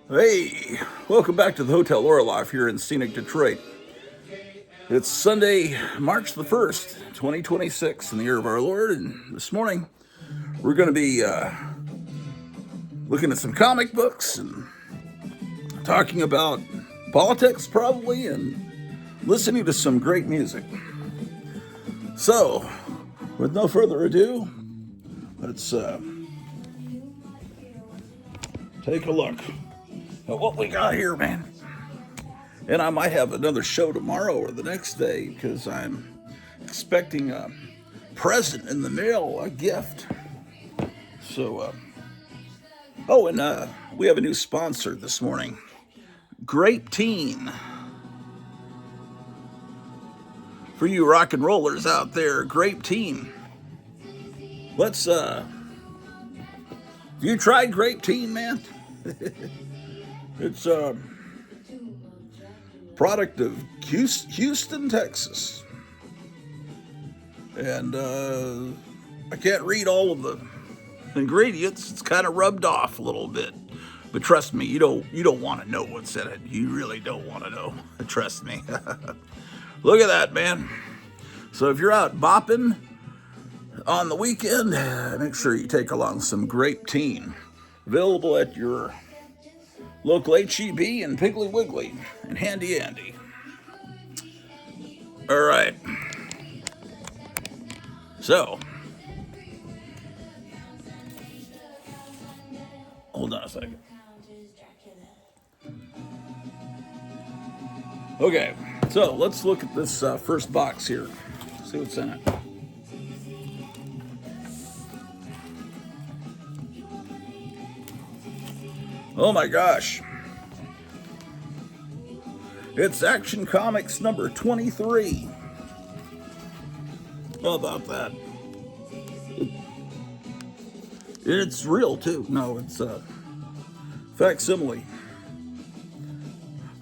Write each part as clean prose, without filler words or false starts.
Hey, welcome back to the Hotel Orloff here in scenic Detroit. It's Sunday, March the 1st, 2026, in the year of our Lord, and this morning we're going to be looking at some comic books and talking about politics, probably, and listening to some great music. So, with no further ado, let's take a look at what we got here, man. And I might have another show tomorrow or the next day because I'm expecting a present in the mail, a gift. So, and we have a new sponsor this morning, Grape Teen. For you rock and rollers out there, Grape Teen. Let's, have you tried Grape Teen, man? It's a product of Houston, Texas. And I can't read all of the ingredients. It's kind of rubbed off a little bit. But trust me, you don't want to know what's in it. You really don't want to know. Trust me. Look at that, man. So if you're out bopping on the weekend, make sure you take along some Grape Teen. Available at your local HEB and Piggly Wiggly and Handy Andy. All right. So, hold on a second. Okay, so let's look at this first box here. See what's in it. Oh my gosh. It's Action Comics number 23. How about that? It's real too. No, it's a facsimile.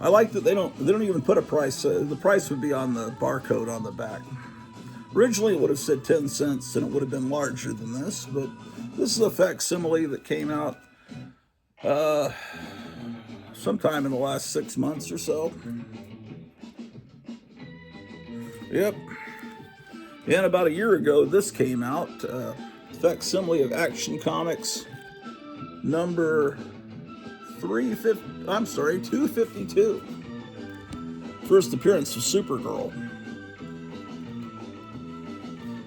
I like that they don't even put a price. The price would be on the barcode on the back. Originally it would have said 10 cents and it would have been larger than this, but this is a facsimile that came out sometime in the last 6 months or so. Yep. And about a year ago, this came out. Facsimile of Action Comics number 252. First appearance of Supergirl.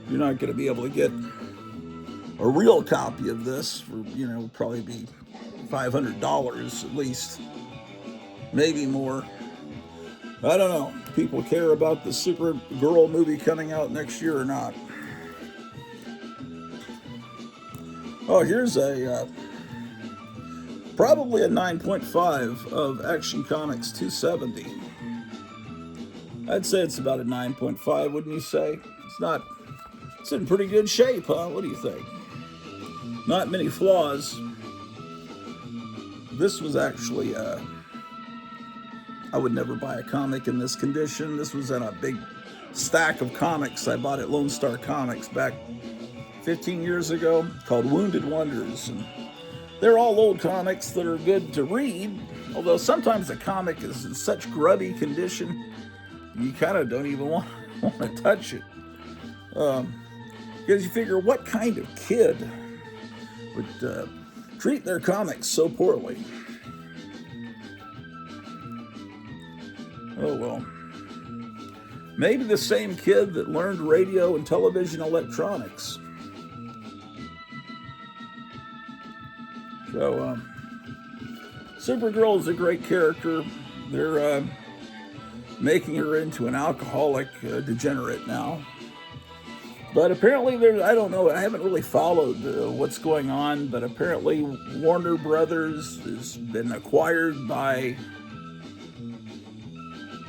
You're not going to be able to get a real copy of this for, probably be $500 at least, maybe more. I don't know. People care about the Supergirl movie coming out next year or not. Oh, here's probably a 9.5 of Action Comics 270. I'd say it's about a 9.5, wouldn't you say? It's in pretty good shape, huh? What do you think? Not many flaws. This was actually, I would never buy a comic in this condition. This was in a big stack of comics I bought at Lone Star Comics back 15 years ago called Wounded Wonders. And they're all old comics that are good to read, although sometimes the comic is in such grubby condition, you kind of don't even want to touch it. Because you figure, what kind of kid would treat their comics so poorly? Oh well. Maybe the same kid that learned radio and television electronics. So, Supergirl is a great character. They're making her into an alcoholic degenerate now. But apparently, I don't know, I haven't really followed what's going on, but apparently Warner Brothers has been acquired by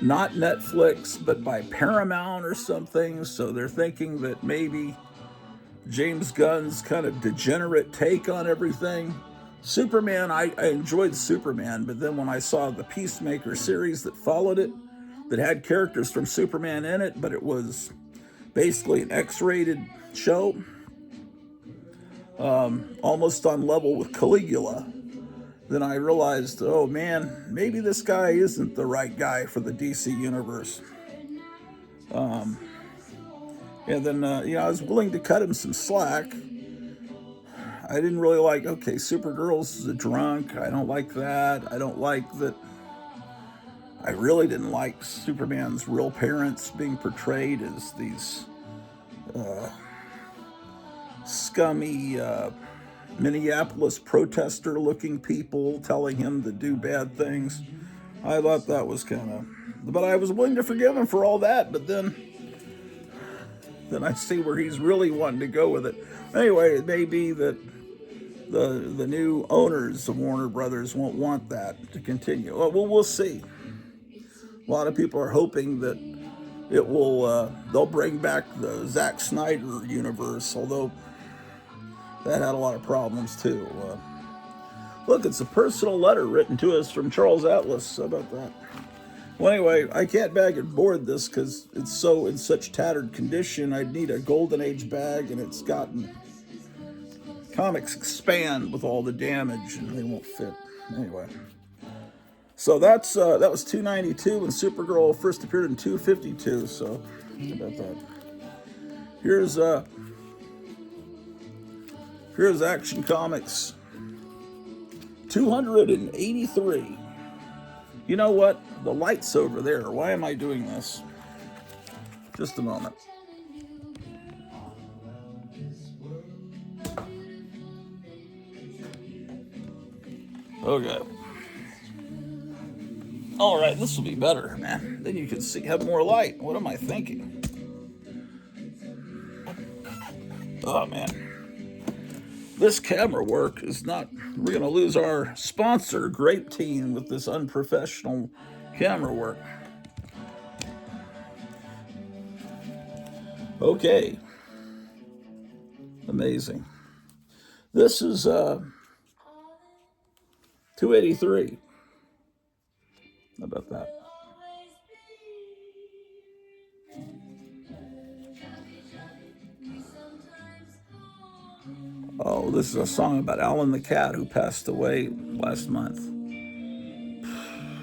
not Netflix, but by Paramount or something. So they're thinking that maybe James Gunn's kind of degenerate take on everything. Superman, I enjoyed Superman, but then when I saw the Peacemaker series that followed it, that had characters from Superman in it, but it was basically an X-rated show, almost on level with Caligula. Then I realized, oh man, maybe this guy isn't the right guy for the DC universe. And then, I was willing to cut him some slack. I didn't really like, okay, Supergirl's a drunk. I don't like that. I don't like that. I really didn't like Superman's real parents being portrayed as these scummy Minneapolis protester looking people telling him to do bad things. I thought that was kind of, but I was willing to forgive him for all that. But then I see where he's really wanting to go with it. Anyway, it may be that the new owners of Warner Brothers won't want that to continue. Well, we'll see. A lot of people are hoping that it will. They'll bring back the Zack Snyder universe, although that had a lot of problems too. Look, it's a personal letter written to us from Charles Atlas. How about that? Well, anyway, I can't bag and board this because it's so in such tattered condition. I'd need a Golden Age bag, and it's gotten comics expand with all the damage, and they won't fit. Anyway, so that was 292 when Supergirl first appeared in 252. So how about that? Here's Action Comics 283. You know what? The light's over there. Why am I doing this? Just a moment. Okay. All right, this will be better, man. Then you can see, have more light. What am I thinking? Oh, man. This camera work is not, we're going to lose our sponsor, Grape Team, with this unprofessional camera work. Okay. Amazing. This is 283. How about that? Oh, this is a song about Alan the cat who passed away last month.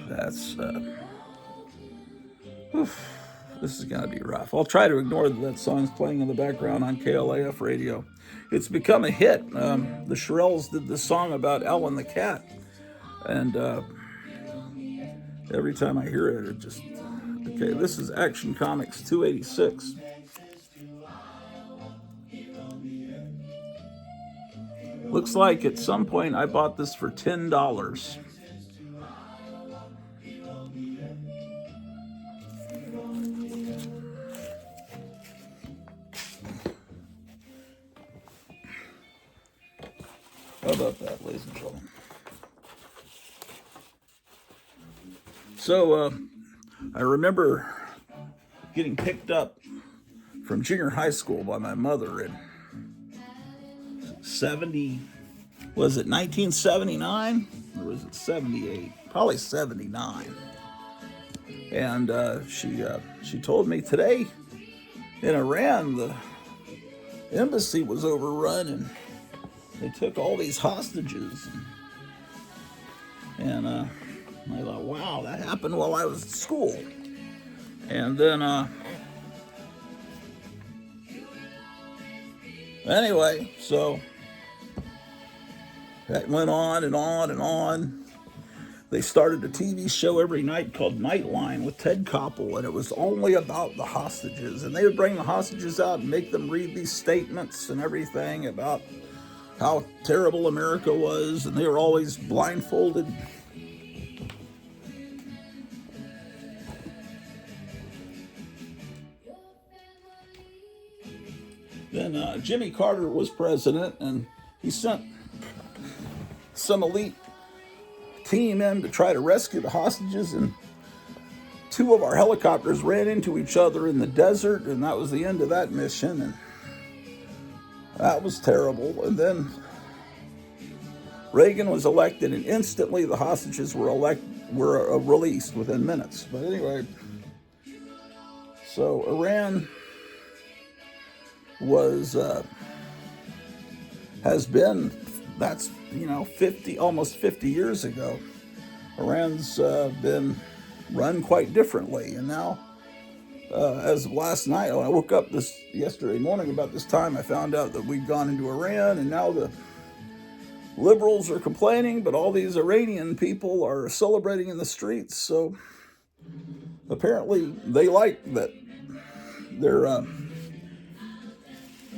That's, this is going to be rough. I'll try to ignore that song's playing in the background on KLAF radio. It's become a hit. The Shirelles did this song about Alan the cat. And every time I hear it, it just... Okay, this is Action Comics 286. Looks like at some point I bought this for $10. How about that, ladies and gentlemen? So, I remember getting picked up from junior high school by my mother in 1979? Or was it 78? Probably 79. And she told me today in Iran the embassy was overrun and they took all these hostages. And I thought, wow, that happened while I was at school. And then, anyway, so that went on and on and on. They started a TV show every night called Nightline with Ted Koppel, and it was only about the hostages. And they would bring the hostages out and make them read these statements and everything about how terrible America was, and they were always blindfolded. Then Jimmy Carter was president, and he sent some elite team in to try to rescue the hostages, and two of our helicopters ran into each other in the desert, and that was the end of that mission, and that was terrible. And then Reagan was elected, and instantly the hostages were released within minutes. But anyway, so Iran was has been, that's, 50, almost 50 years ago. Iran's been run quite differently. And now, as of last night, when I woke up yesterday morning about this time, I found out that we'd gone into Iran, and now the liberals are complaining, but all these Iranian people are celebrating in the streets. So apparently they like that they're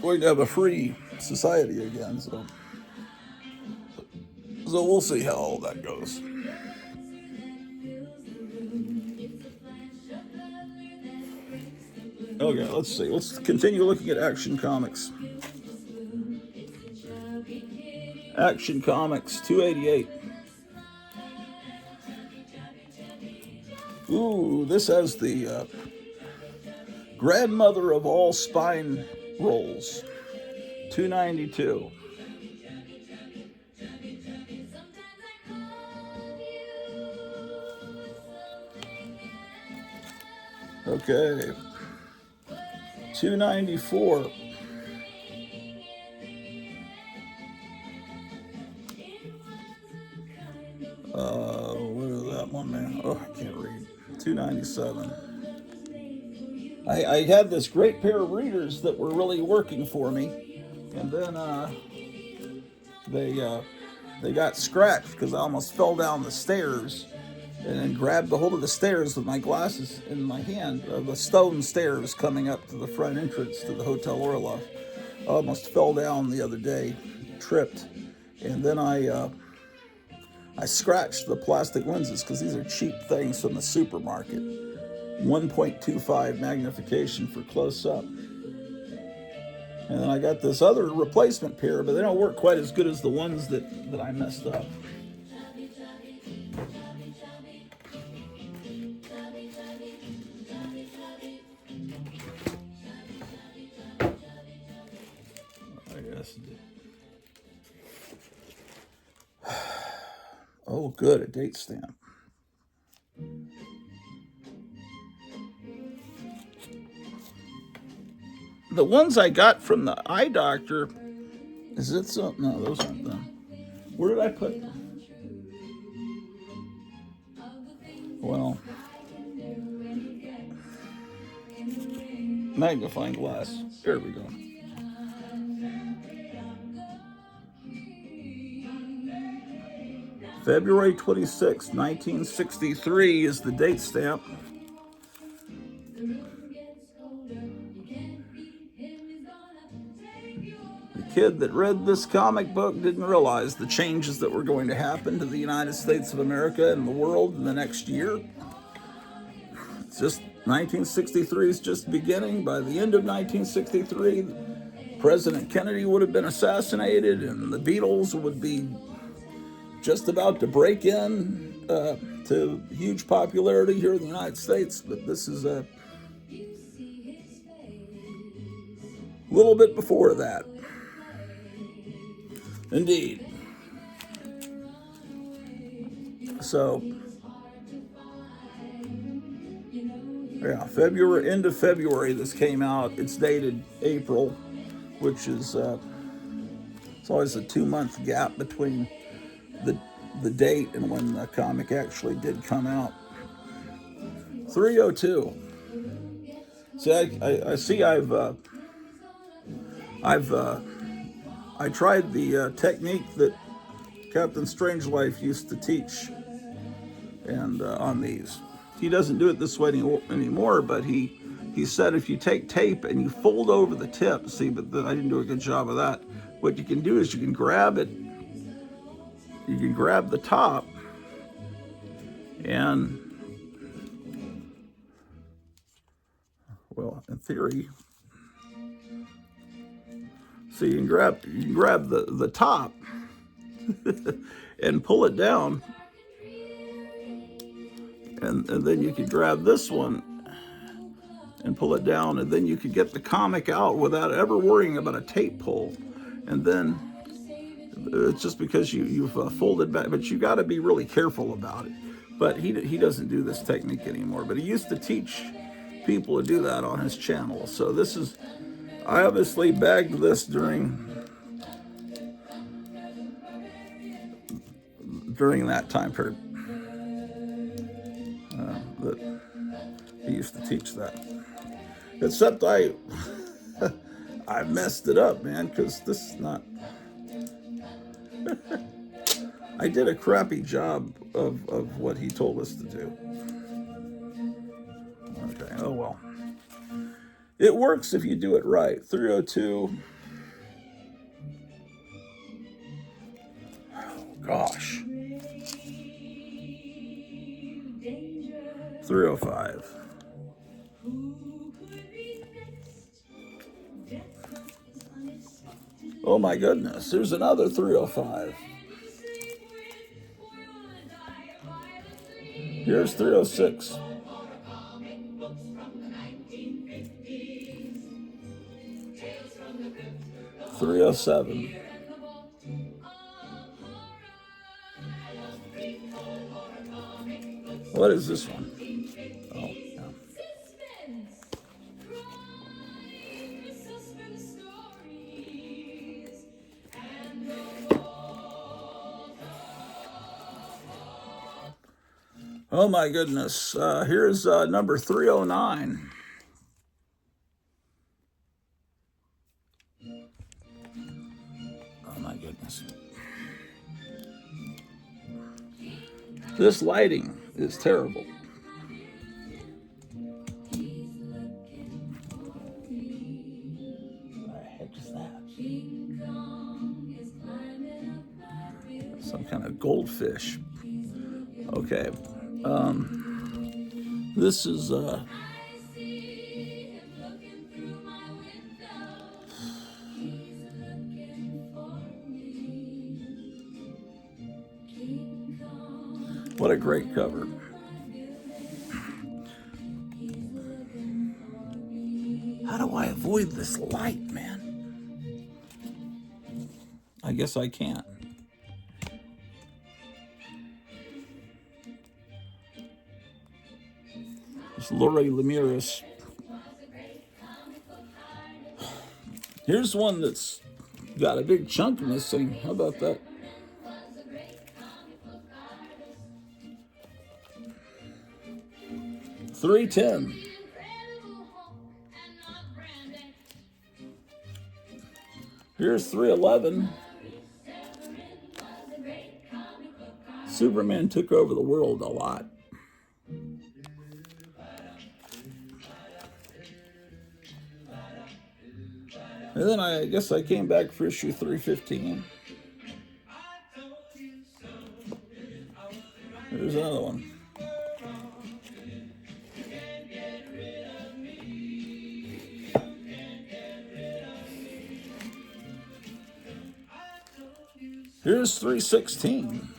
going to have a free society again. So we'll see how all that goes. Okay, let's see. Let's continue looking at Action Comics. Action Comics 288. Ooh, this has the grandmother of all spine rolls. 292. Okay. 294. What is that one, man? Oh, I can't read. 297. I had this great pair of readers that were really working for me, and then they got scratched because I almost fell down the stairs, and then grabbed the hold of the stairs with my glasses in my hand, the stone stairs coming up to the front entrance to the Hotel Orloff. I almost fell down the other day, tripped, and then I scratched the plastic lenses because these are cheap things from the supermarket. 1.25 magnification for close up. And then I got this other replacement pair, but they don't work quite as good as the ones that I messed up. I guess. Oh, good, a date stamp. The ones I got from the eye doctor, is it so? No, those aren't them. Where did I put them? Well, magnifying glass. There we go. February 26, 1963 is the date stamp. Kid that read this comic book didn't realize the changes that were going to happen to the United States of America and the world in the next year. It's just 1963 is just beginning. By the end of 1963, President Kennedy would have been assassinated, and the Beatles would be just about to break in to huge popularity here in the United States. But this is a little bit before that. Indeed. So, yeah, end of February this came out. It's dated April, which is, it's always a 2-month gap between the date and when the comic actually did come out. 302. See, I see I tried the technique that Captain Strangelife used to teach, and on these. He doesn't do it this way anymore, but he said if you take tape and you fold over the tip, see, but I didn't do a good job of that. What you can do is you can grab it, you can grab the top, and, well, in theory, so you can grab the top and pull it down, and then you could grab this one and pull it down, and then you could get the comic out without ever worrying about a tape pull. And then it's just because you've folded back, but you got to be really careful about it. But he doesn't do this technique anymore, but he used to teach people to do that on his channel. So this is, I obviously bagged this during during that time period that he used to teach that. Except I messed it up, man, because this is not. I did a crappy job of what he told us to do. Okay, oh well. It works if you do it right. 302. Oh, gosh. 305. Oh my goodness, there's another 305. Here's 306. 307. What is this one? Oh, yeah. Oh my goodness. Here's number 309. Oh my goodness. This lighting is terrible. What the heck is that? Some kind of goldfish. Okay. This is what a great cover. How do I avoid this light, man? I guess I can't. It's Lori Ramirez. Here's one that's got a big chunk missing. How about that? $3.10. Here's $3.11. Superman took over the world a lot. And then I guess I came back for issue 315. There's another one. Here's 316.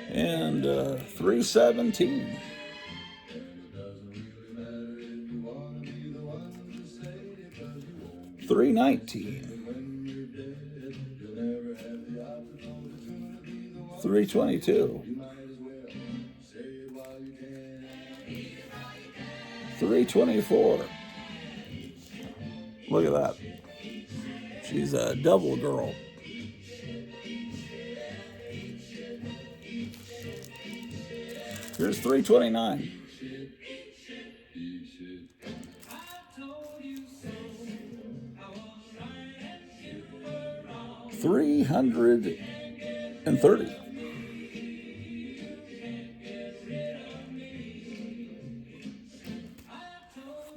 And 317. $3.19. $3.22. $3.24. Look at that. She's a devil girl. Here's $3.29. $330.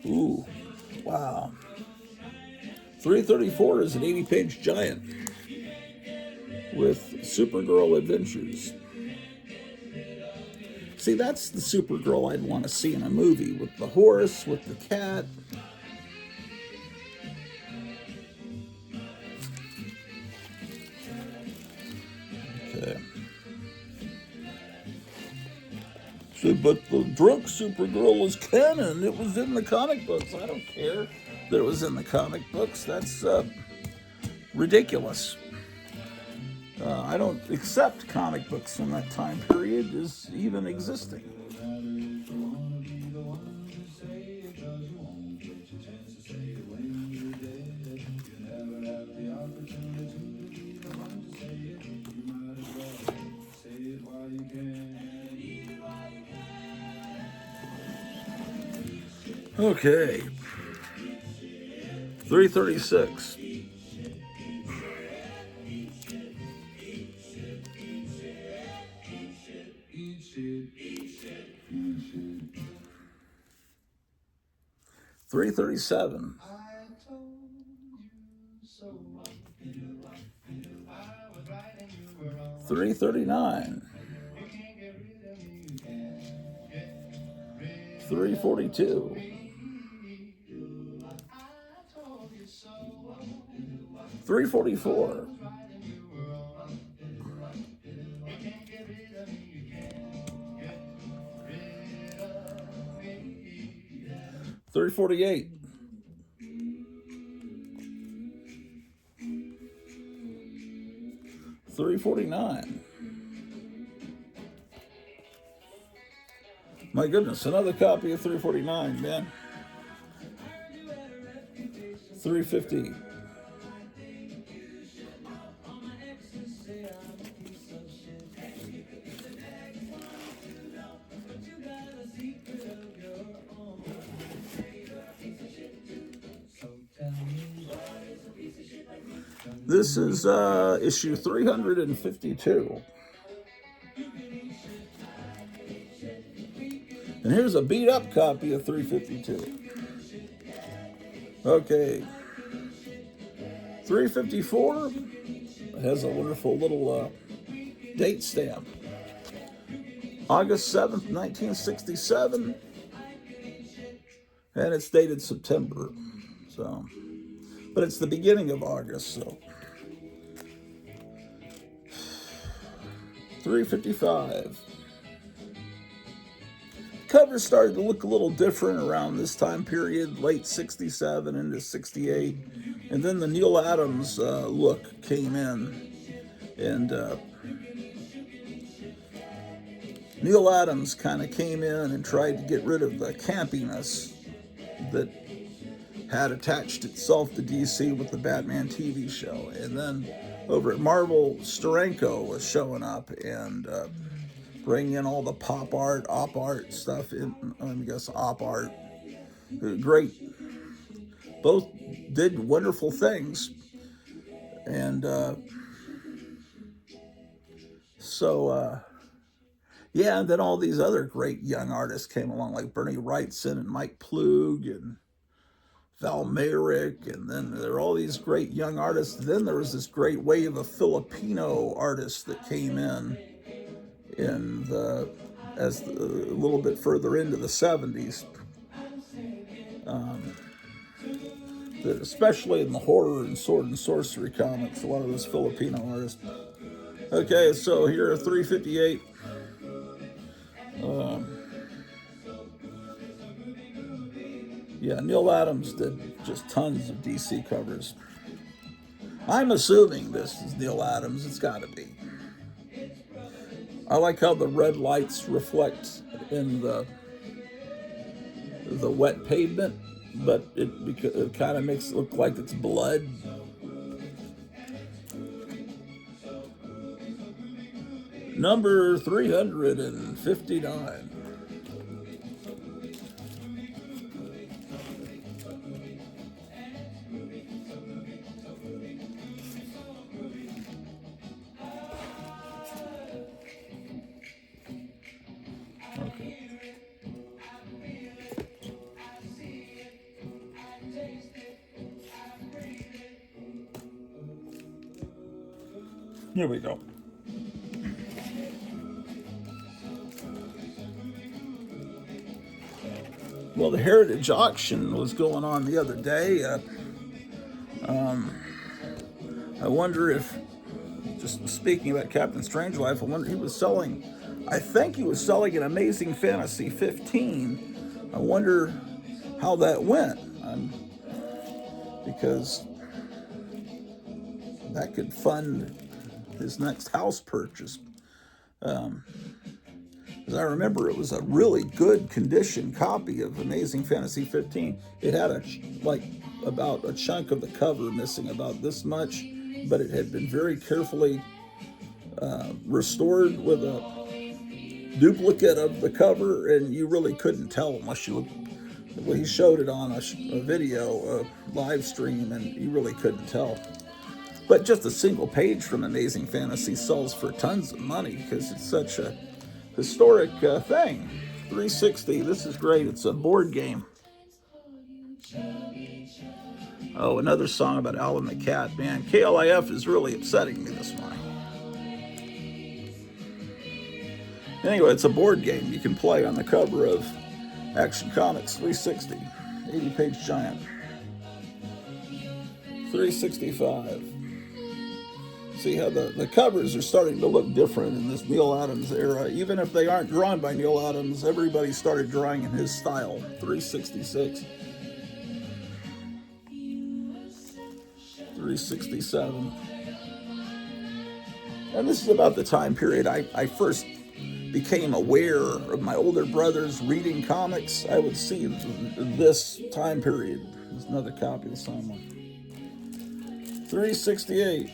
Ooh, wow. $334 is an 80-page giant with Supergirl Adventures. See, that's the Supergirl I'd want to see in a movie, with the horse, with the cat. Okay. So, but the drunk Supergirl is canon. It was in the comic books. I don't care that it was in the comic books. That's ridiculous. I don't accept comic books from that time period as even existing. Okay. 336. 337. 339. 342. 344. 348. 349. My goodness, another copy of 349, man. 350. 'This is issue 352. And here's a beat up copy of 352. Okay. 354 has a wonderful little date stamp. August 7th, 1967. And it's dated September. So, but it's the beginning of August, so. 355. Cover started to look a little different around this time period, late 67 into 68. And then the Neil Adams look came in. And Neil Adams kind of came in and tried to get rid of the campiness that had attached itself to DC with the Batman TV show. And then over at Marvel, Steranko was showing up and bringing in all the pop art, op art stuff in, I guess op art. Great. Both did wonderful things. And yeah, and then all these other great young artists came along, like Bernie Wrightson and Mike Plug and Val Mayrick, and then there were all these great young artists. Then there was this great wave of Filipino artists that came in a little bit further into the 70s. Especially in the horror and sword and sorcery comics, a lot of those Filipino artists. Okay, so here are 358. Yeah, Neil Adams did just tons of DC covers. I'm assuming this is Neil Adams. It's got to be. I like how the red lights reflect in the wet pavement, but it kind of makes it look like it's blood. Number 359. Here we go. Well, the Heritage Auction was going on the other day. I wonder if, just speaking about Captain Strangelove, I wonder I think he was selling an Amazing Fantasy 15. I wonder how that went. Because that could fund his next house purchase. As I remember, it was a really good condition copy of Amazing Fantasy 15. It had about a chunk of the cover missing, about this much, but it had been very carefully restored with a duplicate of the cover, and you really couldn't tell unless you looked. Well, he showed it on a video, a live stream, and you really couldn't tell. But just a single page from Amazing Fantasy sells for tons of money because it's such a historic thing. 360, this is great. It's a board game. Oh, another song about Alan the Cat. Man, KLIF is really upsetting me this morning. Anyway, it's a board game you can play on the cover of Action Comics 360. 80-page giant. 365. See how the covers are starting to look different in this Neil Adams era. Even if they aren't drawn by Neil Adams, everybody started drawing in his style. 366. 367. And this is about the time period I first became aware of my older brothers reading comics. I would see this time period. There's another copy of the same one. 368.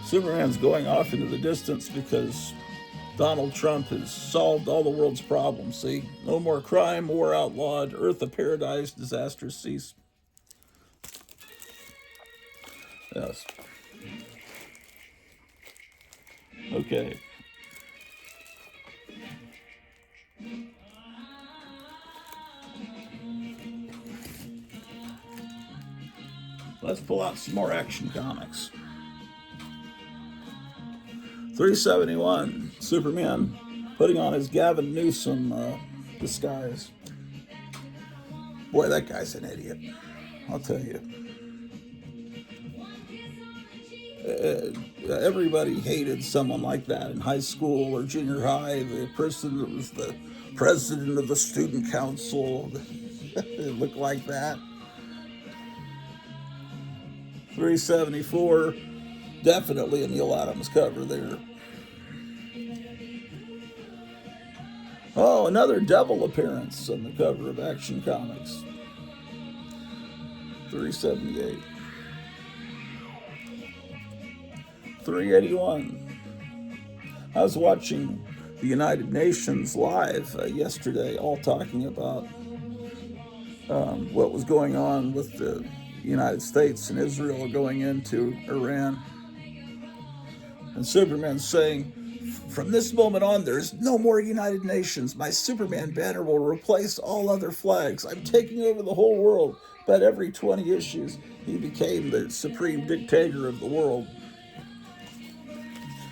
Superman's going off into the distance because Donald Trump has solved all the world's problems. See, no more crime, war outlawed, Earth a paradise, disasters cease. Yes. Okay. Let's pull out some more Action Comics. 371, Superman putting on his Gavin Newsom disguise. Boy, that guy's an idiot. I'll tell you. Everybody hated someone like that in high school or junior high. The person that was the president of the student council, it looked like that. 374, definitely a Neil Adams cover there. Oh, another devil appearance on the cover of Action Comics. 378. 381. I was watching the United Nations live yesterday, all talking about what was going on with the United States and Israel going into Iran. And Superman's saying, from this moment on, there's no more United Nations. My Superman banner will replace all other flags. I'm taking over the whole world. But every 20 issues, he became the supreme dictator of the world.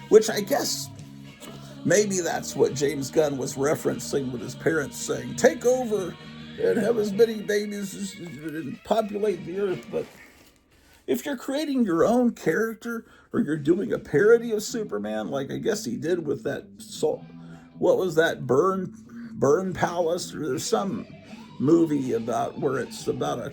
Which I guess maybe that's what James Gunn was referencing with his parents saying, take over and have as many babies and populate the earth. But if you're creating your own character or you're doing a parody of Superman, like I guess he did with that, what was that, Burn Palace? Or there's some movie about where it's about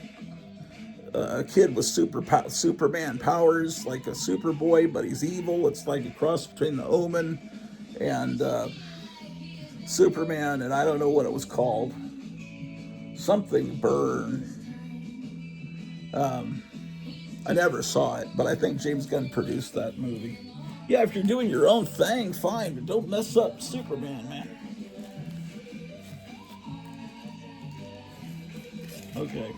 a kid with Superman powers, like a Superboy, but he's evil. It's like a cross between the Omen and Superman, and I don't know what it was called. Something Burn. I never saw it, but I think James Gunn produced that movie. Yeah, if you're doing your own thing, fine, but don't mess up Superman, man. Okay.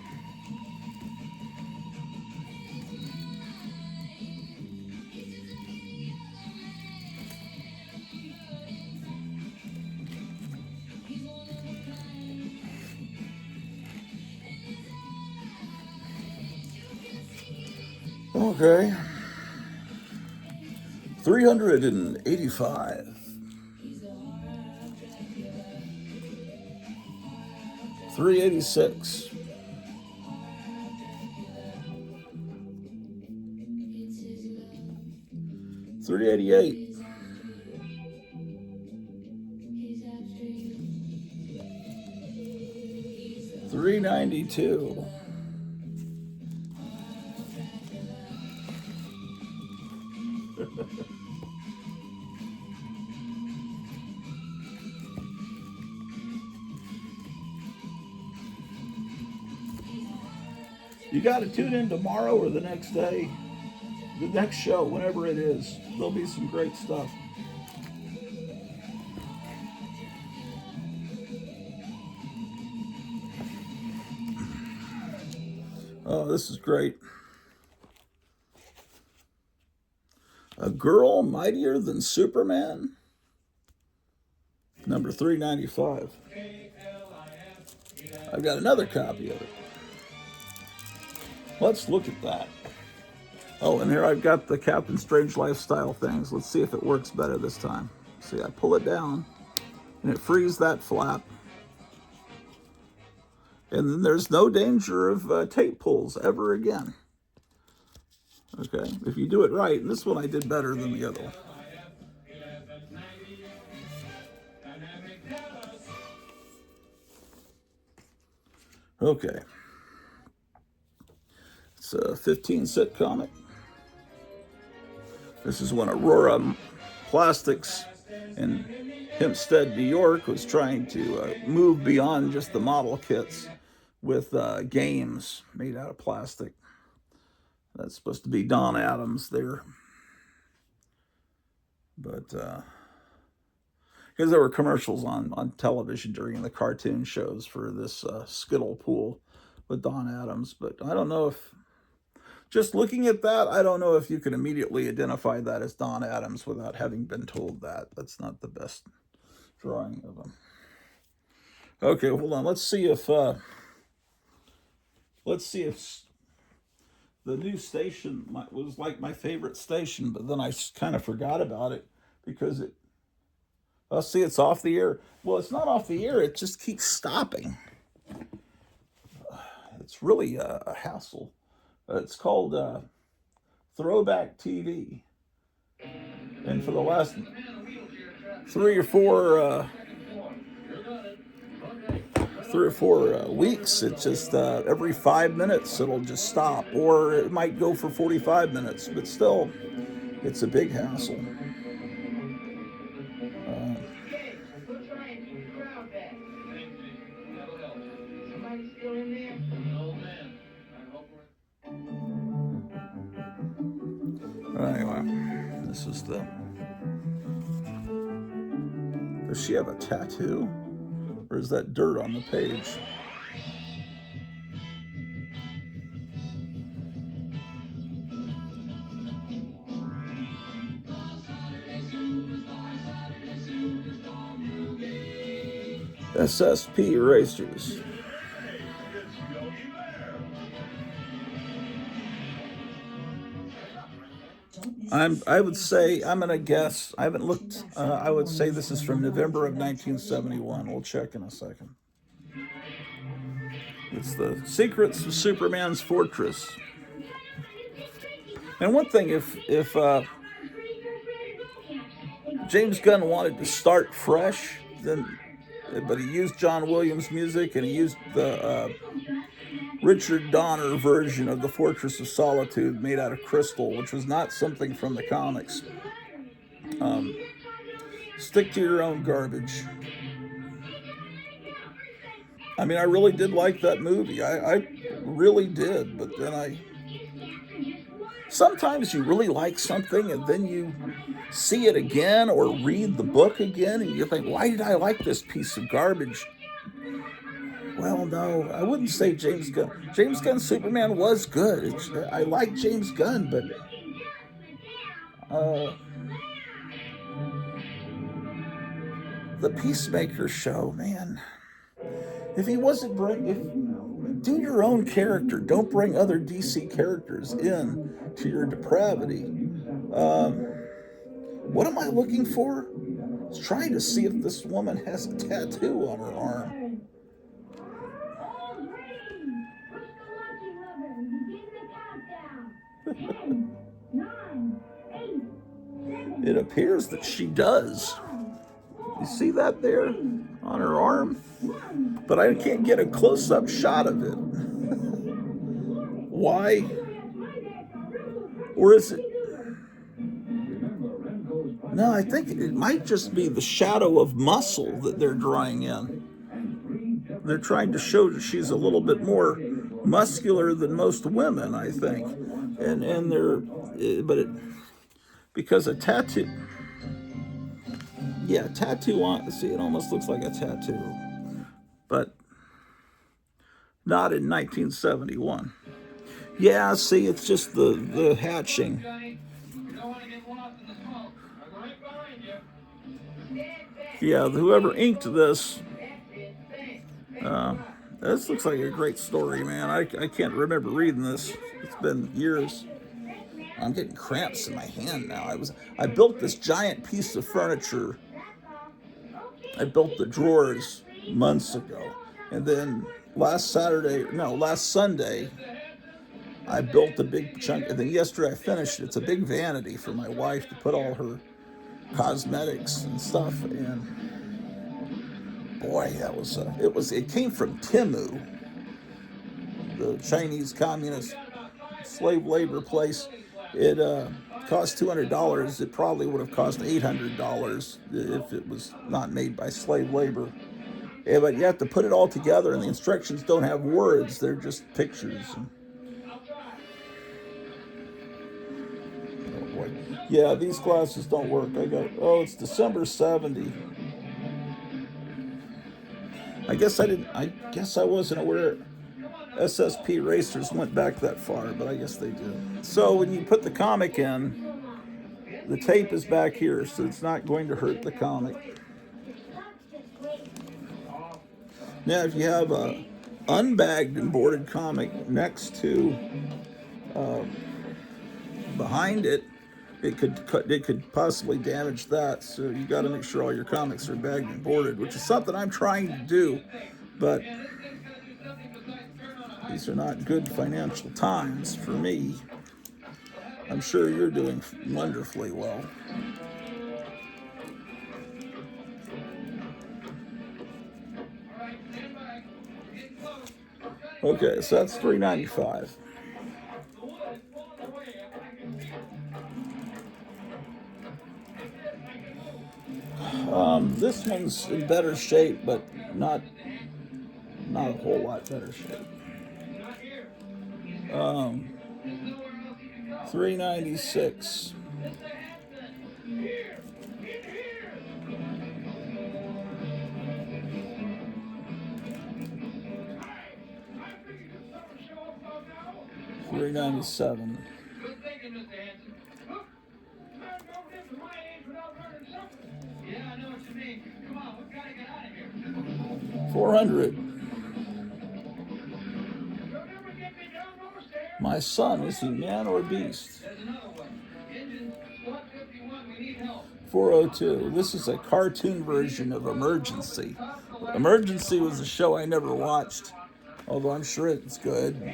Okay. 385. 386. 388. 392. 393. You got to tune in tomorrow or the next day, the next show, whenever it is. There'll be some great stuff. Oh, this is great. A Girl Mightier Than Superman, number 395. I've got another copy of it. Let's look at that. Oh, and here I've got the Captain Strange Lifestyle things. Let's see if it works better this time. See, I pull it down, and it frees that flap. And then there's no danger of tape pulls ever again. Okay, if you do it right, and this one I did better than the other one. Okay. It's a 15-cent comic. This is when Aurora Plastics in Hempstead, New York was trying to move beyond just the model kits with games made out of plastic. That's supposed to be Don Adams there. But because there were commercials on television during the cartoon shows for this Skittle pool with Don Adams. But I don't know if, just looking at that, I don't know if you can immediately identify that as Don Adams without having been told that. That's not the best drawing of him. Okay, hold on. Let's see if the new station was like my favorite station, but then I kind of forgot about it because it. Oh, see, it's off the air. Well, it's not off the air. It just keeps stopping. It's really a hassle. It's called Throwback TV. And for the last 3 or 4 weeks, it's just every 5 minutes it'll just stop. Or it might go for 45 minutes. But still, it's a big hassle. Anyway, this is the. Does she have a tattoo? Or is that dirt on the page? SSP erasers. I would say, I'm going to guess, I haven't looked, I would say this is from November of 1971. We'll check in a second. It's the Secrets of Superman's Fortress. And one thing, if James Gunn wanted to start fresh, but he used John Williams music and he used the Richard Donner version of the Fortress of Solitude made out of crystal, which was not something from the comics. Stick to your own garbage. I mean, I really did like that movie. I really did, but then sometimes you really like something and then you see it again or read the book again and you think, why did I like this piece of garbage? Well, no, I wouldn't say James Gunn. James Gunn's Superman was good. I like James Gunn, but the Peacemaker show, man. If he wasn't do your own character. Don't bring other DC characters in to your depravity. What am I looking for? I was trying to see if this woman has a tattoo on her arm. It appears that she does. You see that there on her arm? But I can't get a close-up shot of it. Why? Or is it? No, I think it might just be the shadow of muscle that they're drawing in. They're trying to show that she's a little bit more muscular than most women, I think, and they're, but it because a tattoo, yeah, tattoo on. See, it almost looks like a tattoo, but not in 1971. Yeah, see, it's just the hatching. Yeah, whoever inked this, uh, this looks like a great story, man. I can't remember reading this. It's been years. I'm getting cramps in my hand now. I built this giant piece of furniture. I built the drawers months ago, and then last Sunday, I built a big chunk. And then yesterday I finished it. It's a big vanity for my wife to put all her cosmetics and stuff. And boy, it came from Timu, the Chinese communist slave labor place. It cost $200. It probably would have cost $800 if it was not made by slave labor. Yeah, but you have to put it all together, and the instructions don't have words; they're just pictures. Oh boy, yeah, these glasses don't work. It's December 70. I guess I didn't. I guess I wasn't aware SSP racers went back that far, but I guess they did. So when you put the comic in, the tape is back here, so it's not going to hurt the comic. Now, if you have a unbagged and boarded comic next to behind it, it could possibly damage that. So you got to make sure all your comics are bagged and boarded, which is something I'm trying to do, but these are not good financial times for me. I'm sure you're doing wonderfully well. Okay, so that's $3.95. This one's in better shape, but not a whole lot better shape. $3.96. $3.97. $400. My son, is he man or beast? $402. This is a cartoon version of Emergency. Emergency was a show I never watched, although I'm sure it's good.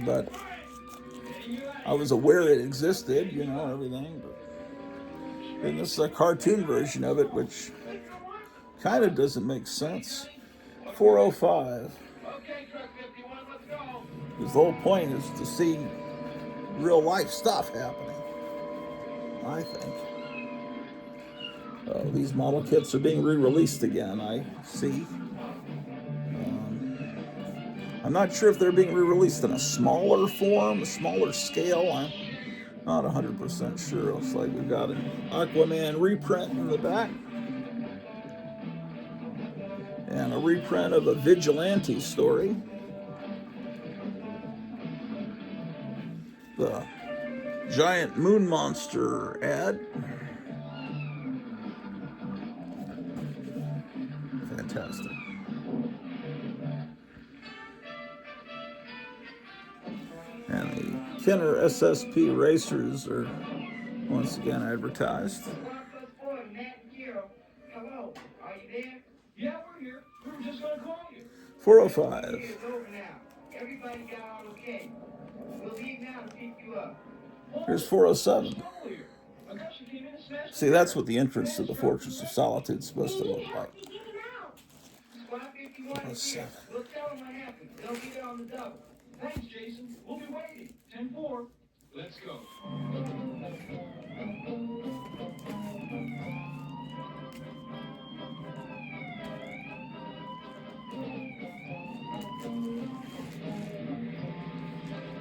But I was aware it existed, everything. And this is a cartoon version of it, which kind of doesn't make sense. $405. Because the whole point is to see real life stuff happening, I think. These model kits are being re-released again, I see. I'm not sure if they're being re-released in a smaller form, a smaller scale. I'm not 100% sure. Looks like we've got an Aquaman reprint in the back. And a reprint of a Vigilante story. The giant moon monster ad. Fantastic. And the Kenner SSP racers are once again advertised. Hello, are you there? Yeah, we're here. We were just gonna call you. 405. It's over now. Everybody got out okay. We'll leave now to pick you up. Here's 407. See, that's what the entrance to the Fortress of Solitude is supposed to look like. 407. We'll tell them what happened. They'll be there on the double. Thanks, Jason. We'll be waiting. 10-4. Let's go.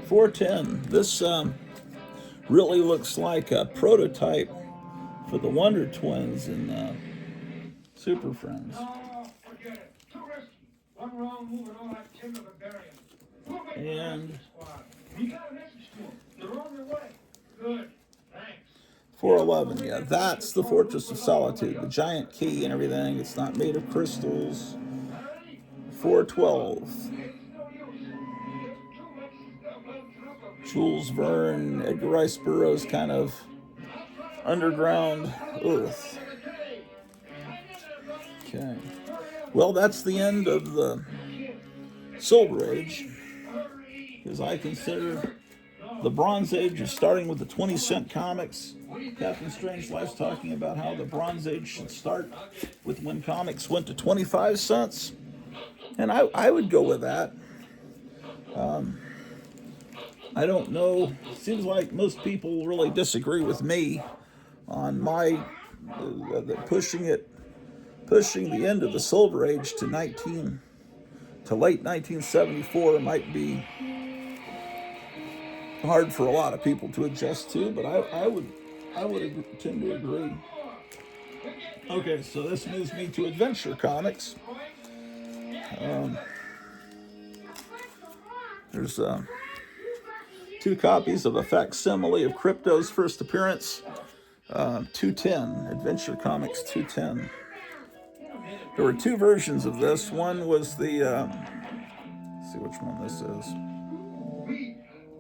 410. This really looks like a prototype for the Wonder Twins in Super Friends. Oh, forget it. Too risky. One wrong move and all that timber been burying. We'll wait for the And rescue squad. You got a message to them. They're on their way. Good. Thanks. 411, yeah, that's the Fortress of Solitude, the giant key and everything. It's not made of crystals. 412. It's no use. There's too much stuff on top of me. Jules Verne, Edgar Rice Burroughs kind of underground earth. Okay. Well, that's the end of the Silver Age, because I consider the Bronze Age is starting with the 20-cent comics. Captain Strangelife's talking about how the Bronze Age should start with when comics went to 25 cents. And I would go with that. I don't know. Seems like most people really disagree with me on my pushing the end of the Silver Age to late 1974 might be hard for a lot of people to adjust to, but I would tend to agree. Okay, so this moves me to Adventure Comics. There's 2 copies of a facsimile of Crypto's first appearance, 210, Adventure Comics 210. There were 2 versions of this. One was the, let's see which one this is.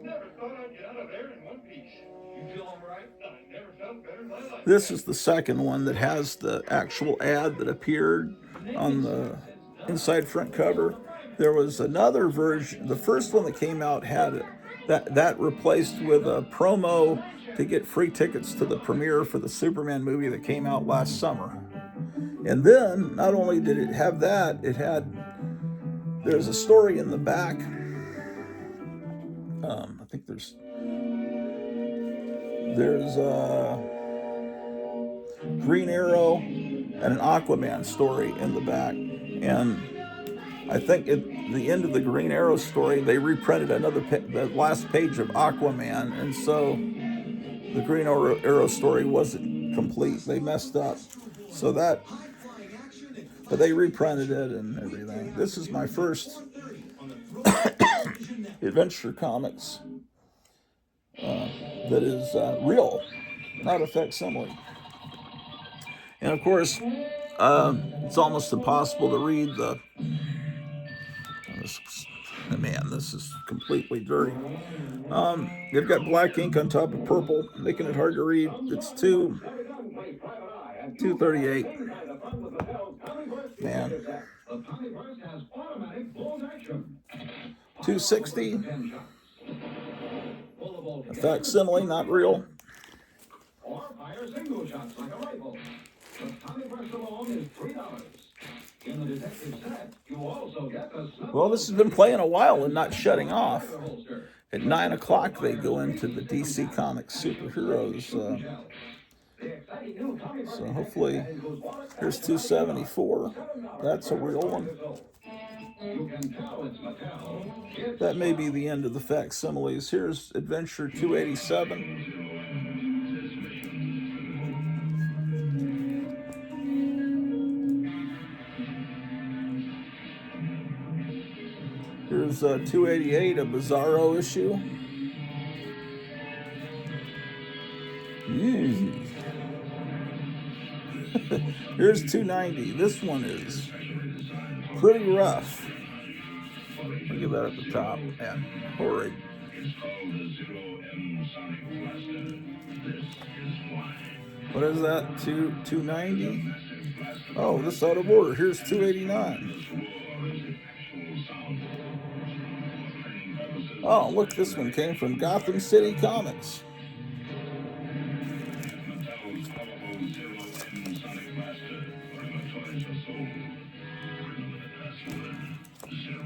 Never thought I'd get out of there in one piece. You feel all right? I never felt better in my life. This is the second one that has the actual ad that appeared on the inside front cover. There was another version. The first one that came out had that replaced with a promo to get free tickets to the premiere for the Superman movie that came out last summer. And then, not only did it have that, there's a story in the back. I think there's a Green Arrow and an Aquaman story in the back. And I think at the end of the Green Arrow story, they reprinted the last page of Aquaman. And so the Green Arrow story wasn't complete. They messed up. But they reprinted it and everything. This is my first Adventure Comics that is real, not a facsimile. And of course, it's almost impossible to read this is completely dirty. They've got black ink on top of purple, making it hard to read. It's 238. Man. 260. A facsimile, not real. Or fire single shots like a rifle. The Tommy Press alone is $3. In the detective set, you also get the Well, this has been playing a while and not shutting off. At 9 o'clock, they go into the DC Comics superheroes. So hopefully, here's 274. That's a real one. That may be the end of the facsimiles. Here's Adventure 287. Here's 288, a Bizarro issue. Here's 290. This one is pretty rough. Look at that at the top. Man, horrid. What is that? 290? Oh, this out of order. Here's 289. Oh, look, this one came from Gotham City Comics.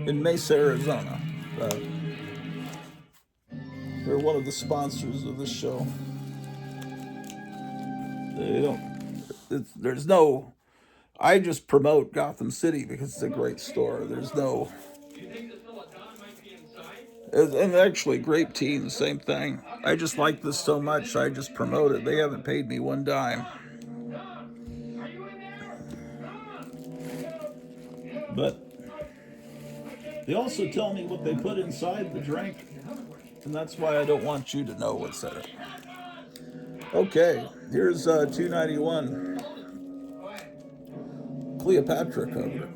In Mesa, Arizona. They're one of the sponsors of this show. There's no, I just promote Gotham City because it's a great store. There's no, And actually, Grape Teen, same thing. I just like this so much, I just promote it. They haven't paid me one dime. But they also tell me what they put inside the drink, and that's why I don't want you to know what's in it. Okay, here's 291 Cleopatra cover.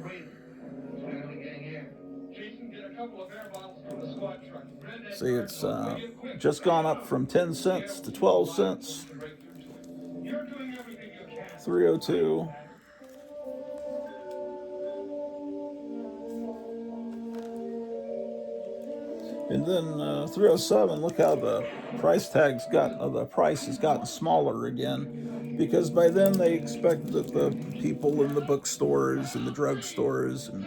See, it's just gone up from 10 cents to 12 cents. 302. And then 307, look how the price tag's got, the price has gotten smaller again, because by then they expect that the people in the bookstores and the drugstores and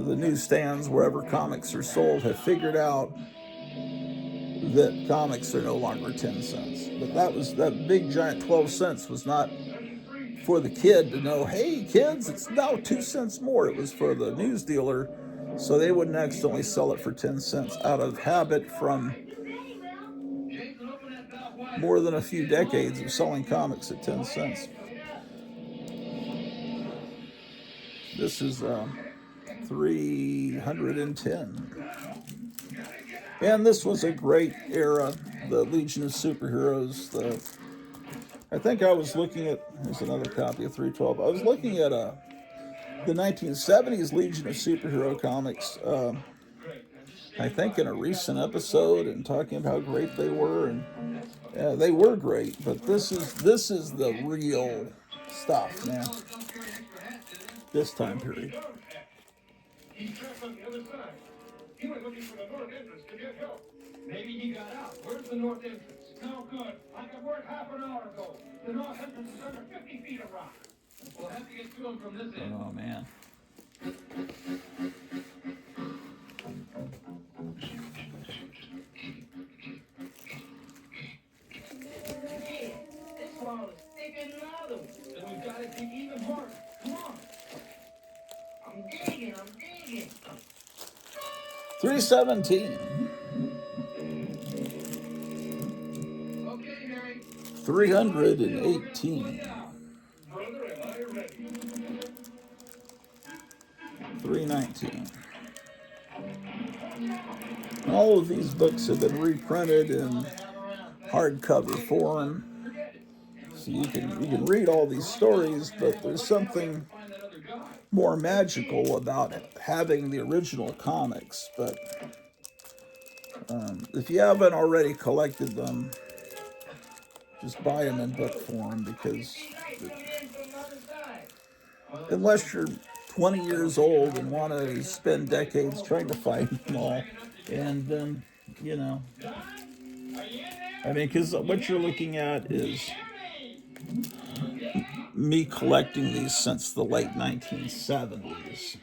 the newsstands, wherever comics are sold, have figured out that comics are no longer 10 cents. But that big giant 12 cents was not for the kid to know, hey kids, it's now 2 cents more. It was for the news dealer, so they wouldn't accidentally sell it for 10 cents out of habit from more than a few decades of selling comics at 10 cents. This is 310. And this was a great era, the Legion of Superheroes. I think I was looking at, there's another copy of 312. I was looking at the 1970s Legion of Superhero comics, I think in a recent episode, and talking about how great they were, and they were great, but this is the real stuff, man. This time period. He's trapped on the other side. He went looking for the north entrance to get help. Maybe he got out. Where's the north entrance? No good. I got word half an hour ago. The north entrance is under 50 feet of rock. We'll have to get to him from this end. Oh, man. This wall is thicker than the other one. Then we've got to dig even harder. Come on. I'm digging. 317. Okay, Harry. 318. Brother, am I ready? 319. All of these books have been reprinted in hardcover form, so you can read all these stories, but there's something more magical about having the original comics. But if you haven't already collected them, just buy them in book form, because unless you're 20 years old and want to spend decades trying to find them all, and then, you know, I mean, because what you're looking at is me collecting these since the late 1970s,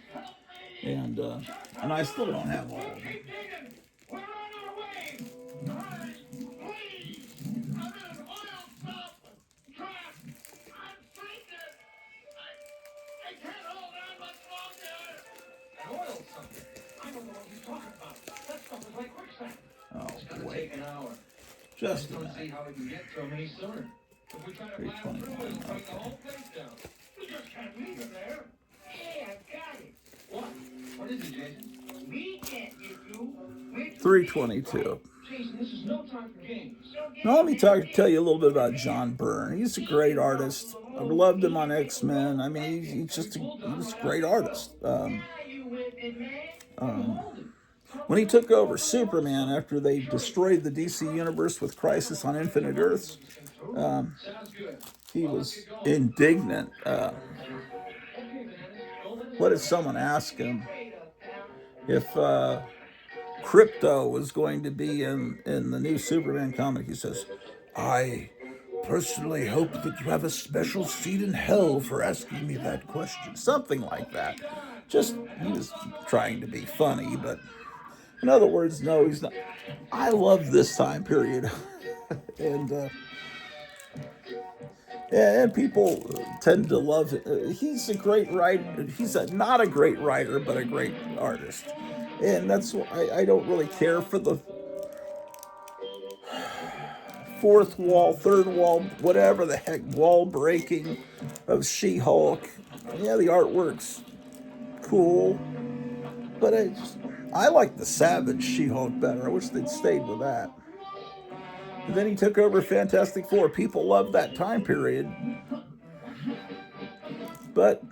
and I still don't have all of them. Oh boy. Just a minute. See how we can get so many sooner. If we try to plow through it, break the whole place down. We just can't leave it there. Hey, I got it. What? What is it, Jason? We can't get through. 322. Jason, this is no time for games. Now let me tell you a little bit about John Byrne. He's a great artist. I loved him on X-Men. I mean, he's just a great artist. When he took over Superman after they destroyed the DC universe with Crisis on Infinite Earths, he was indignant. What did someone ask him? If Crypto was going to be in the new Superman comic, he says, I personally hope that you have a special seat in hell for asking me that question. Something like that. Just, he was trying to be funny, but in other words, no, he's not. I love this time period. and people tend to love it. He's a great writer. He's not a great writer, but a great artist. And that's why I don't really care for the fourth wall, third wall, whatever the heck, wall breaking of She-Hulk. Yeah, the artwork's cool, but I like the Savage She-Hulk better. I wish they'd stayed with that. And then he took over Fantastic Four. People loved that time period, but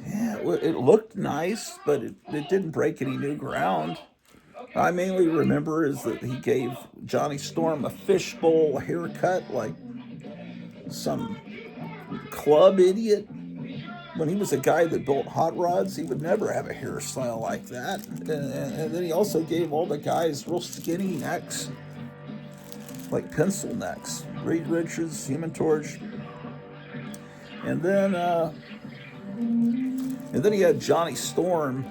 yeah, it looked nice, but it didn't break any new ground. I mainly remember is that he gave Johnny Storm a fishbowl haircut like some club idiot. When he was a guy that built hot rods, he would never have a hairstyle like that. And then he also gave all the guys real skinny necks, like pencil necks. Reed Richards, Human Torch. And then he had Johnny Storm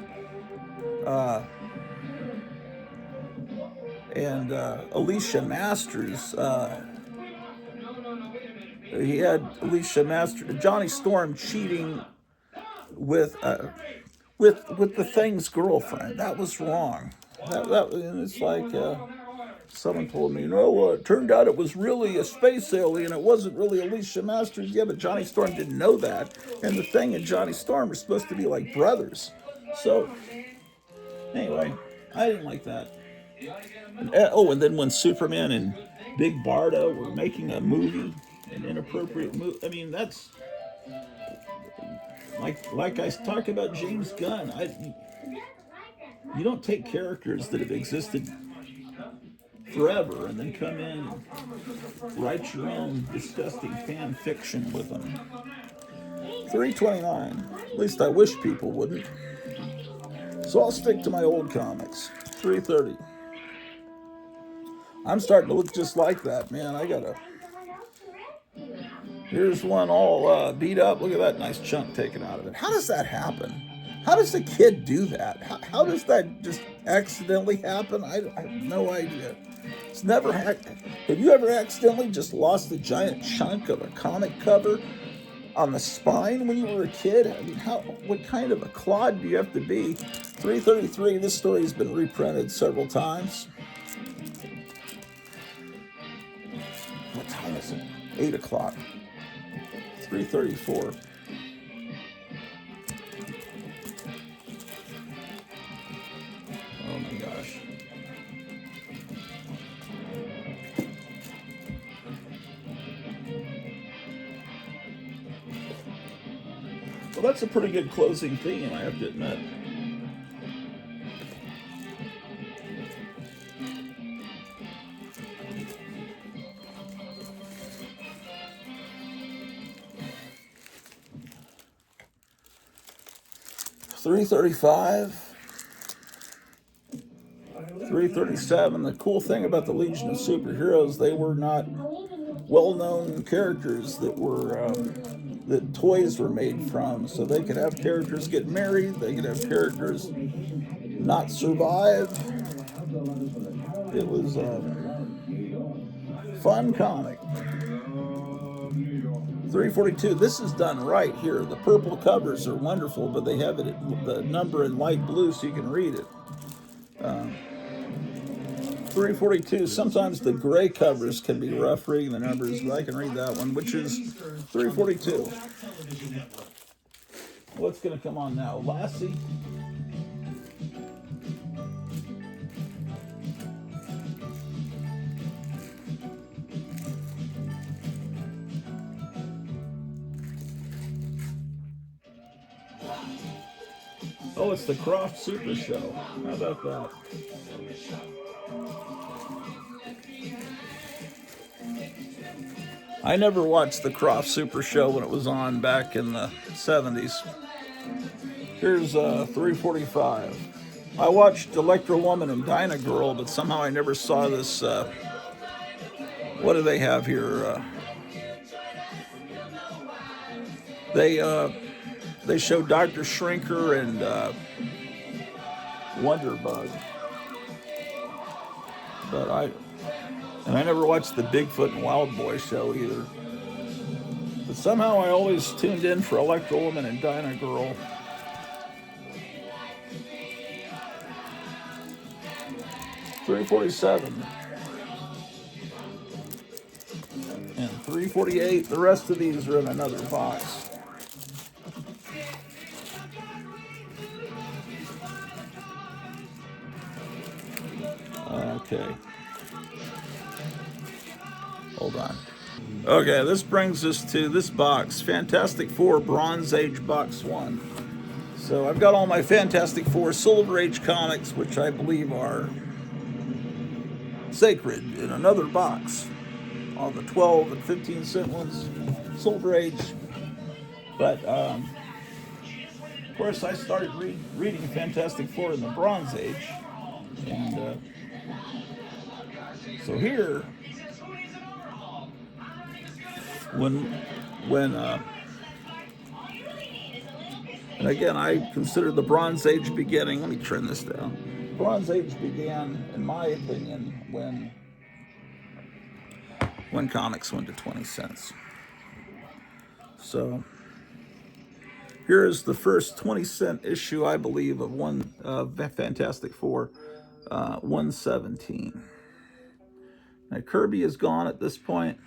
and Alicia Masters. He had Alicia Masters, Johnny Storm cheating with the Thing's girlfriend. That was wrong. And it's like someone told me, it turned out it was really a space alien. It wasn't really Alicia Masters. Yeah, but Johnny Storm didn't know that. And the Thing and Johnny Storm are supposed to be like brothers. So anyway, I didn't like that. And then when Superman and Big Barda were making a movie, an inappropriate movie. I mean, that's like I talk about James Gunn. You don't take characters that have existed forever and then come in and write your own disgusting fan fiction with them. 329. At least I wish people wouldn't. So I'll stick to my old comics. 330. I'm starting to look just like that, man. Here's one all beat up. Look at that nice chunk taken out of it. How does that happen? How does a kid do that? How does that just accidentally happen? I have no idea. It's never happened. Have you ever accidentally just lost a giant chunk of a comic cover on the spine when you were a kid? I mean, what kind of a clod do you have to be? 333, this story has been reprinted several times. What time is it? 8 o'clock. 334. Oh my gosh. Well, that's a pretty good closing theme, I have to admit. $335, $337. The cool thing about the Legion of Superheroes, they were not well-known characters that toys were made from. So they could have characters get married, they could have characters not survive. It was a fun comic. 342. This is done right here. The purple covers are wonderful, but they have the number in light blue so you can read it. 342. Sometimes the gray covers can be rough reading the numbers, but I can read that one, which is 342. What's going to come on now? Lassie. Oh, it's the Croft Super Show. How about that? I never watched the Croft Super Show when it was on back in the 70s. Here's 345. I watched Electra Woman and Dyna Girl, but somehow I never saw this. What do they have here? They show Dr. Shrinker and Wonderbug. But I never watched the Bigfoot and Wild Boy show either. But somehow I always tuned in for Electra Woman and Dyna Girl. 347 and 348. The rest of these are in another box. Okay. Hold on. Okay, this brings us to this box, Fantastic Four Bronze Age Box 1. So I've got all my Fantastic Four Silver Age comics, which I believe are sacred, in another box. All the 12 and 15-cent ones, Silver Age. But, of course, I started reading Fantastic Four in the Bronze Age. And so here, when and again, I consider the Bronze Age beginning. Let me turn this down. Bronze Age began, in my opinion, when comics went to 20 cents. So here is the first 20-cent issue, I believe, of one Fantastic Four, 117. Now Kirby is gone at this point.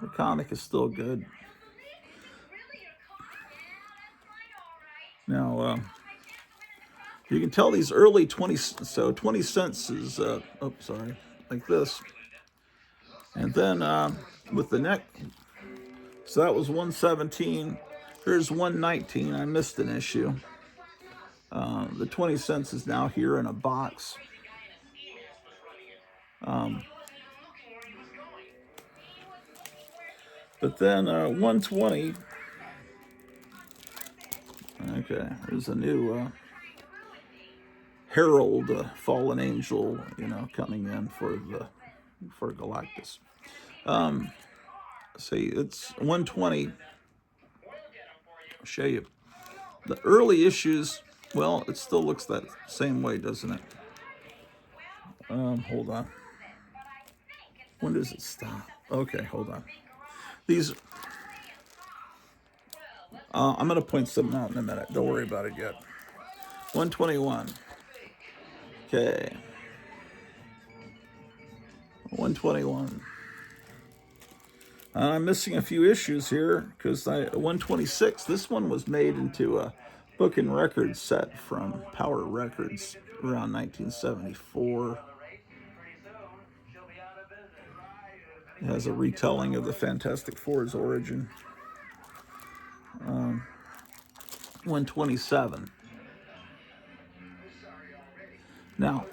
The comic is still good. Now, you can tell these early 20 cents is, like this. And then with the neck, so that was 117. Here's 119. I missed an issue. The 20 cents is now here in a box. But then 120. Okay, there's a new Herald, fallen angel, coming in for Galactus. See, it's 120. I'll show you the early issues. Well, it still looks that same way, doesn't it? Hold on. When does it stop? Okay, hold on. These, I'm going to point something out in a minute. Don't worry about it yet. 121. Okay. 121. I'm missing a few issues here because 126, this one was made into a book and record set from Power Records around 1974. It has a retelling of the Fantastic Four's origin. 127. Now,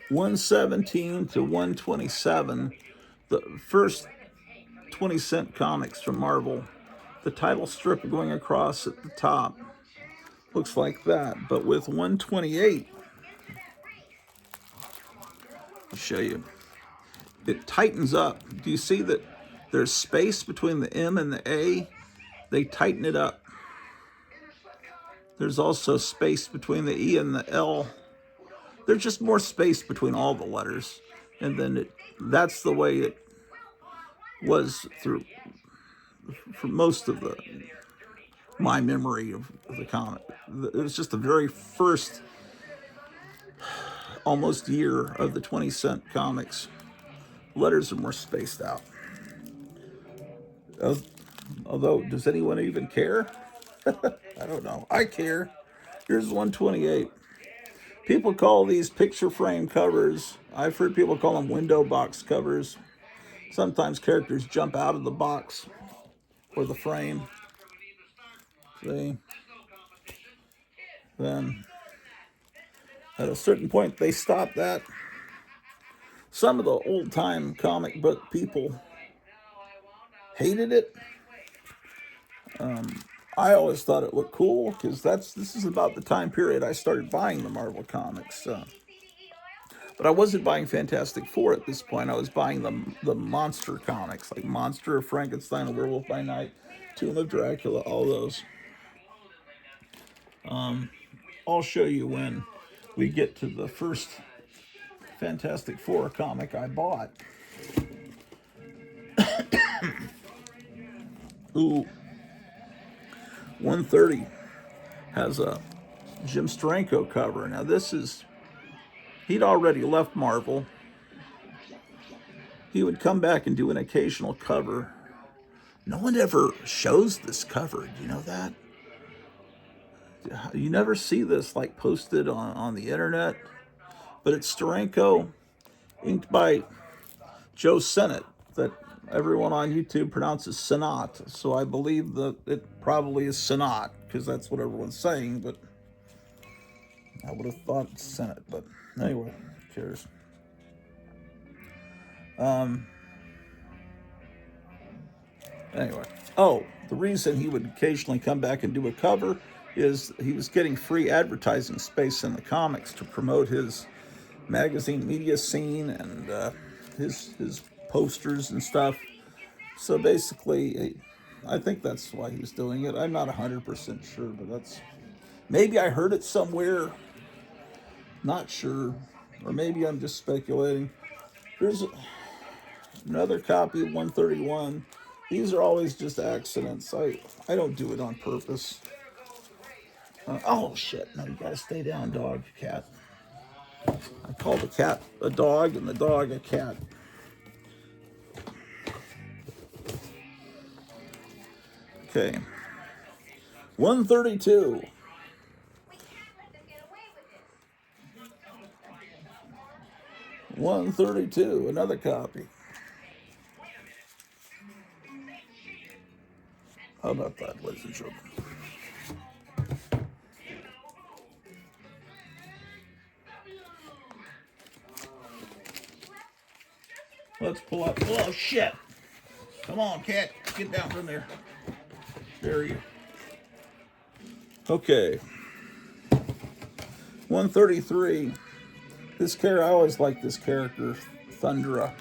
117 to 127, the first 20-cent comics from Marvel, the title strip going across at the top looks like that. But with 128, I'll show you, it tightens up. Do you see that there's space between the M and the A? They tighten it up. There's also space between the E and the L. There's just more space between all the letters. And then that's the way it was for most of my memory of the comic. It was just the very first almost year of the 20-cent comics. Letters are more spaced out. Although, does anyone even care? I don't know. I care. Here's 128. People call these picture frame covers. I've heard people call them window box covers. Sometimes characters jump out of the box or the frame. See? Then, at a certain point, they stop that. Some of the old-time comic book people hated it. I always thought it looked cool because this is about the time period I started buying the Marvel comics. But I wasn't buying Fantastic Four at this point. I was buying the monster comics, like Monster of Frankenstein, Werewolf by Night, Tomb of Dracula, all those. I'll show you when we get to the first Fantastic Four comic I bought. Ooh. 130 has a Jim Steranko cover. Now he'd already left Marvel. He would come back and do an occasional cover. No one ever shows this cover. Do you know that? You never see this like posted on the internet. But it's Steranko, inked by Joe Sennett, that everyone on YouTube pronounces Senat. So I believe that it probably is Senat, because that's what everyone's saying. But I would have thought it's Senate. But anyway, who cares? Anyway. Oh, the reason he would occasionally come back and do a cover is he was getting free advertising space in the comics to promote his magazine media scene and his posters and stuff. So basically, I think that's why he was doing it. I'm not 100% sure, but maybe I heard it somewhere. Not sure, or maybe I'm just speculating. Here's another copy of 131. These are always just accidents. I don't do it on purpose. Oh shit! No, you gotta stay down, dog, cat. I call the cat a dog and the dog a cat. Okay. 132. 132, another copy. How about that, ladies and gentlemen? Let's pull up. Oh, shit. Come on, cat. Get down from there. There you. Okay. 133. I always liked this character, Thundra.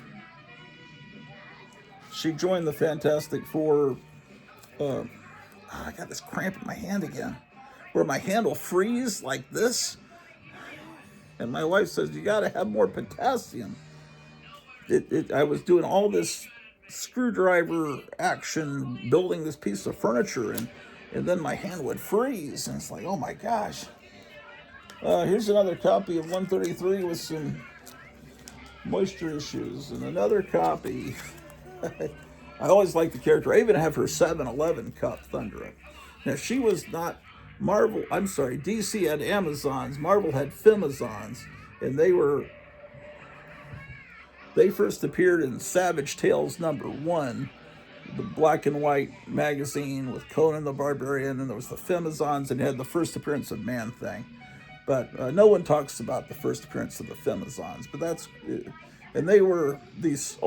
She joined the Fantastic Four. I got this cramp in my hand again, where my hand will freeze like this. And my wife says, you got to have more potassium. I was doing all this screwdriver action, building this piece of furniture, and then my hand would freeze. And it's like, oh my gosh. Here's another copy of 133 with some moisture issues, and another copy. I always liked the character. I even have her 7-Eleven cup, Thundra. Now, she was not Marvel. I'm sorry, DC had Amazons. Marvel had Femazons, and they first appeared in Savage Tales #1, the black and white magazine with Conan the Barbarian, and there was the Femazons, and it had the first appearance of Man-Thing. But no one talks about the first appearance of the Femazons. But and they were these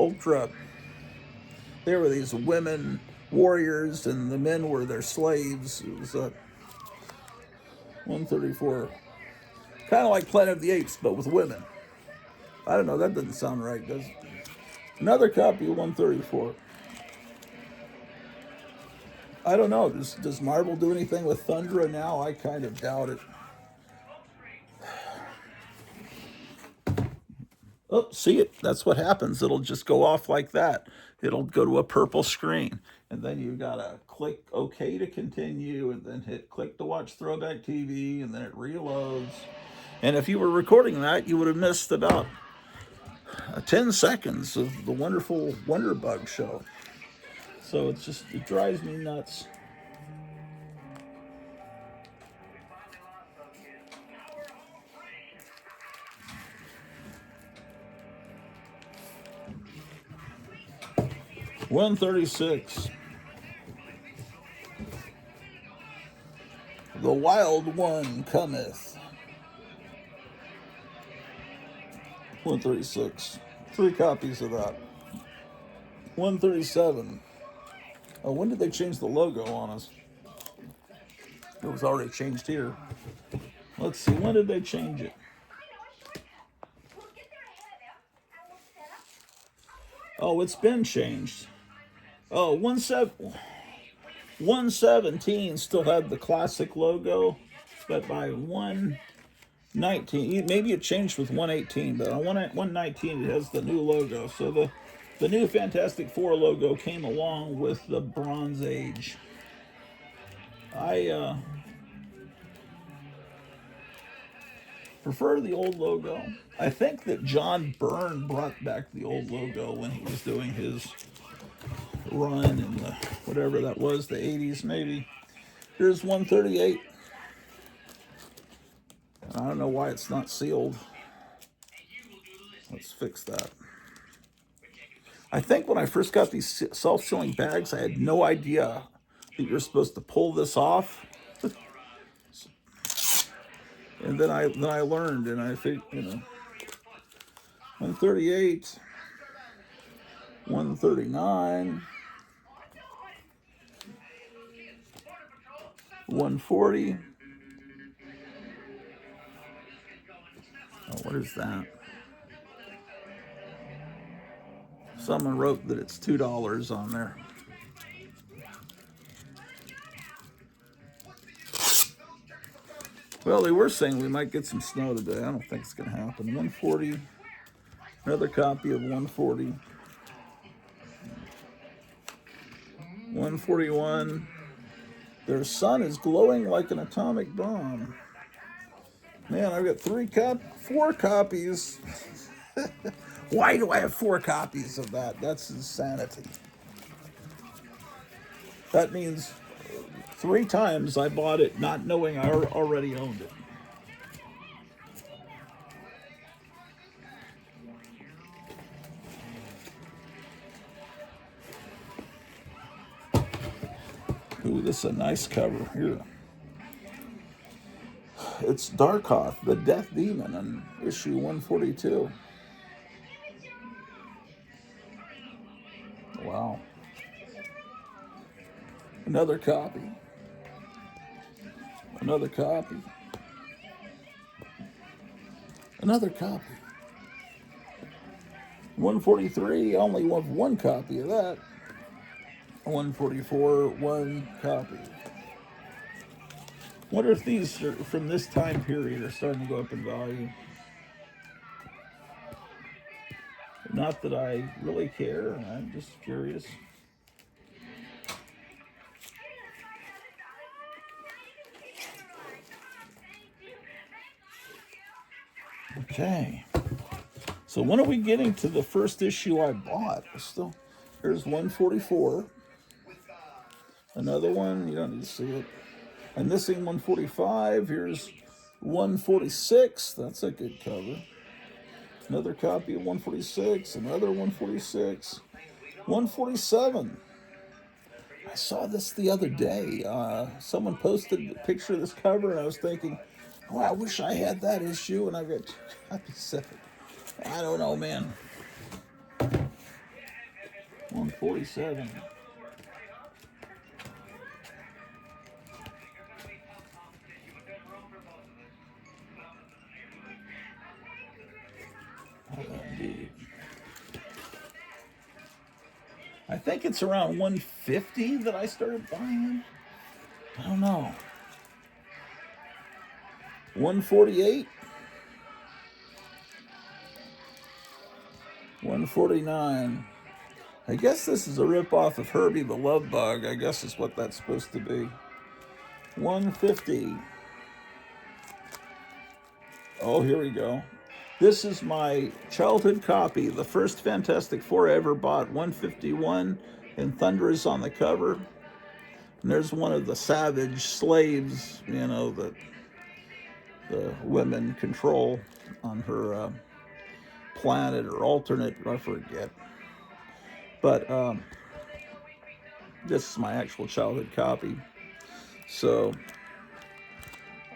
women warriors, and the men were their slaves. It was 134. Kind of like Planet of the Apes, but with women. I don't know, that doesn't sound right, does it? Another copy of 134. I don't know, does Marvel do anything with Thundra now? I kind of doubt it. Oh, see it? That's what happens. It'll just go off like that. It'll go to a purple screen. And then you gotta click OK to continue, and then hit click to watch Throwback TV, and then it reloads. And if you were recording that, you would have missed about 10 seconds of the wonderful Wonderbug show. So it drives me nuts. $136. The Wild One cometh. 136. 3 copies of that. 137. Oh, when did they change the logo on us? It was already changed here. Let's see, when did they change it? Oh, it's been changed. Oh, 117 still had the classic logo, but by 119, maybe it changed with 118, but on 119 it has the new logo. So the new Fantastic Four logo came along with the Bronze Age. I prefer the old logo. I think that John Byrne brought back the old logo when he was doing his run in the whatever that was, the 80s maybe. Here's 138. I don't know why it's not sealed. Let's fix that. I think when I first got these self-sealing bags, I had no idea that you're supposed to pull this off. And then I learned, and I think, 138, 139, 140. Oh, what is that? Someone wrote that it's $2 on there. Well, they were saying we might get some snow today. I don't think it's going to happen. 140. Another copy of 140. 141. Their sun is glowing like an atomic bomb. Man, I've got 4 copies. Why do I have 4 copies of that? That's insanity. That means 3 times I bought it not knowing I already owned it. Ooh, this is a nice cover here. It's Darkoth, the Death Demon, in issue 142. Wow. Another copy. Another copy. Another copy. 143, only one copy of that. 144, 1 copy. Wonder if these are from this time period are starting to go up in value. Not that I really care, I'm just curious. Okay. So when are we getting to the first issue I bought? Here's 144. Another one, you don't need to see it. I'm missing 145. Here's 146. That's a good cover. Another copy of 146. Another 146. 147. I saw this the other day. Someone posted a picture of this cover, and I was thinking, oh, I wish I had that issue, and I've got 2 copies of it. I don't know, man. 147. Indeed. I think it's around 150 that I started buying them. I don't know. 148. 149. I guess this is a ripoff of Herbie the Love Bug. I guess is what that's supposed to be. 150. Oh, here we go. This is my childhood copy, the first Fantastic Four I ever bought, 151, and Thunder is on the cover. And there's one of the savage slaves, that the women control on her planet or alternate, I forget. But this is my actual childhood copy. So,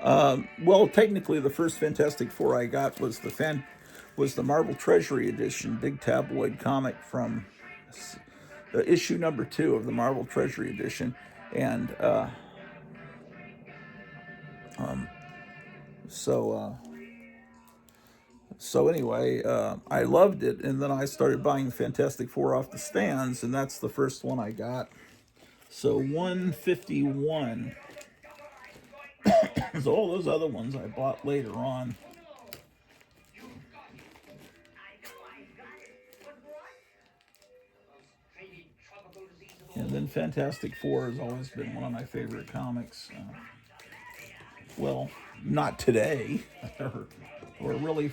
well, technically, the first Fantastic Four I got was the Marvel Treasury Edition, big tabloid comic from issue number 2 of the Marvel Treasury Edition, and so anyway, I loved it, and then I started buying Fantastic Four off the stands, and that's the first one I got. So 151. So all those other ones I bought later on. And then Fantastic Four has always been one of my favorite comics. Well, not today, or really,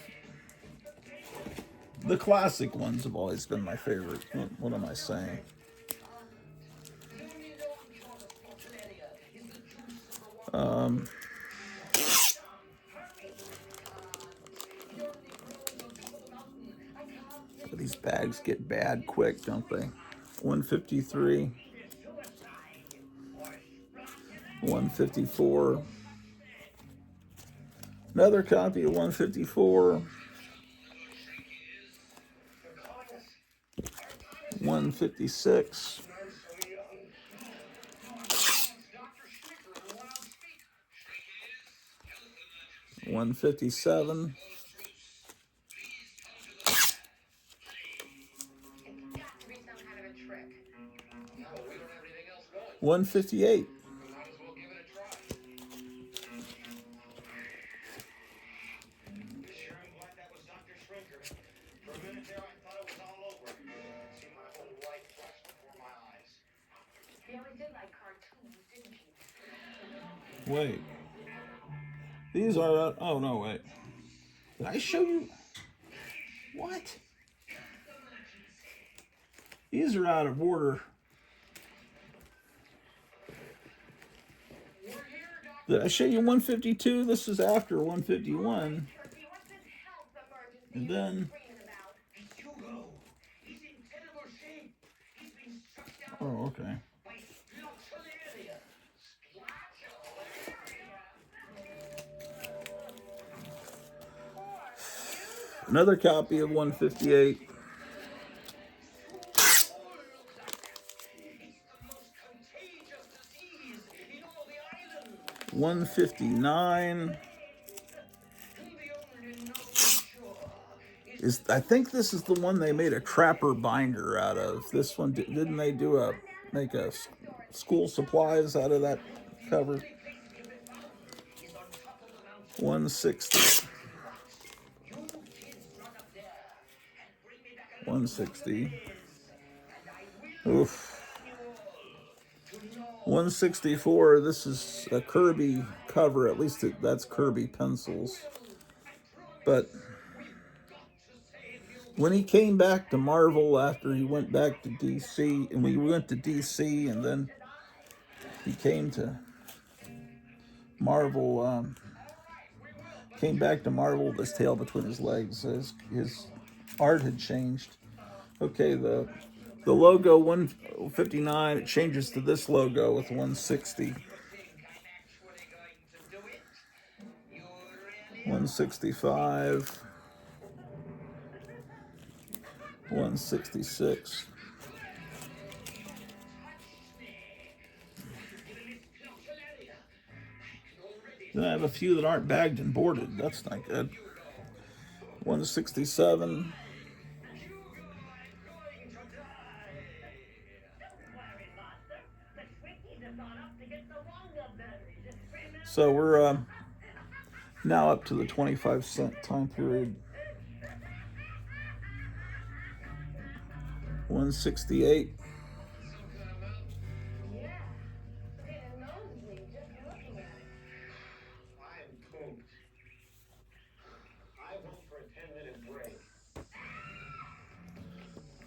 the classic ones have always been my favorite. What am I saying? These bags get bad quick, don't they? 153, 154. Another copy of 154. 156. 157. 158. Wait. These are, oh no, wait. Did I show you? What? These are out of order. Did I show you 152? This is after 151. And then, oh, okay. Another copy of 158. 159. I think this is the one they made a trapper binder out of. This one, didn't they make a school supplies out of that cover? 160. 160. Oof. 164. This is a Kirby cover. At least that's Kirby pencils. But when he came back to Marvel after he went back to DC, and we went to DC, and then he came to Marvel, came back to Marvel with his tail between his legs. His art had changed. Okay, the logo 159, it changes to this logo with 160. 165. 166. Then I have a few that aren't bagged and boarded. That's not good. 167. So we're now up to the 25-cent time period. 168.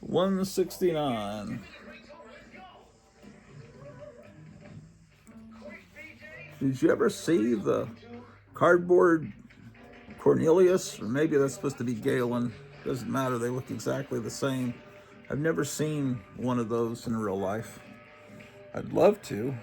$169. Did you ever see the cardboard Cornelius? Or maybe that's supposed to be Galen. Doesn't matter, they look exactly the same. I've never seen one of those in real life. I'd love to.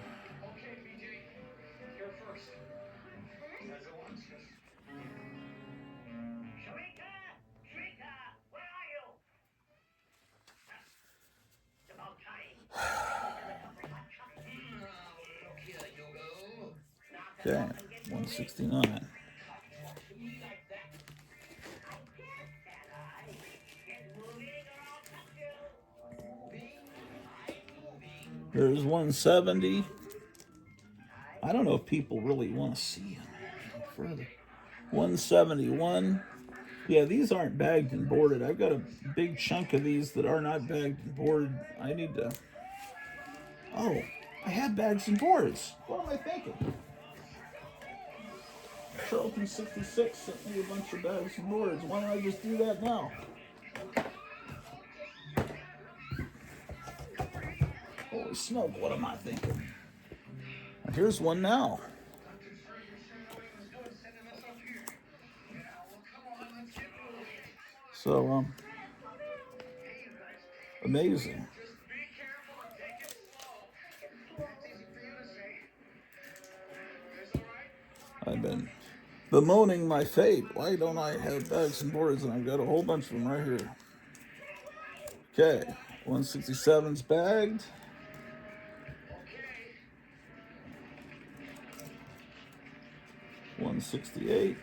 Okay, 169. There's 170. I don't know if people really want to see them further. 171. Yeah, these aren't bagged and boarded. I've got a big chunk of these that are not bagged and boarded. I need to Oh, I had bags and boards. What am I thinking? Charlton 66 sent me a bunch of bags and boards. Why don't I just do that now? Holy smoke, what am I thinking? Here's one now. So, amazing. I've been bemoaning my fate. Why don't I have bags and boards? And I've got a whole bunch of them right here. Okay, 167's bagged. 168.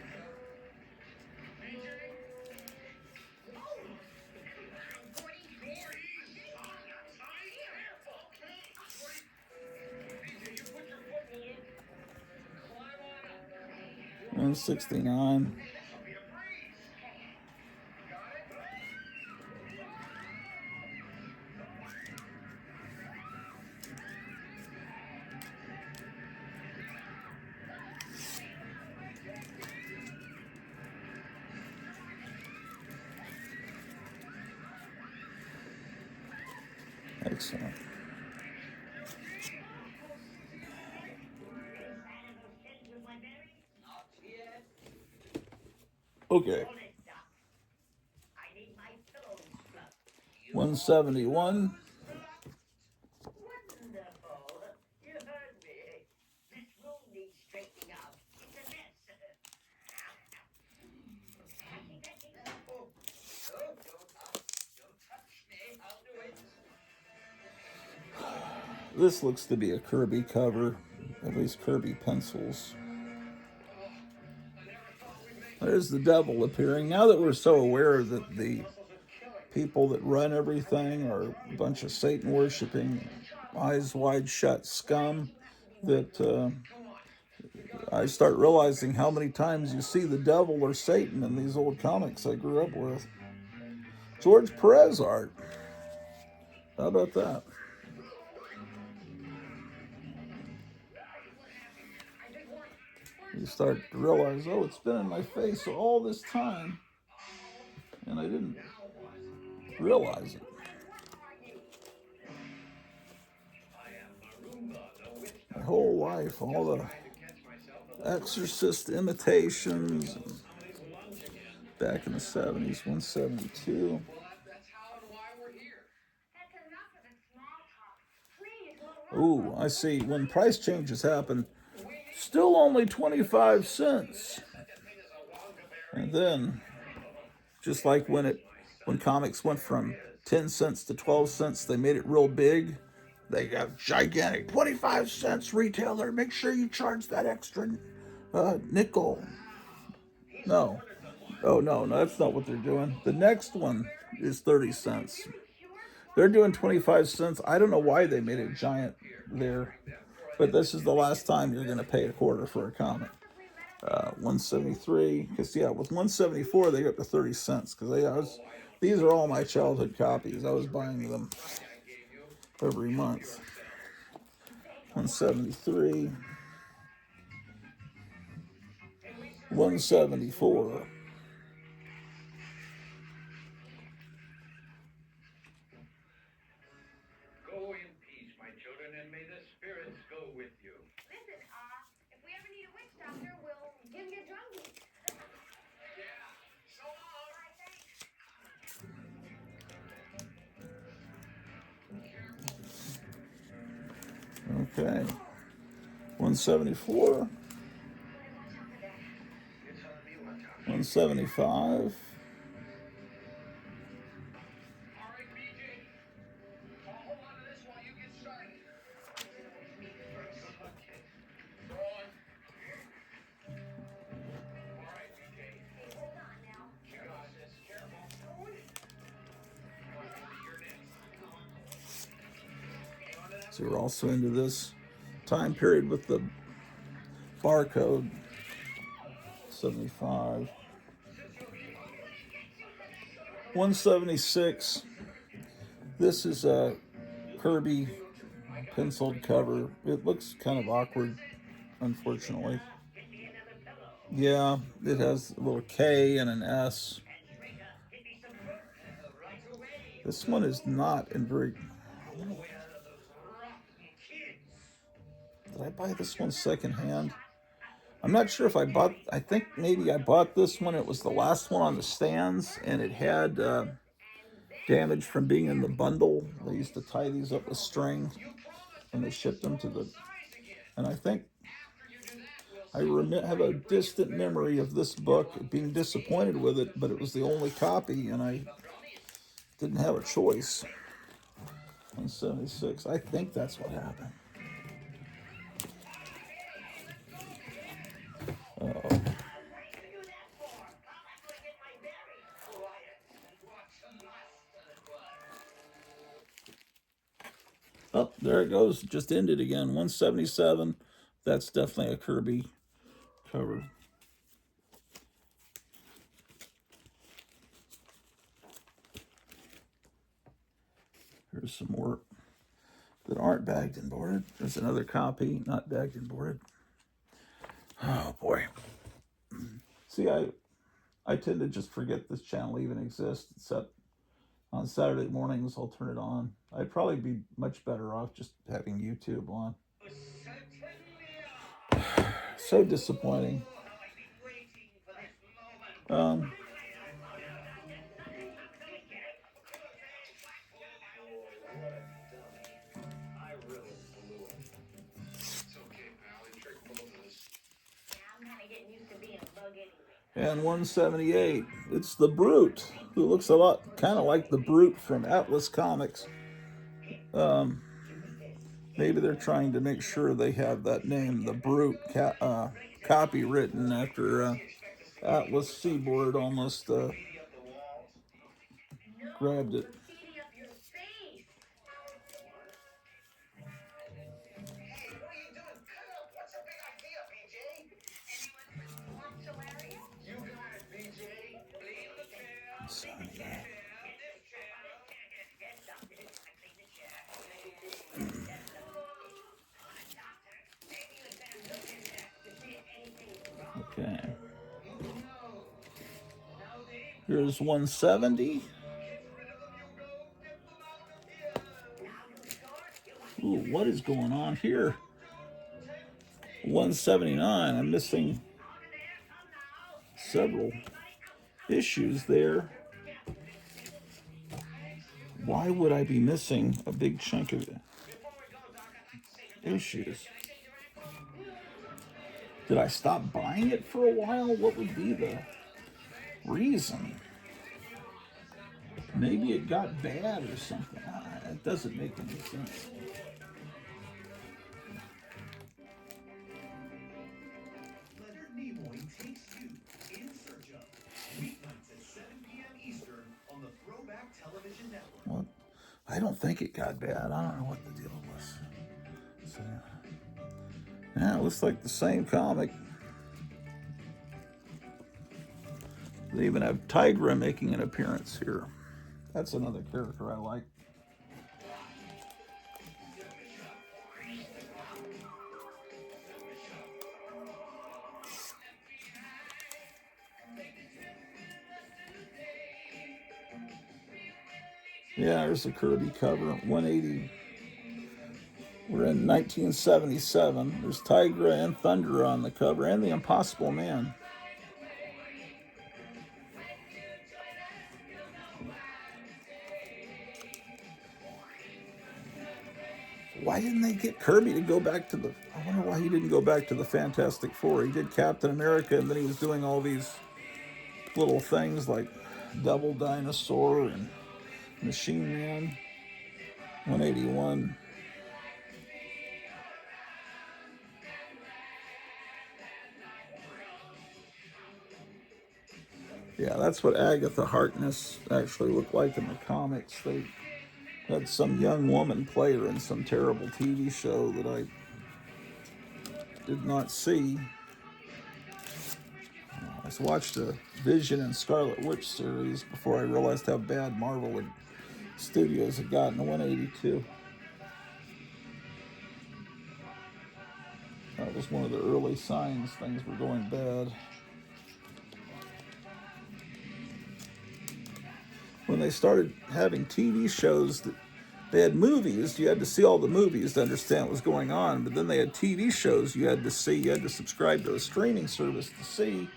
And 69. Excellent. Okay. 171. This looks to be a Kirby cover, at least Kirby pencils. There's the devil appearing. Now that we're so aware that the people that run everything are a bunch of Satan worshiping, eyes wide shut scum, that I start realizing how many times you see the devil or Satan in these old comics I grew up with. George Perez art. How about that? You start to realize, oh, it's been in my face all this time, and I didn't realize it. My whole life, all the Exorcist imitations, and back in the 70s, 172. Ooh, I see. When price changes happen, still only 25 cents. And then, just like when comics went from 10 cents to 12 cents, they made it real big. They got gigantic 25 cents retailer. Make sure you charge that extra nickel. No. Oh, no, that's not what they're doing. The next one is 30 cents. They're doing 25 cents. I don't know why they made it giant there, but this is the last time you're going to pay a quarter for a comic. 173, because yeah, with 174 they got to 30 cents. Because these are all my childhood copies. I was buying them every month. 173, 174. Go in peace, my children, and may the spirits go with you. Listen, if we ever need a witch doctor, we'll give you a drum beat. Yeah, so long. Okay. 174. 175. All right, BJ. I'll hold on to this while you get started. Okay. Go on. All right, BJ. Hold on now. You got this. Careful. You're next. So we're also into this time period with the barcode. 75. 176. This is a Kirby penciled cover. It looks kind of awkward, unfortunately. Yeah, it has a little K and an S. This one is not in very... Did I buy this one secondhand? I'm not sure if I bought... I think maybe I bought this one. It was the last one on the stands, and it had damage from being in the bundle. They used to tie these up with string, and they shipped them to the... And I think I have a distant memory of this book, being disappointed with it, but it was the only copy, and I didn't have a choice. 176. I think that's what happened. Uh-oh. Oh, there it goes. Just ended again. 177. That's definitely a Kirby cover. Here's some more that aren't bagged and boarded. There's another copy, not bagged and boarded. Oh boy. See, I tend to just forget this channel even exists, except on Saturday mornings I'll turn it on. I'd probably be much better off just having YouTube on. So disappointing. And 178. It's the Brute, who looks a lot kind of like the Brute from Atlas Comics. Maybe they're trying to make sure they have that name, the Brute, copy written after Atlas Seaboard almost grabbed it. Okay. Here's 170. Ooh, what is going on here? 179. I'm missing several issues there. Why would I be missing a big chunk of issues? Did I stop buying it for a while? What would be the reason? Maybe it got bad or something. It doesn't make any sense. Leonard Nimoy takes you in search of weeknights at 7 p.m. Eastern on the Throwback Television Network. Well, I don't think it got bad. I don't know what the deal was. So, yeah, it looks like the same comic. They even have Tigra making an appearance here. That's another character I like. Yeah, there's a Kirby cover, 180. We're in 1977. There's Tigra and Thunder on the cover, and the Impossible Man. Why didn't they get Kirby to go back to the... I wonder why he didn't go back to the Fantastic Four. He did Captain America, and then he was doing all these little things like Double Dinosaur and Machine Man. 181. Yeah, that's what Agatha Harkness actually looked like in the comics. They had some young woman play her in some terrible TV show that I did not see. I watched the Vision and Scarlet Witch series before I realized how bad Marvel Studios had gotten. 182. was one of the early signs things were going bad. When they started having TV shows that they had movies, you had to see all the movies to understand what was going on. But then they had TV shows you had to see. You had to subscribe to a streaming service to see,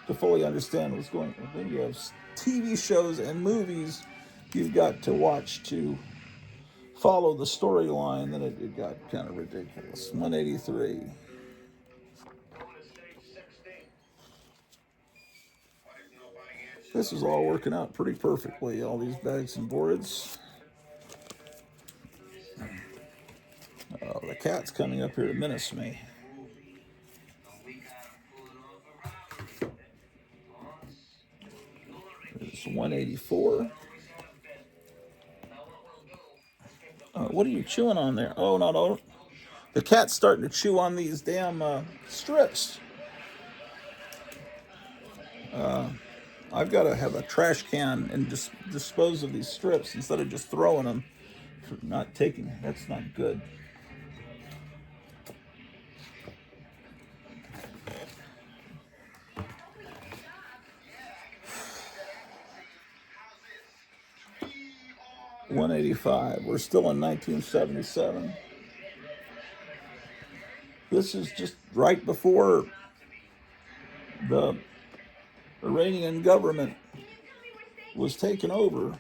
to fully understand what was going on. Then you have TV shows and movies you've got to watch to follow the storyline. Then it got kind of ridiculous. 183. This is all working out pretty perfectly, all these bags and boards. The cat's coming up here to menace me. It's 184. What are you chewing on there? Oh, no. The cat's starting to chew on these damn strips. I've got to have a trash can and just dispose of these strips instead of just throwing them. For not taking, that's not good. $185. We're still in 1977. This is just right before the Iranian government was taken over.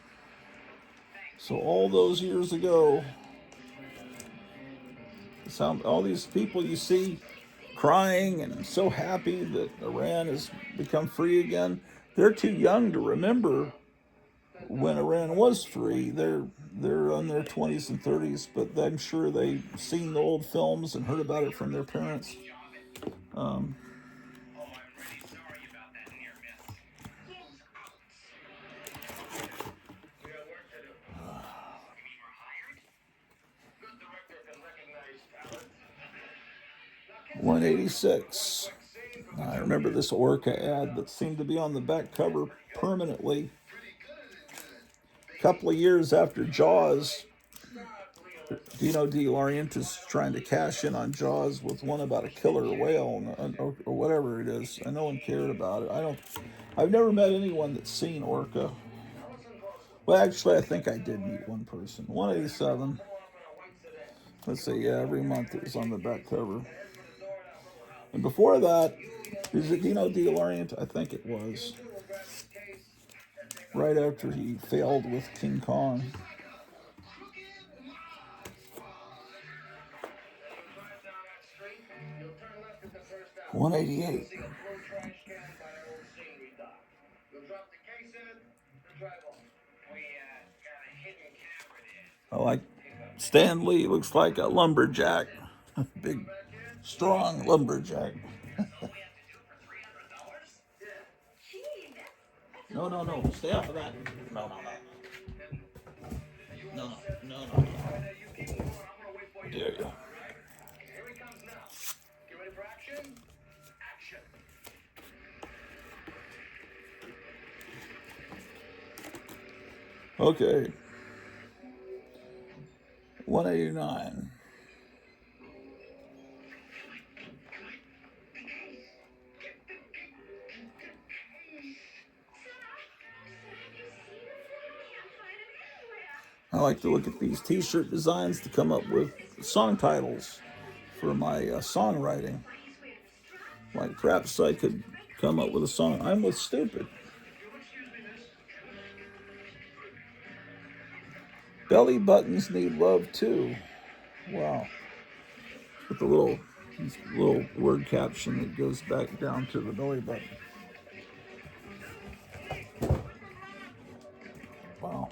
So all those years ago, all these people you see crying and so happy that Iran has become free again, they're too young to remember when Iran was free. They're in their 20s and 30s, but I'm sure they've seen the old films and heard about it from their parents. 186. I remember this Orca ad that seemed to be on the back cover permanently. A couple of years after Jaws, Dino De Laurentiis trying to cash in on Jaws with one about a killer whale or whatever it is. And no one cared about it. I've never met anyone that's seen Orca. Well, actually, I think I did meet one person. 187. Let's see, yeah, every month it was on the back cover. And before that, is it Dino De Laurentiis? I think it was. Right after he failed with King Kong. $188. I like Stan Lee. Looks like a lumberjack. Big, strong lumberjack. No. Stay off of that. No. Dare you. Here he comes now. Get ready for action. Action. Okay. 189. I like to look at these t-shirt designs to come up with song titles for my songwriting. Like perhaps I could come up with a song. I'm with Stupid. Belly buttons need love too. Wow. With the little word caption that goes back down to the belly button. Wow.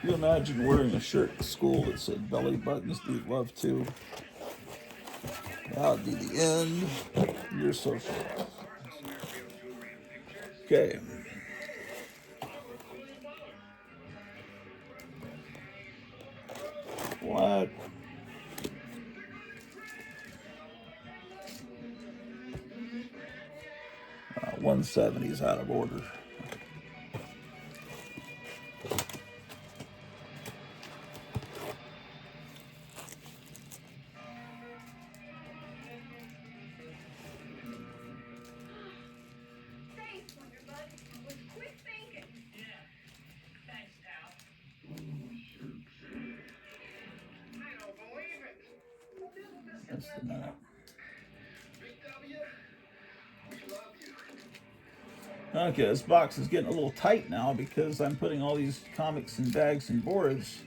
Can you imagine wearing a shirt at school that said belly buttons need love too? That would be the end of your social life. Okay. What? $170 is out of order. Just a minute. Okay, this box is getting a little tight now because I'm putting all these comics in bags and boards.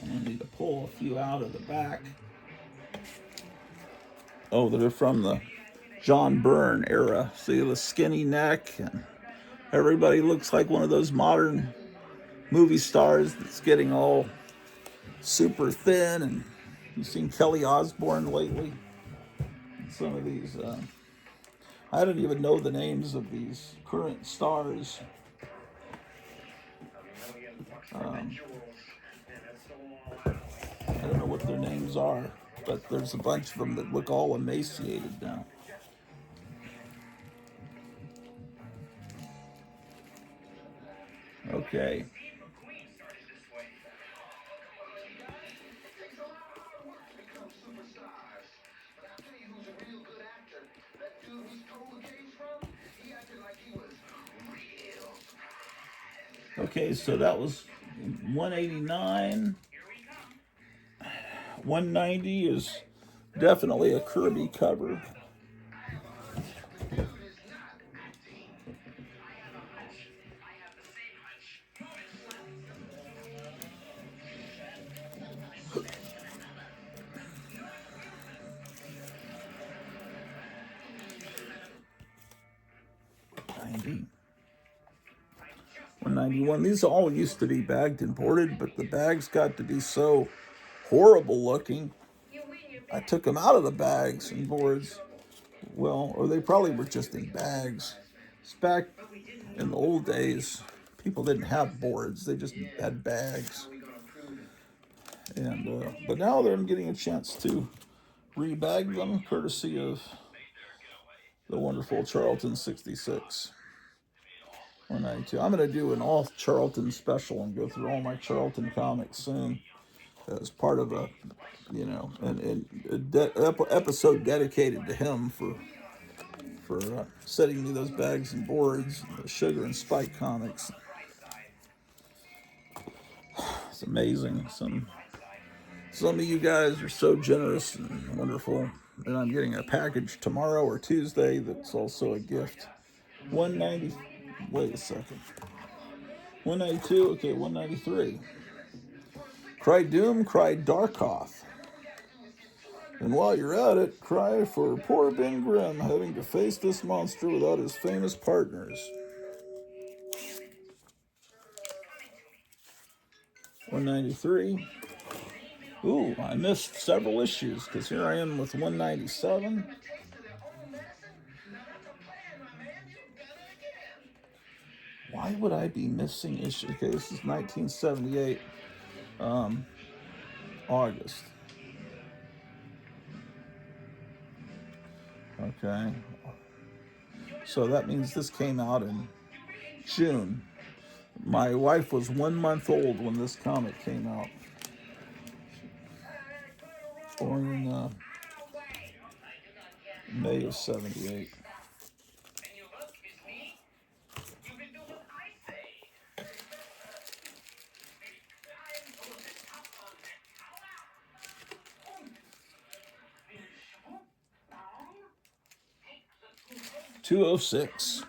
I need to pull a few out of the back. Oh, they're from the John Byrne era. See the skinny neck, and everybody looks like one of those modern movie stars that's getting all super thin. And you've seen Kelly Osbourne lately. Some of these, I don't even know the names of these current stars. I don't know what their names are, but there's a bunch of them that look all emaciated now. Okay. Okay, so that was 189. 190 is definitely a Kirby cover. $90. 191. These all used to be bagged and boarded, but the bags got to be so horrible looking. I took them out of the bags and boards. Well, or they probably were just in bags. It's back in the old days, people didn't have boards; they just had bags. And but now I'm getting a chance to rebag them, courtesy of the wonderful Charlton 66. 192. I'm going to do an all Charlton special and go through all my Charlton comics soon as part of a, episode dedicated to him for setting me those bags and boards, the Sugar and Spike comics. It's amazing. Some of you guys are so generous and wonderful, and I'm getting a package tomorrow or Tuesday that's also a gift. 190. Wait a second. 192. Okay, 193. Cry Doom, cry Darkoth. And while you're at it, cry for poor Ben Grimm having to face this monster without his famous partners. 193. Ooh, I missed several issues because here I am with 197. Why would I be missing issues? Okay, this is 1978, August. Okay. So that means this came out in June. My wife was 1 month old when this comic came out. Born in May of 78. $206.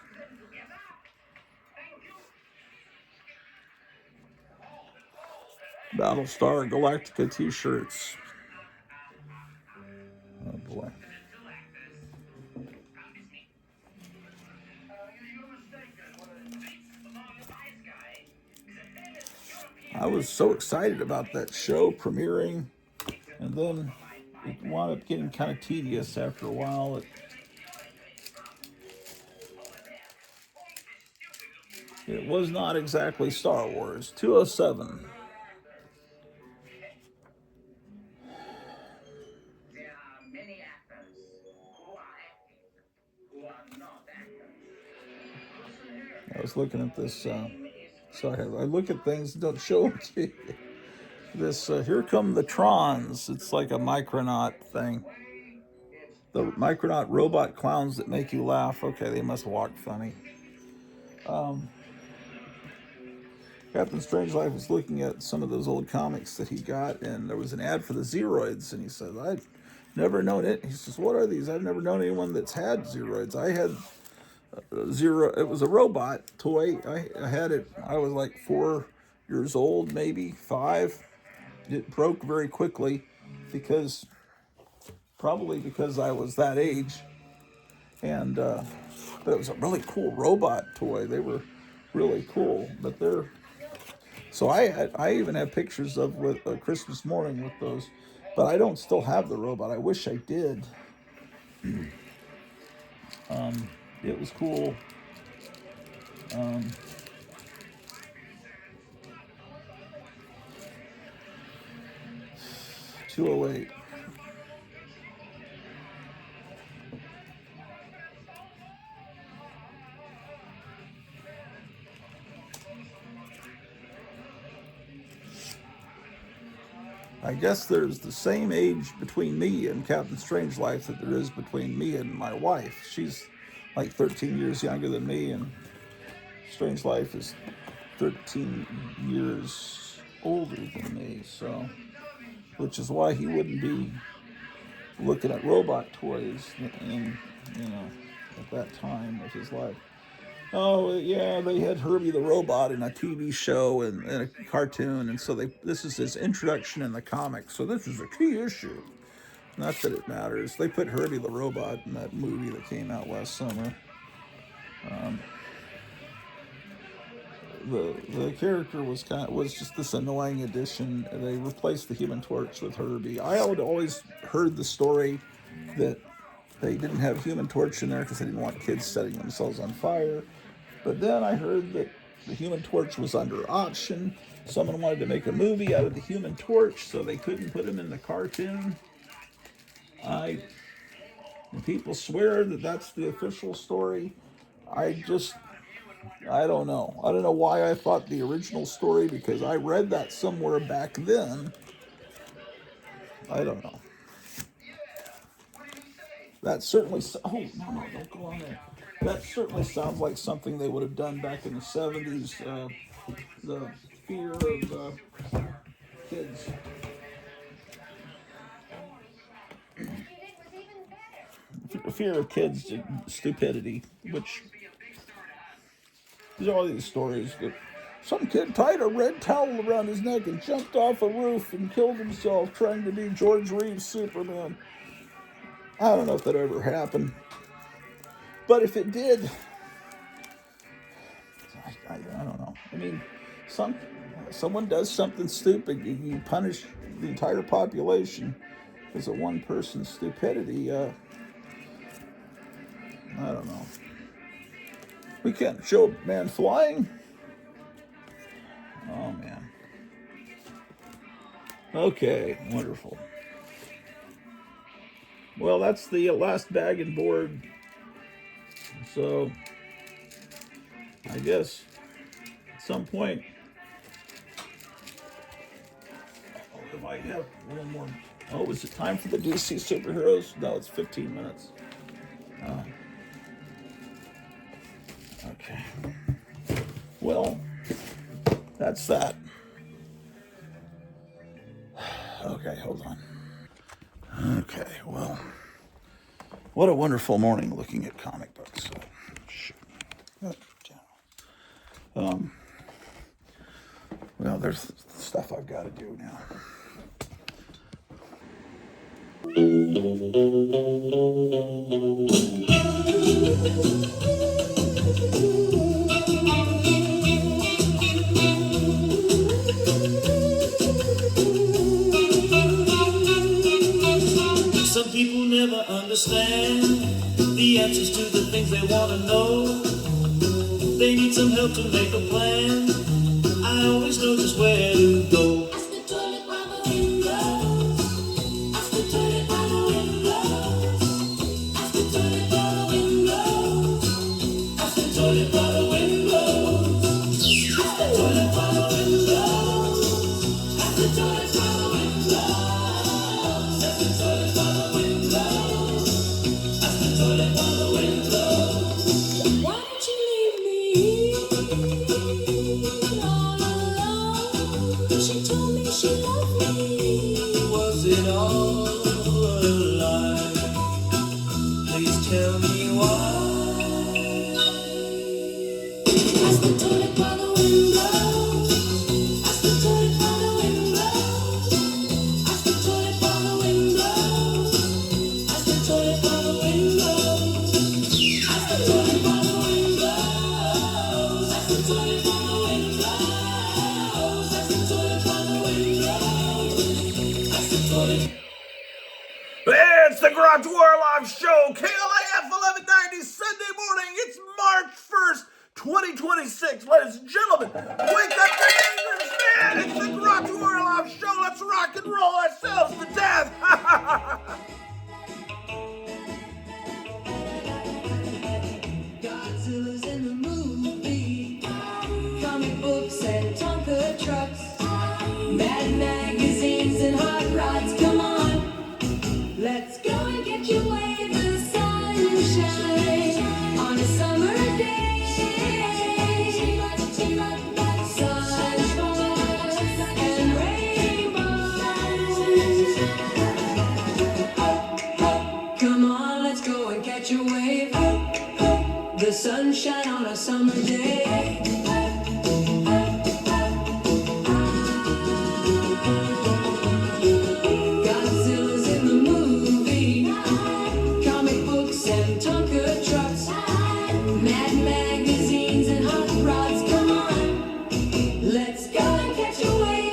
Battlestar Galactica t-shirts. Oh boy. I was so excited about that show premiering, and then it wound up getting kind of tedious after a while. It was not exactly Star Wars. 207. I was looking at this, so I look at things, don't show them to you. This, Here Come the Trons. It's like a Micronaut thing. The Micronaut robot clowns that make you laugh. Okay, they must walk funny. Got Captain Strangelove was looking at some of those old comics that he got, and there was an ad for the Zeroids, and he said, I'd never known it. He says, what are these? I've never known anyone that's had Zeroids. I had Zero. It was a robot toy. I had it. I was like 4 years old, maybe 5. It broke very quickly probably because I was that age. And but it was a really cool robot toy. They were really cool. But so I even have pictures of with Christmas morning with those, but I don't still have the robot. I wish I did. It was cool. 208. I guess there's the same age between me and Captain Strangelove that there is between me and my wife. She's like 13 years younger than me, and Strangelove is 13 years older than me, so which is why he wouldn't be looking at robot toys at that time of his life. Oh yeah, they had Herbie the Robot in a TV show and a cartoon, and so this is his introduction in the comics. So this is a key issue. Not that it matters. They put Herbie the Robot in that movie that came out last summer. The character was just this annoying addition. They replaced the Human Torch with Herbie. I had always heard the story that they didn't have Human Torch in there because they didn't want kids setting themselves on fire. But then I heard that the Human Torch was under option. Someone wanted to make a movie out of the Human Torch, so they couldn't put him in the cartoon. And people swear that that's the official story. I don't know. I don't know why I thought the original story, because I read that somewhere back then. I don't know. That certainly... Oh, no, don't go on there. That certainly sounds like something they would have done back in the 70s. The fear of kids. The fear of kids' stupidity, which... There's all these stories that some kid tied a red towel around his neck and jumped off a roof and killed himself trying to be George Reeves' Superman. I don't know if that ever happened. But if it did, I don't know. I mean, someone does something stupid, you punish the entire population because of one person's stupidity. I don't know. We can't show a man flying. Oh, man. Okay, wonderful. Well, that's the last bag and board. So, I guess at some point, I might have a little more. Oh, is it time for the DC superheroes? No, it's 15 minutes. Okay. Well, that's that. Okay, hold on. Okay, well, what a wonderful morning looking at comic books. Well, there's stuff I've got to do now. Some people never understand the answers to the things they want to know. They need some help to make a plan. I always know just where to go. Ask the toilet by the window. Ask the toilet by the window. Ask the toilet by the window. Ask the toilet by the window. Ask the toilet by the window. Ask the toilet by the window. Ask the toilet by the window. Ask the toilet by the window. Why don't you leave me all alone? Was it all a lie? Please tell me why. As the toilet by the window, as the toilet by the window, as the toilet by the window, as the toilet by the window, as the toilet by the window, as the toilet by the window, as the toilet by the window, as the toilet. It's the Grottu Orloff Show, KLAF 1190 Sunday morning. It's March 1st, 2026. Ladies and gentlemen, wake up your neighbors, man. It's the Grottu Orloff Show. Let's rock and roll ourselves to death. Godzilla's in the movie, comic books and Tonka trucks, mad magazines and hot rods. Come on, let's go and get your wave of sunshine on a summer day. Sunshine and rainbows. Come on, let's go and catch a wave. The sunshine on a summer day. Godzilla's in the movie, comic books and Tonka trucks, mad magazines and hot rods. Come on, let's go and catch a wave.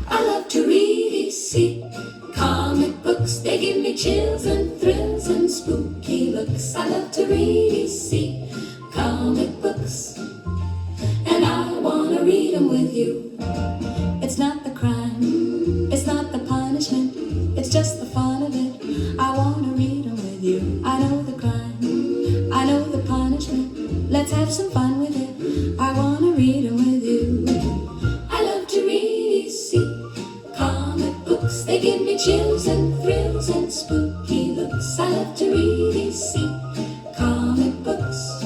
I love to read, see comic books. They give me chills and thrills and spooky looks. I love to read, see comic books, and I wanna read them with you. It's not the crime, it's not the punishment, it's just the fun of it. I wanna read them with you. I know the crime, I know the punishment. Let's have some fun with it. I wanna read them with you. I love to read, see comic books. They give me chills and thrills and spooky looks. I love to read, see comic books,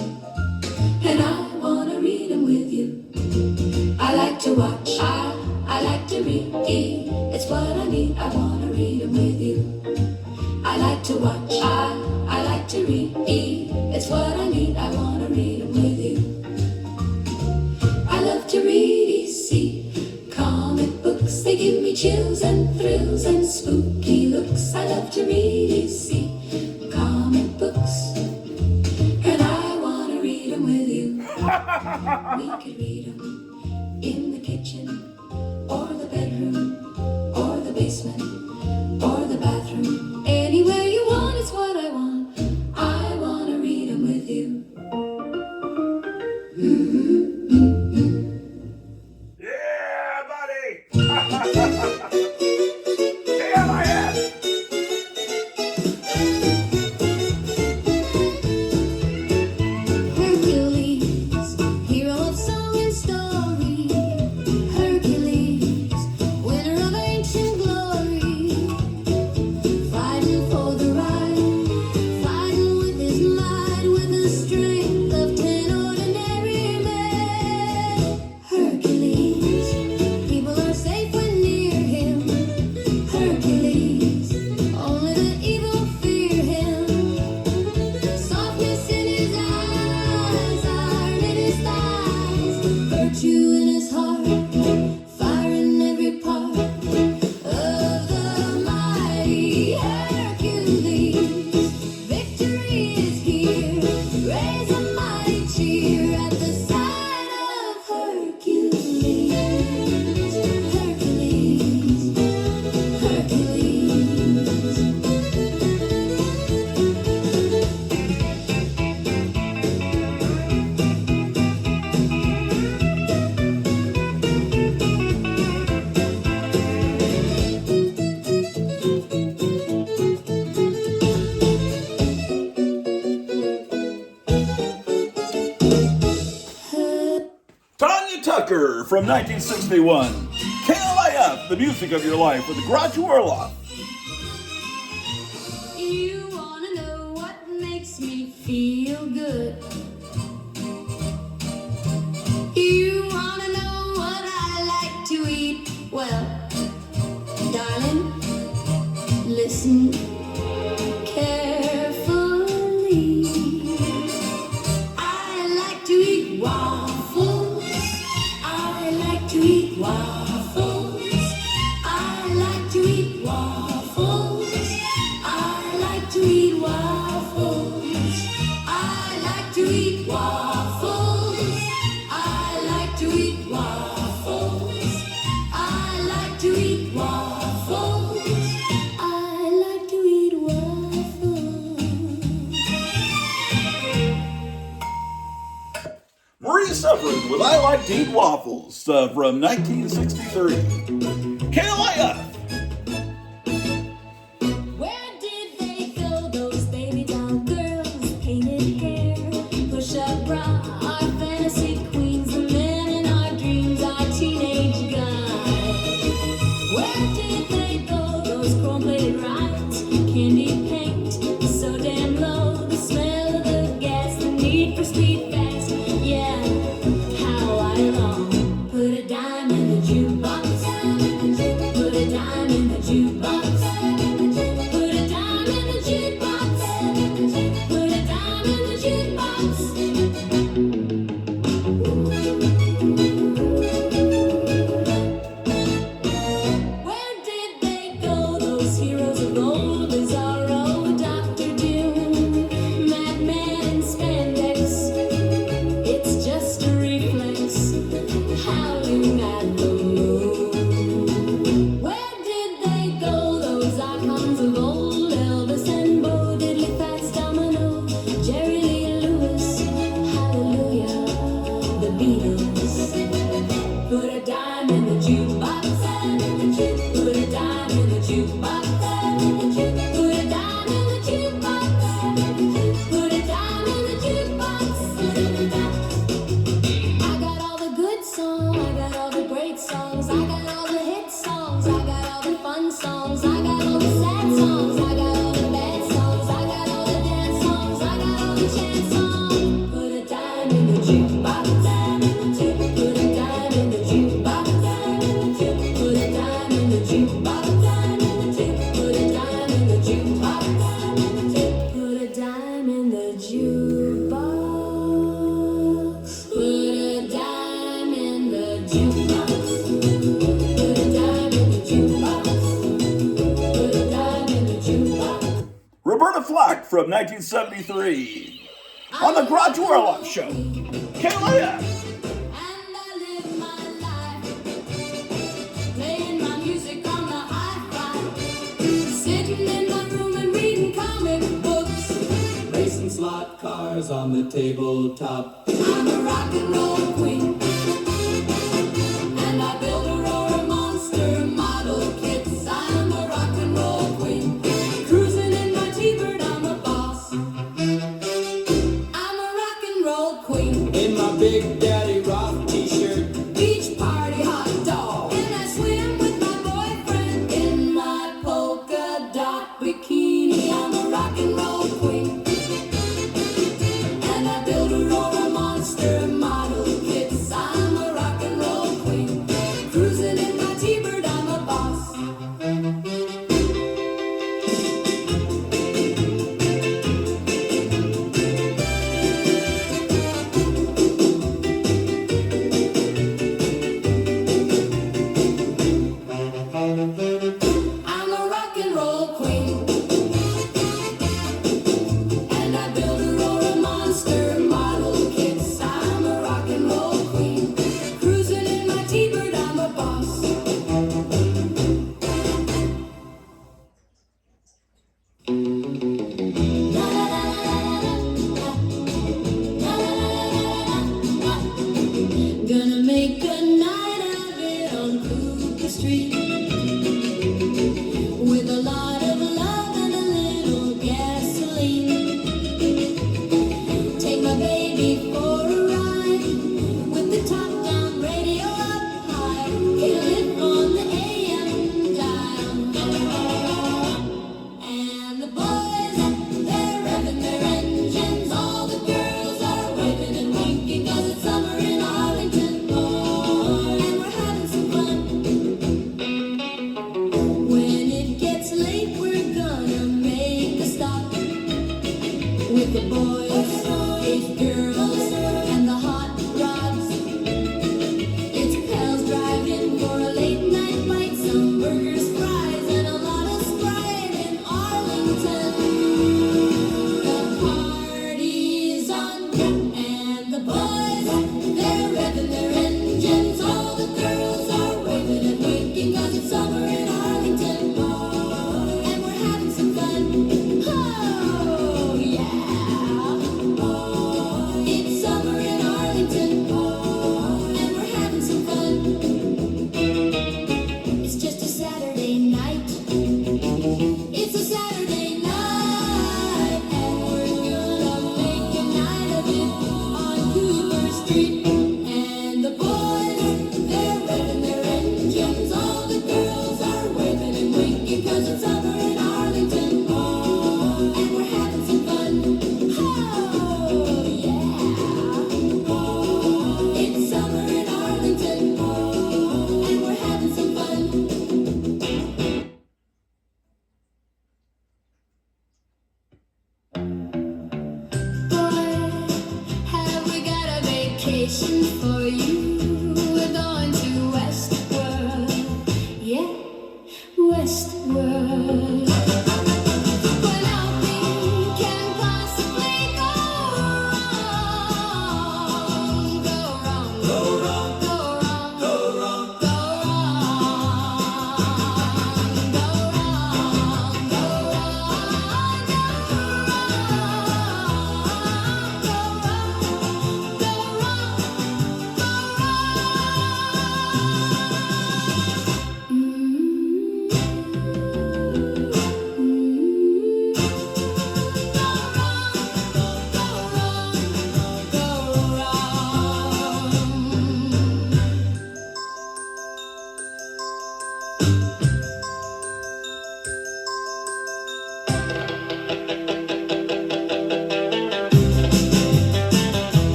and I wanna read them with you. I like to watch, I like to read. It's what I need. I wanna read them with you. I like to watch, I like to read. It's what I need. I wanna read them with you. I love to read, see comic books. They give me chills and thrills and spooky looks. I love to read, see comic books, and I wanna read them with you. We could read them in the kitchen, or the bedroom, or the basement, or the bathroom. Anywhere you want is what I want. I wanna read them with you. Yeah, buddy. KLAF. Hercules, hero of song and story. Sucker from 1961. KLIF, the music of your life with the Grottu Orloff. You wanna know what makes me feel good? You wanna know what I like to eat? Well, darling, listen carefully. I like to eat waffles. I like to eat waffles. I like to eat waffles. I like to eat waffles. I like to eat waffles. I like to eat waffles. I like to eat waffles. I like to eat waffles. Maria Suffren with I Like to Eat Waffles from 1963. KLIF. Where did they go, those baby doll girls? Painted hair, push-up bra, our fantasy queens, the men in our dreams, our teenage guys. Where did they go, those chrome-plated rides? Candy paint, so damn low, the smell of the gas, the need for speed fast. Yeah, how I long. Put a dime in the jukebox. Put a dime in the jukebox. Put a dime in the jukebox. Put a dime in the jukebox. Where did they go, those heroes of old? Bizarro, Dr. Doom, Madman in spandex. It's just a reflex, howling at the moon. Where did they go, those icons of old? Elvis and Bo Diddley, Fats Domino, Jerry Lee Lewis, hallelujah, the Beatles. Put a dime in the jukebox. Put a dime in the jukebox. Put a dime in the jukebox. Put a dime in the jukebox. I got all the good songs. I got all the great songs. I got all the hit songs. I got all the fun songs. I got all the sad songs. I got all the bad songs. I got all the dance songs. I got all the chant songs. Put a dime in the jukebox. Put a dime in the jukebox. Put a dime in the jukebox. Put a dime in the jukebox. Put a dime in the jukebox. Put a dime in the jukebox. Put a dime in the jukebox. Put a dime in the jukebox. Roberta Flack from 1973. On the Grottu Orloff Show. KLIF. And I live my life playing my music on the hi-fi, sitting in my room and reading comic books, Racing slot cars on the tabletop. I'm a rock and roll queen, and I build Aurora monster model kits. I'm a rock and roll queen, cruising in my T-Bird, I'm a boss. I'm a rock and roll queen. In my Big Daddy Rock t-shirt. Beach party hot dog. And I swim with my boyfriend in my polka dot bikini. I'm a rock and roll queen. And I build Aurora monster model kits. with the boys, it's girls, and the hot rods. It's pals driving for a late night bite, some burgers, fries, and a lot of Sprite in Arlington. The party's on, and the boys, they're revving their engines. All the girls are waving and winking 'cause it's summer in Arlington. And we're having some fun. Oh, yeah. It's summer in Arlington. And we're having some fun. It's just a Saturday night. It's a Saturday night. And we're gonna make a night of it on Cooper Street. And the boys, they're revving their engines. All the girls are waving and winking 'cause it's summer in Arlington. And we're having some fun. Oh, yeah. It's summer in Arlington. And we're having some fun. Boy, have we got a vacation for you? We're going to Westworld. Yeah, Westworld. Where nothing can possibly go wrong. Go wrong. Go wrong. Go wrong. Go wrong. Go wrong. Go wrong. Go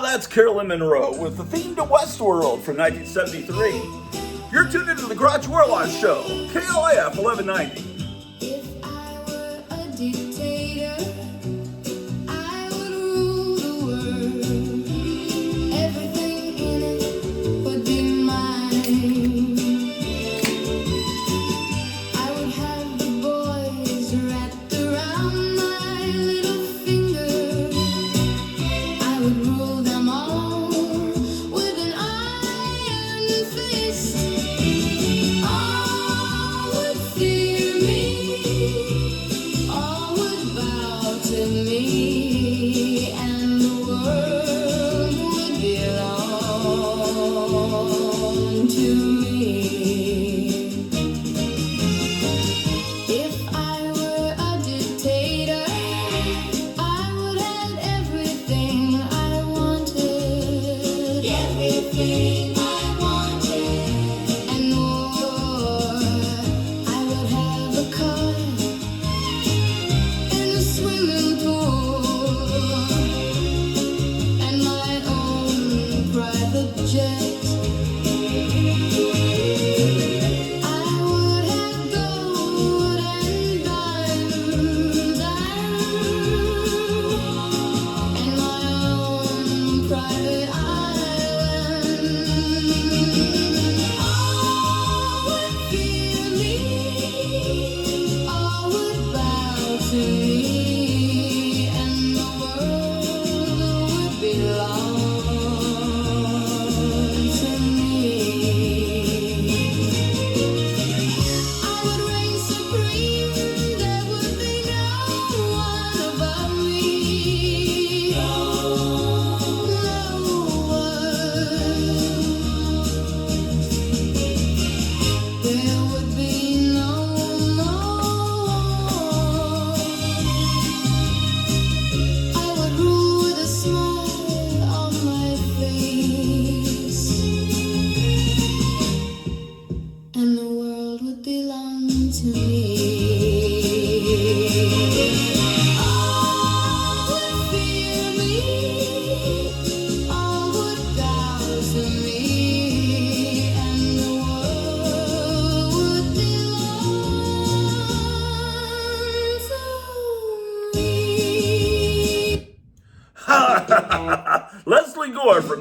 That's Carolyn Monroe with the theme to Westworld from 1973. You're tuned into the Grottu Orloff Show, KLIF 1190. If I were a dictator, I would rule the world. Everything in it would be mine. I would have the boys wrapped around my little finger. I would rule them all with an iron fist. All would fear me.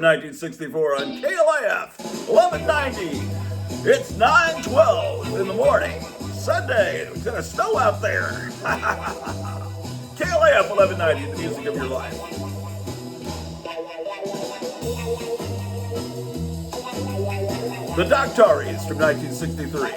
from 1964 on KLIF 1190. It's 9:12 in the morning, Sunday. It's gonna snow out there. KLIF 1190, the music of your life. The Doctaries from 1963.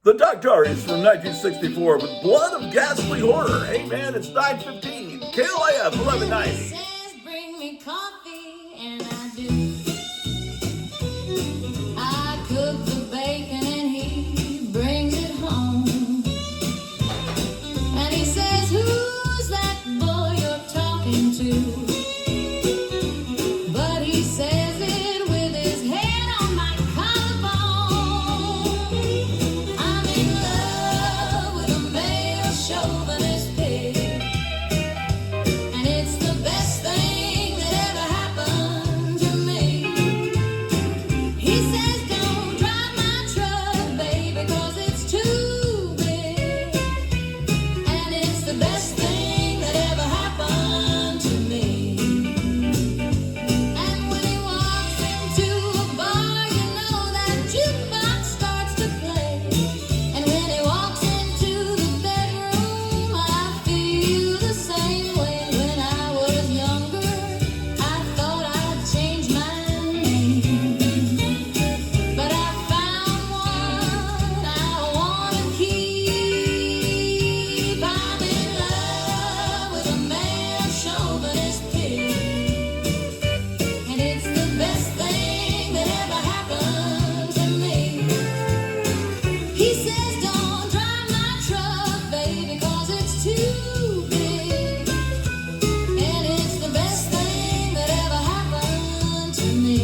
The Doctaries from 1964 with Blood of Ghastly Horror. Hey man, it's 9:15. KLIF 1190. Says bring me coffee and I do. I cook the bacon and he brings it home. And he says, who's that boy you're talking to? But he says it with his head on my collarbone. I'm in love with a male chauvinist pig. And it's the best thing that ever happened to me. He says, don't drive my truck, baby, 'cause it's too big. And it's the best thing that ever happened to me. And when he walks into a bar, you know that jukebox starts to play. And when he walks into the bedroom, I feel the same way. When I was younger, I thought I'd change my name. But I found one I wanna keep. I'm in love with a male chauvinist pig. And it's the best thing that ever happened to me. He says, don't drive my truck, baby, 'cause it's too big. And it's the best thing that ever happened to me.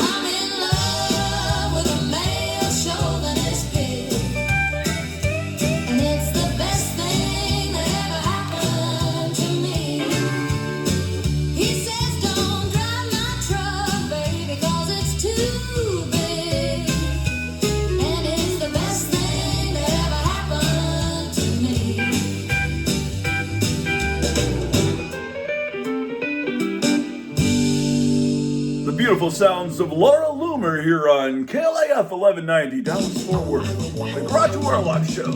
I'm in love with a male chauvinist pig. And it's the best thing that ever happened to me. He says, don't drive my truck, baby, 'cause it's too big. And it's the best thing that ever happened to me. The beautiful sounds of Laura Loomer here on KLIF 1190, Dallas Fort Worth. The Grottu Orloff Show.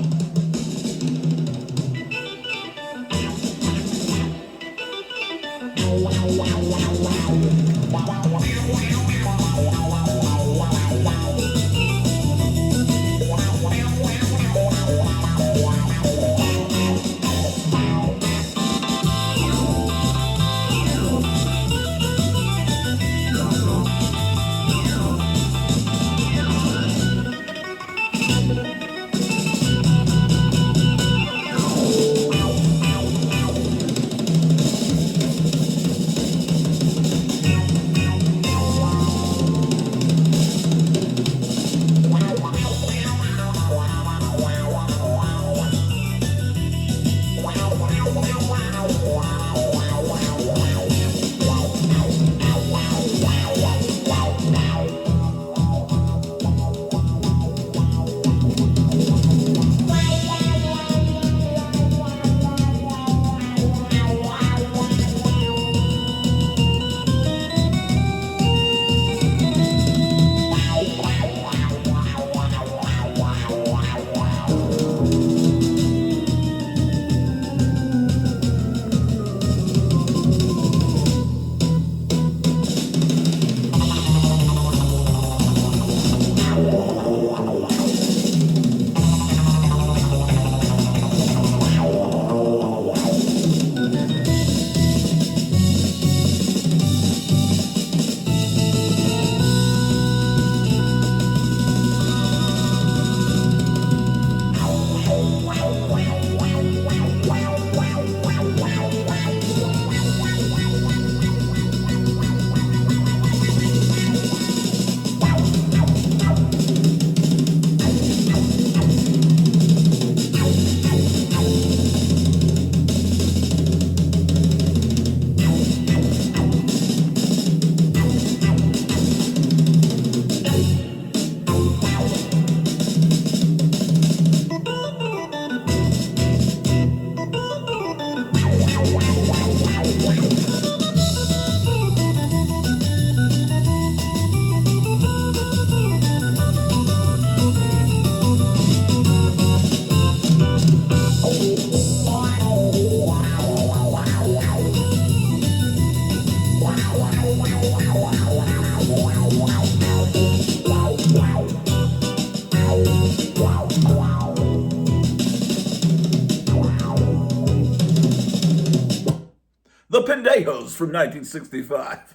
The Pendejos from 1965.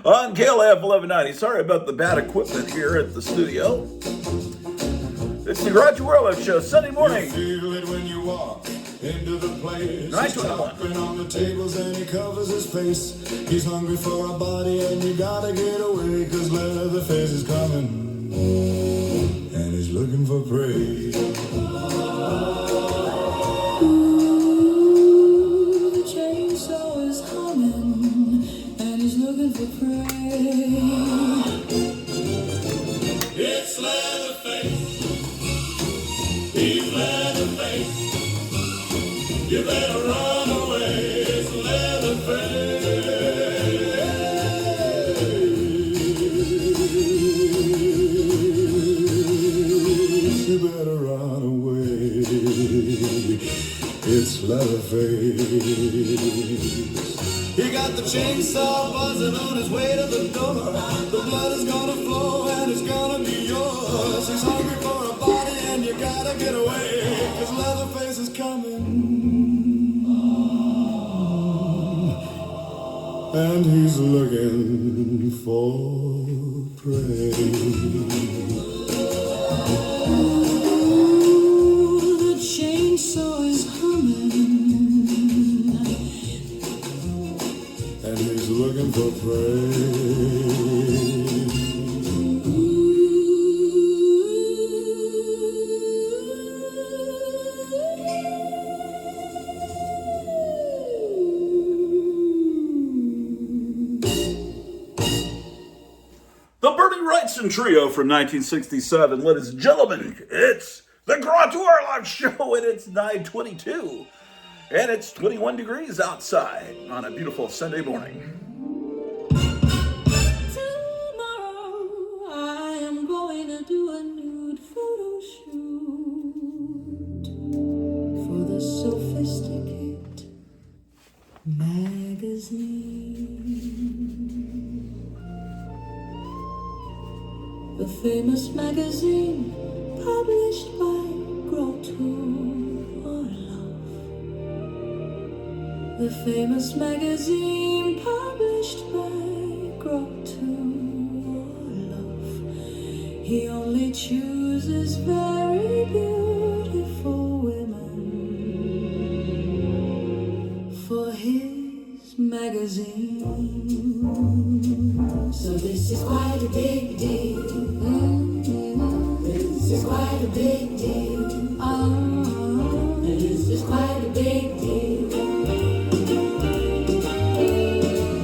On KLF 1190. Sorry about the bad equipment here at the studio. It's the Grottu Orloff Show, Sunday morning. You feel it when you walk into the place. Nice He's one. chopping on the tables and he covers his face. He's hungry for a body and you gotta get away, 'cause Leatherface is coming and he's looking for prey. The chainsaw is humming and he's looking for prey. It's Leatherface. He's Leatherface. You better run away. It's Leatherface. You better run away. It's Leatherface. He got the chainsaw buzzing on his way to the door. The blood is gonna flow and it's gonna be yours. He's hungry for a body and you gotta get away, 'cause Leatherface is coming. And he's looking for prey. The chainsaw is humming And he's looking for prey. The Bernie Wrightson Trio from 1967. Ladies and gentlemen, it's the Grottu Orloff Show, and it's 9:22. And it's 21 degrees outside on a beautiful Sunday morning. tomorrow. I am going to do a nude photo shoot for the Sophisticate magazine. The famous magazine published by Grottu Orloff. The famous magazine published by Grottu Orloff. He only chooses very beautiful women for his magazine. So this is quite a big deal. This is quite a big deal. This is quite a big deal.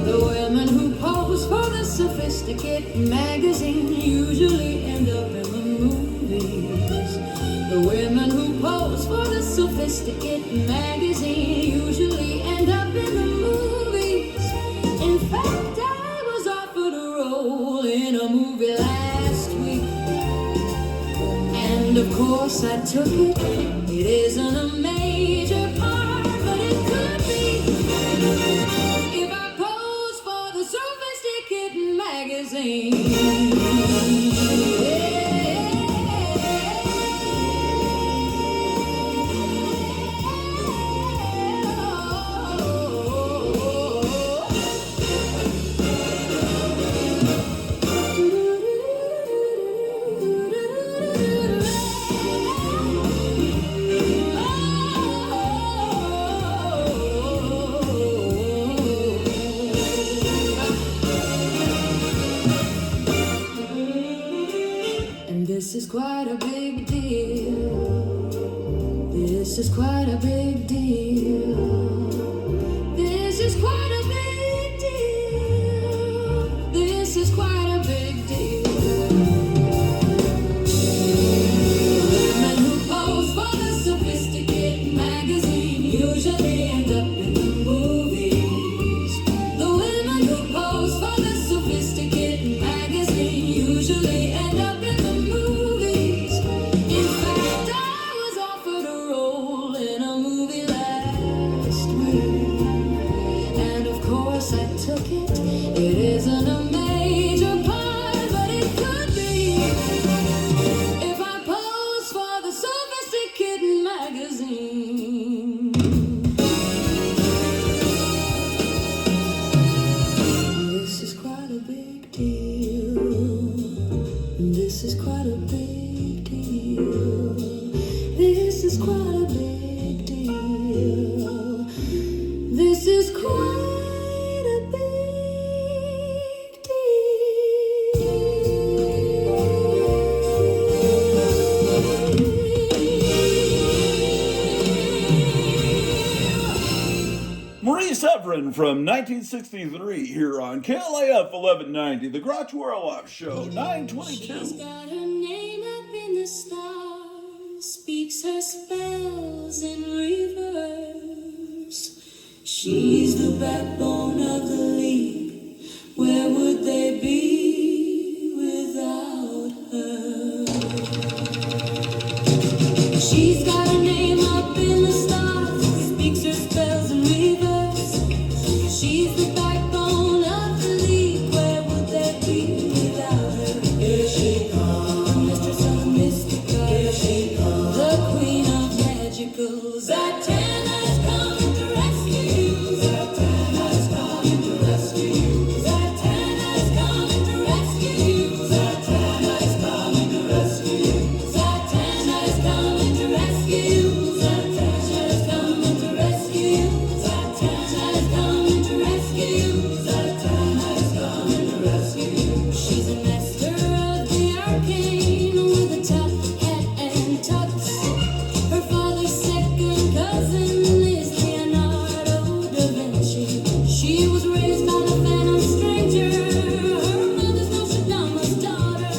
The women who pose for the Sophisticate magazine usually end up in the movies. The women who pose for the Sophisticate magazine usually end up in the movies. In fact, I was offered a role in a movie last week, and of course I took it. It isn't a major part, but it could be if I pose for the Sophisticate magazine. And this is quite a big deal. This is quite a big deal. This is quite a big deal. This is quite a big deal. Women who pose for the Sophisticate magazine usually end up in the movies. The women who pose for the Sophisticate magazine usually end up in the movies. Morning from 1963 here on KLAF 1190, the Grottu Orloff Show, She's 922. got her name up in the stars, speaks her spells in reverse. She's the backbone of the league. Where would they be without her? She's got her name up in the stars, speaks her spells in reverse. She's the backbone of the league. Where would they be without her? Here she comes, the mistress of the mystic art. Here she comes, the queen of magicals. Zatanna's coming to rescue you. Zatanna's coming to rescue you. Zatanna's coming to rescue you. Zatanna's coming to rescue you. Zatanna's coming to rescue you. Zatanna's coming to rescue you. Zatanna's coming to rescue you. Zatanna's coming to rescue you. She's a master of the arcane with a top hat and tux. Her father's second cousin is Leonardo da Vinci. She was raised by the Phantom Stranger. Her mother's Nostradamus' daughter.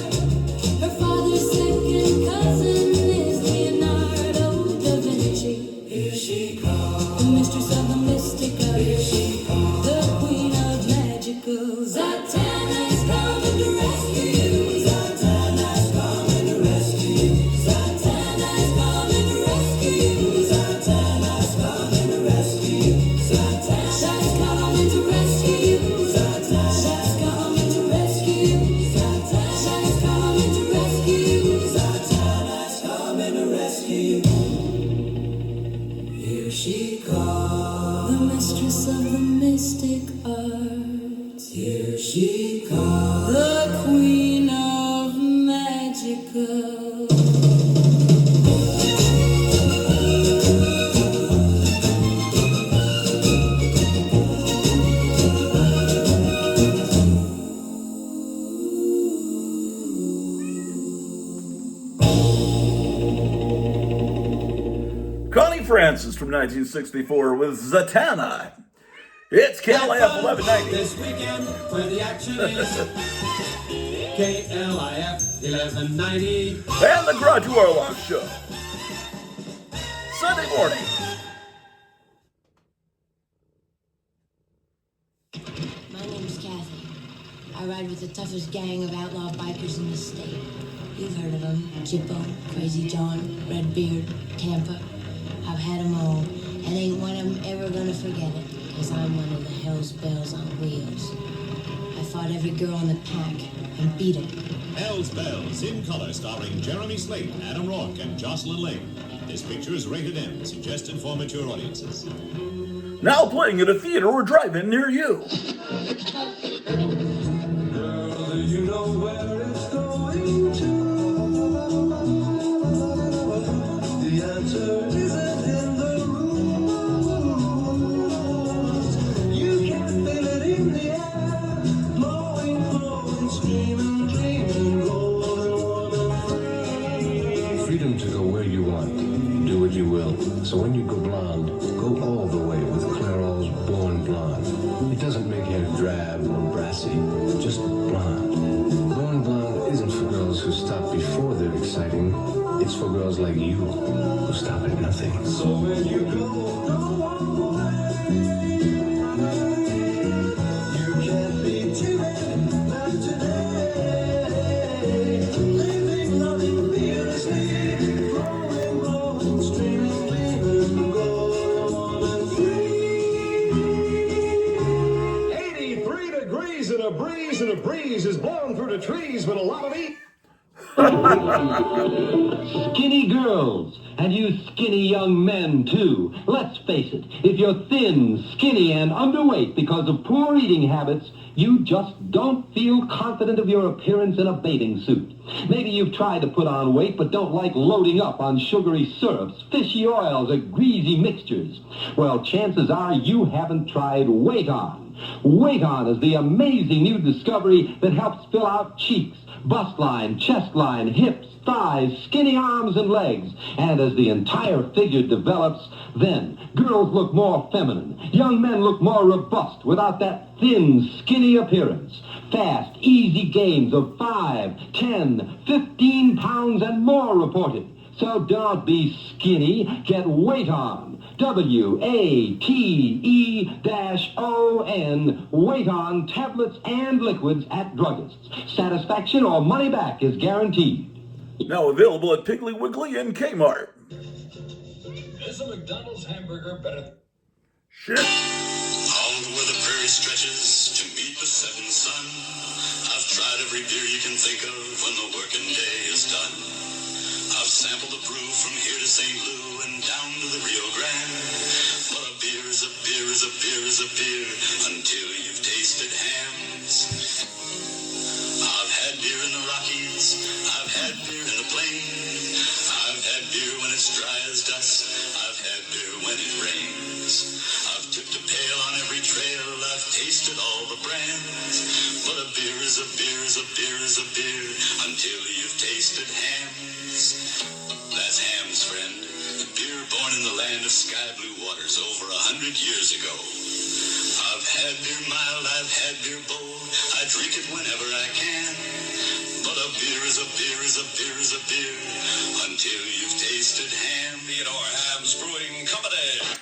Her father's second cousin is Leonardo da Vinci. Here she comes, the mistress of the mystic art. Here she comes, the queen of magicals. Zatanna's coming to rescue you. Zatanna's coming to rescue you. Zatanna's coming to rescue you. Zatanna's coming to rescue you. Zatanna's coming to rescue you. Zatanna's coming to rescue you. Zatanna's coming to rescue you. Zatanna's coming to rescue you. Here she comes, the mistress of the mystic arts. Here she comes, the queen of magical. Connie Francis from 1964 with Zatanna. It's KLAF 1190. This weekend, where the action is KLIF 1190. And the Grottu Orloff Show. Sunday morning. My name's Kathy. I ride with the toughest gang of outlaw bikers in the state. You've heard of them. Chippo, Crazy John, Redbeard, Tampa. I've had them all, and ain't one of them ever gonna forget it, because I'm one of the Hell's Bells on wheels. I fought every girl in the pack and beat them. Hell's Bells, in color, starring Jeremy Slate, Adam Rourke, and Jocelyn Lane. This picture is rated M, suggested for mature audiences. Now playing at a theater or drive-in near you. Girl, do you know where it's going to? The answer isn't in the rules. You can feel it in the air, flowing, flowing, screaming, dreaming, golden, warm and free. Freedom to go where you want, do what you will. So when you go blonde, go all the way with Clairol's Born Blonde. It doesn't make hair drab or brassy, just blonde. Born Blonde isn't for girls who stop before they're exciting. It's for girls like you who stop at nothing. So when you go away, you can't be timid, not today. Living, loving, fearlessly, flowing, glowing, streaming, gleaming, golden, warm and free. 83 degrees and a breeze is blowing through the trees with a lot of heat. Skinny girls, and you skinny young men too. Let's face it, if you're thin, skinny, and underweight because of poor eating habits, you just don't feel confident of your appearance in a bathing suit. Maybe you've tried to put on weight but don't like loading up on sugary syrups, fishy oils, or greasy mixtures. Well, chances are you haven't tried Weight On. Wait On is the amazing new discovery that helps fill out cheeks, bust line, chest line, hips, thighs, skinny arms and legs. And as the entire figure develops, then girls look more feminine. Young men look more robust without that thin, skinny appearance. Fast, easy gains of 5, 10, 15 pounds and more reported. So don't be skinny. Get Wait On. WATEE-ON. Wait On tablets and liquids at druggists. Satisfaction or money back is guaranteed. Now available at Piggly Wiggly and Kmart. Is a McDonald's hamburger better? Shit. All the way the prairie stretches to meet the setting sun. I've tried every beer you can think of when the working day is done. I've sampled the brew from here to St. Louis and down to the Rio Grande. But a beer is a beer is a beer is a beer until you've tasted hams. I've had beer in the Rockies, I've had beer in the plains, I've had beer when it's dry as dust, I've had beer when it rains. I've tipped a pail on every trail, I've tasted all the brands. But a beer is a beer is a beer is a beer until you've tasted hams. That's hams, friend. Beer born in the land of sky blue waters over 100 years ago. I've had beer mild, I've had beer bold, I drink it whenever I can. But a beer is a beer is a beer is a beer until you've tasted ham. Theodore Ham's Brewing Company.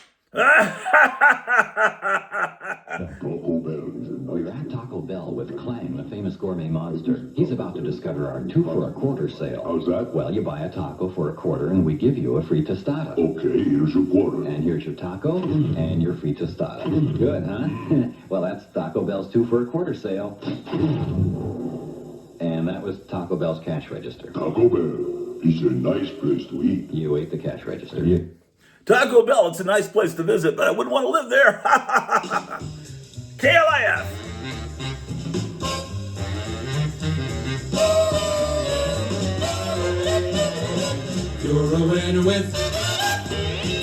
Taco Bell. Oh, you're at Taco Bell with Clang, the famous gourmet monster. He's about to discover our 2 for a quarter sale. How's that? Well, you buy a taco for a quarter and we give you a free tostada. Okay, here's your quarter. And here's your taco and your free tostada. Good, huh? Well, that's Taco Bell's 2 for a quarter sale. And that was Taco Bell's cash register. Taco Bell. It's a nice place to eat. You ate the cash register. Taco Bell, it's a nice place to visit, but I wouldn't want to live there. KLIF. You're a winner with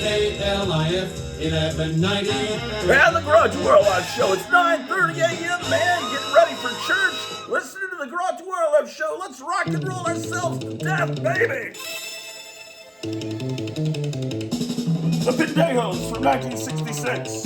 KLIF 1190. And the Grottu Orloff Show. It's 9:30 a.m., man. Getting ready for church. Listening to the Grottu Orloff Show. Let's rock and roll ourselves to death, baby. The Pendejos from 1966.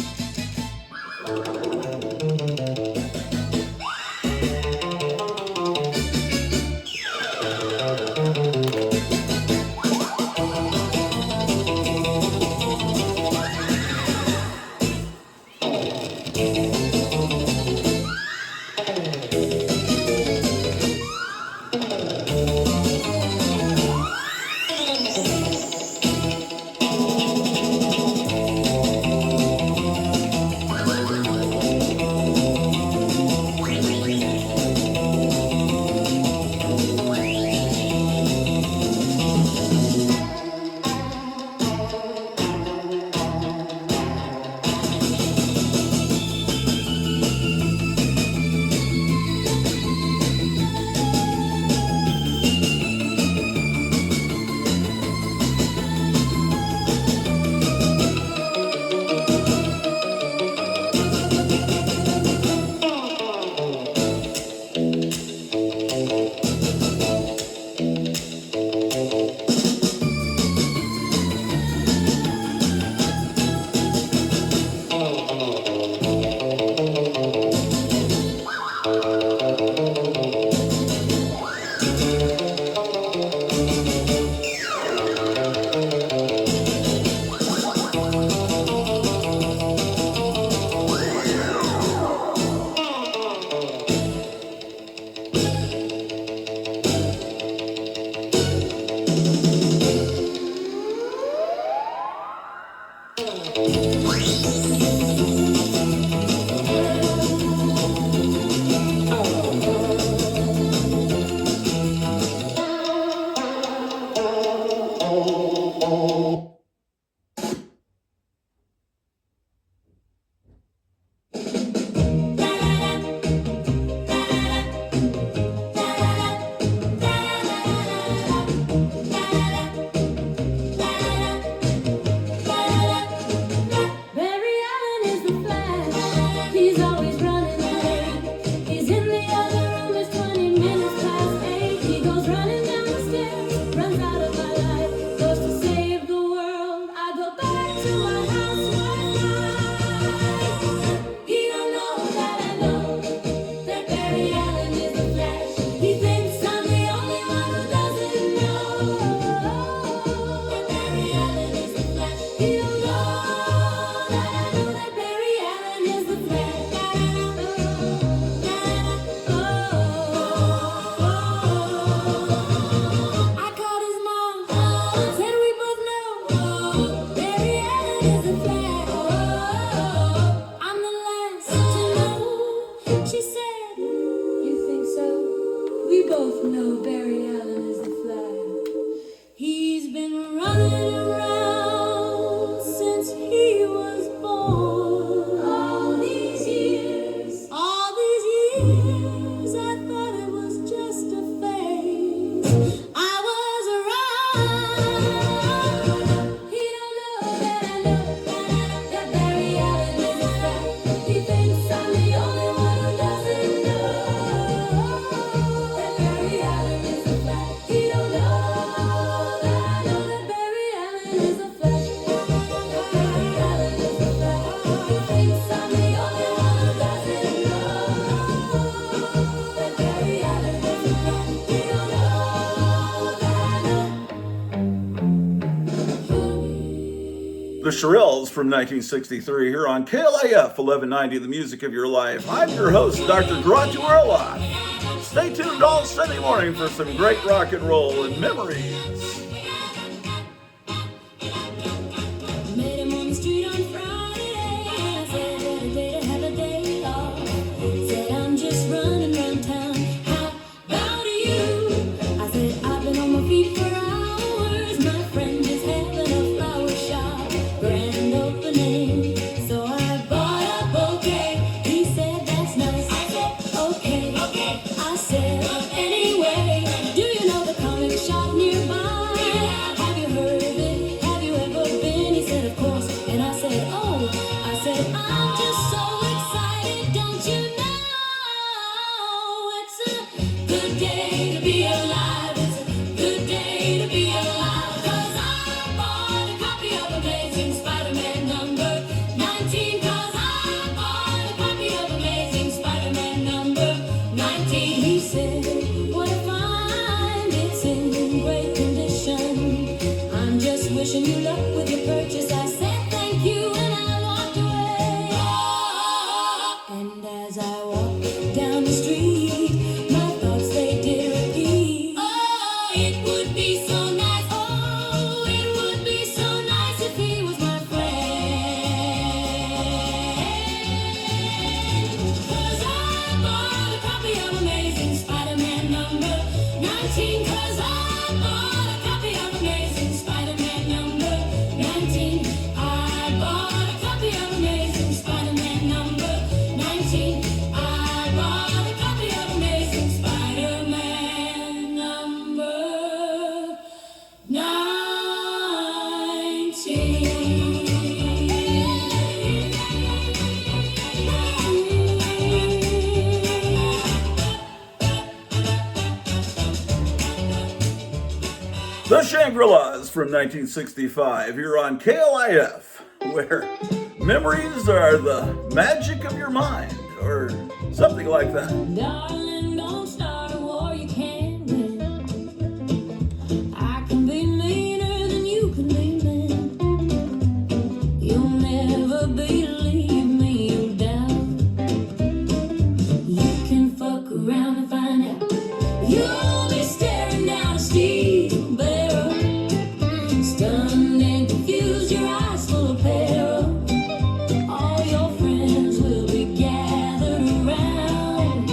both know Barry Allen is a flyer. He's been running around since he was born. All these years, I thought it was just a phase. I was around. He don't know that I know that Barry Allen is a fact. He thinks I'm the only one who doesn't know that Barry Allen is a fact. He don't know that I know that Barry Allen is a fact. Barry Allen is a fact. He thinks I'm the only one who doesn't know that Barry Allen is a fact. He don't know that I know. The Shirelles from 1963 here on KLIF 1190, the music of your life. I'm your host, Dr. Grottu Orloff. Stay tuned all Sunday morning for some great rock and roll and memories. Met him on the street on Friday. I said, what a day to have a day off. Said, I'm just running around town. How about you? I said, I've been on my feet for hours. My friend is having a flower shop. Grand opening. So I bought a bouquet. He said, that's nice. I said, okay. I said, anyway, do you know the comic shop nearby? Have you heard of it? Have you ever been? He said, of course. And I said, oh, I'm just so excited, don't you know? It's a good day to be alive. It's a good day to be alive. 'Cause I bought a copy of Amazing Spider-Man number 19. 'Cause I bought a copy of Amazing Spider-Man number 19. He said, what a find, it's in great condition. I'm just wishing you luck with your purchase. I said thank you and I walked away. And as I walked down the street, my thoughts they did repeat. Oh, it would be so nice. Oh, it would be so nice if he was my friend. 'Cause I bought a copy of Amazing Spider-Man number 19. 'Cause I bought a copy of Amazing Spider-Man number 19. I bought a copy of Amazing Spider-Man number 19. I bought a copy of Amazing Spider-Man number 19. The Shangri-Las from 1965 here on KLIF, where memories are the magic of your mind, or something like that. Darling, don't start a war you can't win. I can be meaner than you can be mean. You'll never believe me, you doubt. You can fuck around and find out. You'll be staring down a steel barrel, stunned and confused, your eyes full of peril. All your friends will be gathered around.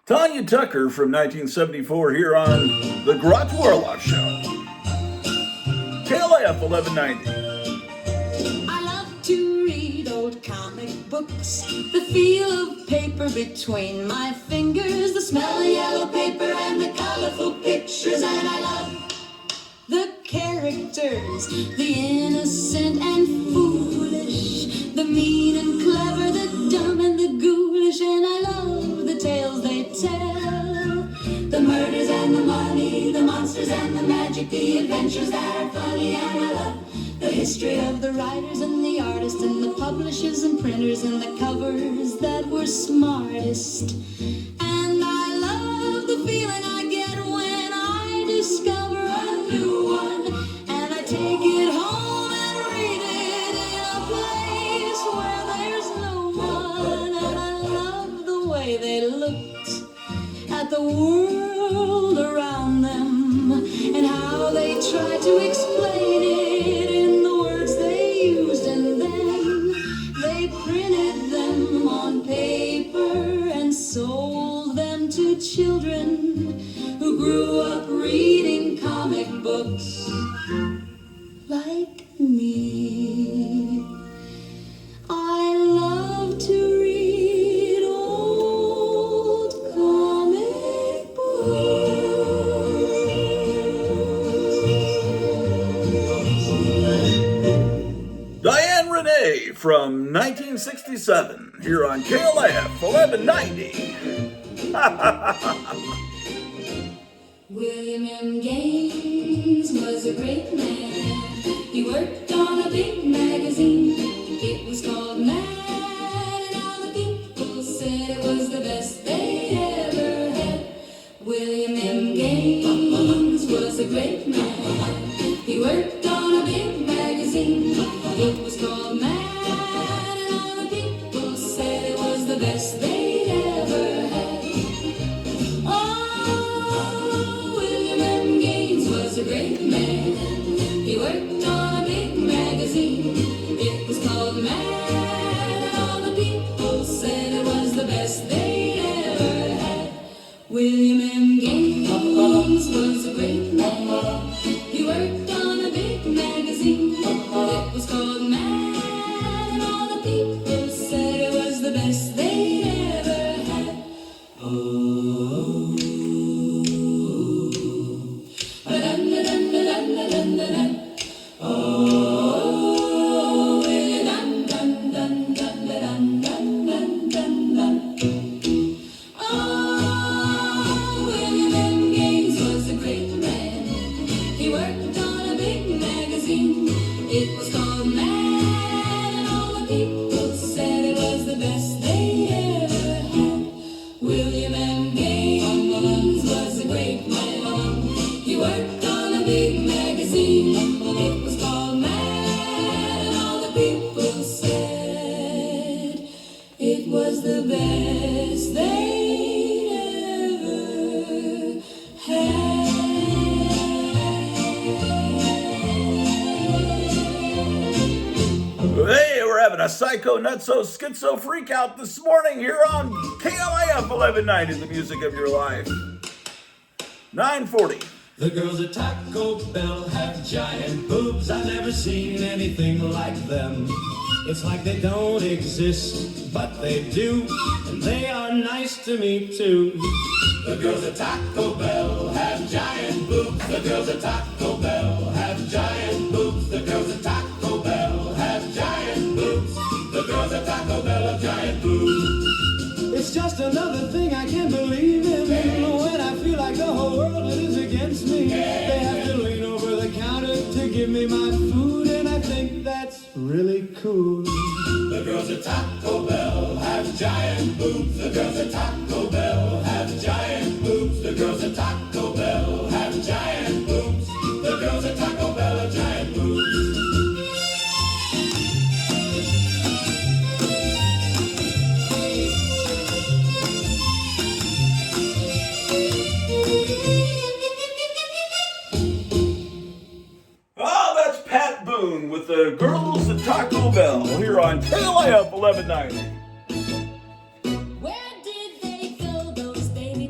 Tanya Tucker from 1974 here on the Grottu Orloff Show. KLAF 1190. I love to read old comic books, the feel of paper between my fingers, the smell of yellow paper and the colorful pictures, and I love the characters, the innocent and foolish, the mean and clever, the dumb and the ghoulish, and I love the tales they tell, the murders and the money, the monsters and the magic, the adventures that are funny, and I love the history of the writers and the artists and the publishers and printers and the covers that were smartest. And I love the feeling I get when I discover a new one, and I take it home and read it in a place where there's no one. And I love the way they looked at the world around them and how they tried to explain it in the words they used, and then they printed them on paper and sold them to children who grew up reading comic books like me. I love to read old comic books. Diane Renee from 1967 here on KLAF 1190. William M. Gaines was a great man. He worked on a big magazine. It was called Mad, and all the people said it was the best they ever had. William M. Gaines was a great man. He worked on a big magazine. It was called Mad, and all the people said it was the best they ever had. Oh, William M. Gaines was a great man. He worked on a big magazine. It was called Mad, and all the people said it was the best they ever had. William M. Gaines was a great man. He worked on a big magazine. It was called Mad, and all the people said it was the best they ever had. Oh, ba-dum-da-dum-da-dum-da-dum-da-dum. Oh, William dum-dum-dum-dum-dum-dum-dum-dum-dum. Oh, William M. Gaines was a great man. He worked on a big magazine. It was called Mad, and all the people said it was the best they ever had. William M. Gaines was a great man. He worked on a big magazine. It was called Mad, and all the people said it was the best they ever had. Hey, we're having a psycho, nutso, schizo freak out this morning here on KLAF 1190, the music of your life. 940. The girls at Taco Bell have giant boobs. I've never seen anything like them. It's like they don't exist, but they do, and they are nice to me too. The girls at Taco Bell have giant boobs. The girls at Taco Bell have giant boobs. The girls at Taco Bell have giant boobs. The girls at Taco Bell have giant boobs. It's just another thing I can't believe in. When I feel like the whole world is against me, they have to lean over the counter to give me my food, and I think that's really cool. The girls at Taco Bell have giant boobs. The girls at Taco Bell have giant boobs. The girls at Taco Bell have giant boobs. The girls at Taco Bell have giant boobs. Oh, that's Pat Boone with the girls at Taco Bell here on KLAF 1190. Where did they go, those baby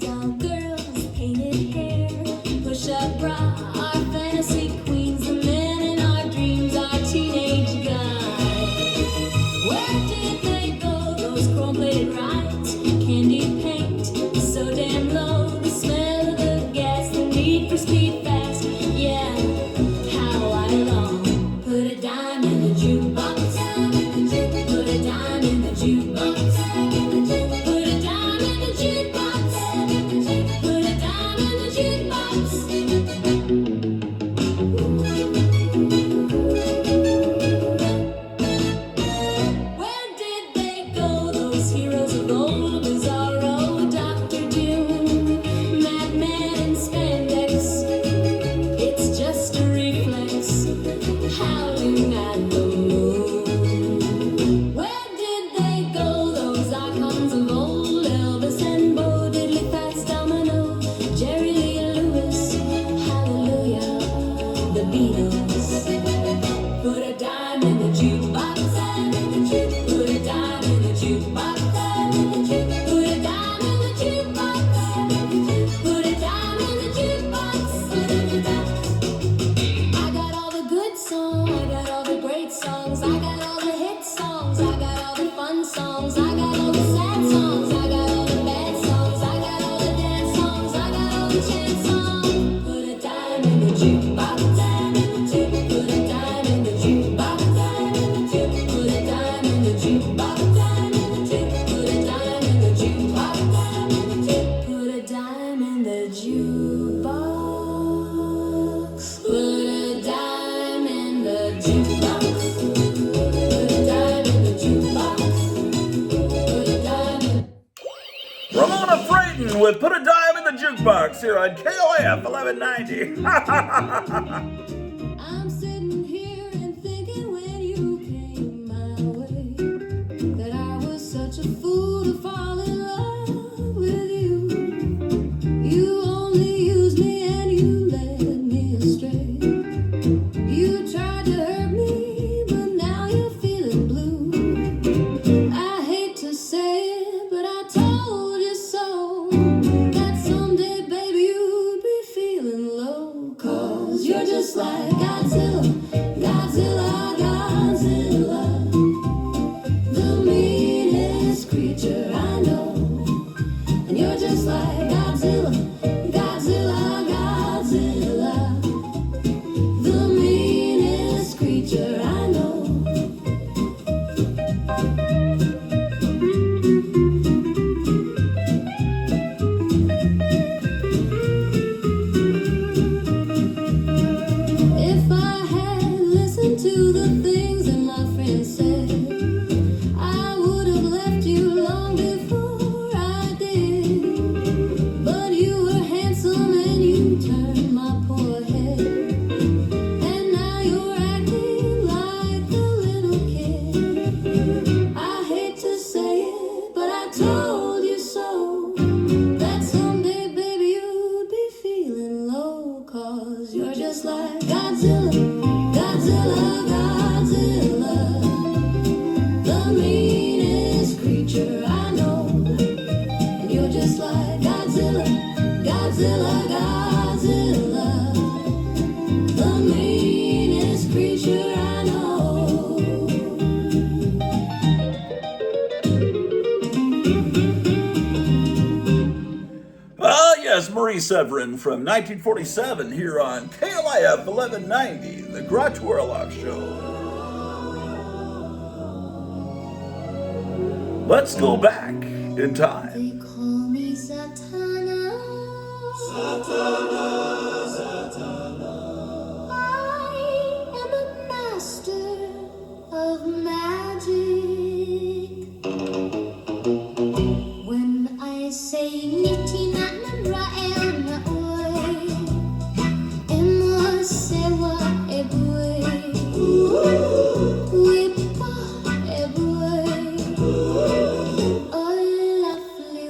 it right. Candy paint, so damn low. The smell of the gas, the need for speed fast. Yeah, how I long. Put a dime in the jukebox. Put a dime in the jukebox. Put a dime in the jukebox. Put a dime in the jukebox. Where did they go, those heroes of old? Bizarro, Dr. Doom, Madman in spandex. It's just a reflex, howling at the moon. Where did they go, those icons of old? Elvis and Bo Diddley, Fats Domino, Jerry Lee Lewis, hallelujah, the Beatles. Put a dime in the jukebox. Put a dime in the jukebox. Put a dime in the jukebox. Put a dime in the jukebox. I got all the good songs. I got all the great songs. I got all the hit songs. I got all the fun songs. I got all the sad songs. I got all the bad songs. I got all the dance songs. I got all the chant songs. Put a dime in the jukebox. Put a dime in the jukebox. Put a dime in the jukebox. Put a dime in the jukebox. Put a dime in the jukebox. Put a dime in the jukebox. Put a dime in the jukebox. Put a dime in. Ramona Frayden with Put a Dime in the Jukebox here on KOF 1190. I'm sitting here and thinking when you came my way that I was such a fool to fall in love with you. You only used me and you led me astray. You tried to hurt me, but now you're feeling blue. I hate to say it, but I told you so. That someday, baby, you'd be feeling low. 'Cause you're just like Godzilla, Godzilla, Godzilla. The meanest creature I know. And you're just like Godzilla, Godzilla, Godzilla. The meanest creature I know. If I had listened to the things that my friends said, I would have left you long before I did. But you were handsome and you turned my poor head. And now you're acting like a little kid. I hate to say it, but I told you so. That someday, baby, you'd be feeling low. 'Cause you're just like Godzilla, Godzilla, Godzilla. The meanest creature I know. And you're just like Godzilla, Godzilla, Godzilla. The meanest creature I know. Ah, yes, Marie Severin from 1947 here on KLIF 1190, the Grottu Orloff Show. Let's go back in time. They call me Satana. I am a master of magic. When I say niti na namra elna oi, emo sewa ebue, wipa ebue, oh lovely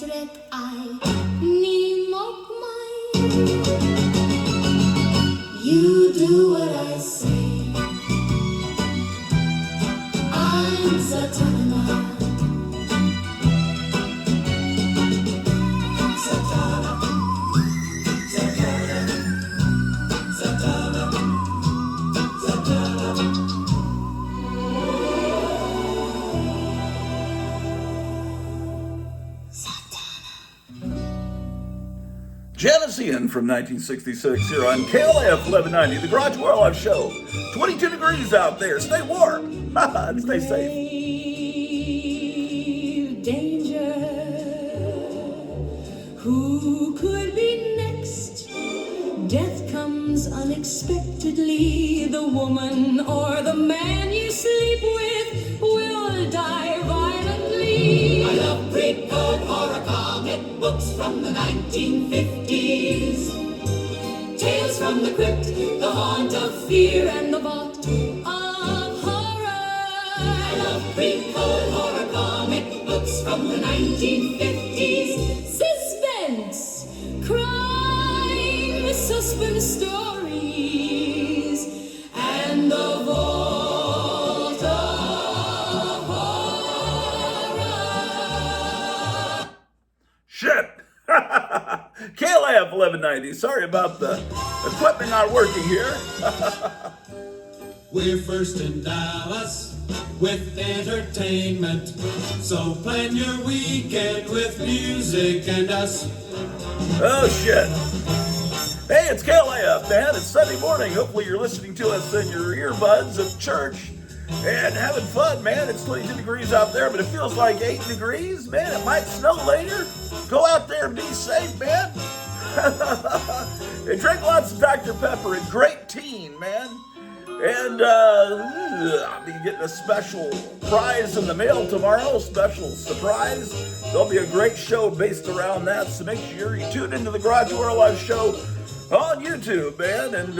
Trek I Ni Mok Mai. You do what I say. I'm Satana. Satana. Satana. Satana. Satana. Geneseo from 1966 here on KLF 1190, the Grottu Orloff Show. 22 degrees out there. Stay warm and stay safe. Danger. Who could be next? Death comes unexpectedly. The woman or the man you sleep with will die violently. I love pre-code horror comic books from the 1950s. Tales from the crypt, the haunt of fear, and the vault of horror. I love pre-code horror comic books from the 1950s. Suspense, crime, suspense stories, and the vault of horror. Shit! KLF 1190. Sorry about the equipment not working here. We're first in Dallas with entertainment. So plan your weekend with music and us. Oh, shit. Hey, it's KLF, man. It's Sunday morning. Hopefully you're listening to us in your earbuds at church and having fun, man. It's 22 degrees out there, but it feels like 8 degrees. Man, it might snow later. Go out there and be safe, man. And drink lots of Dr. Pepper. And great teen, man. And I'll be getting a special prize in the mail tomorrow. Special surprise. There'll be a great show based around that. So make sure you tune into the Grottu Orloff Show on YouTube, man. And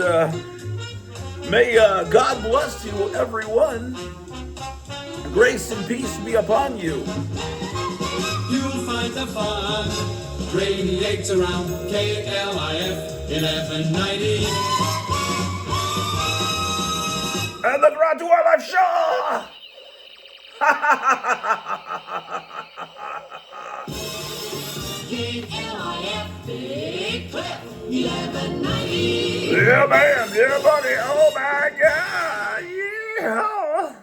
may God bless you, everyone. Grace and peace be upon you. You'll find the fun radiates around KLIF 1190. And the Grottu Orloff Show! KLIF Big Cliff 1190. Yeah, man. Yeah, buddy. Oh, my God. Yeah.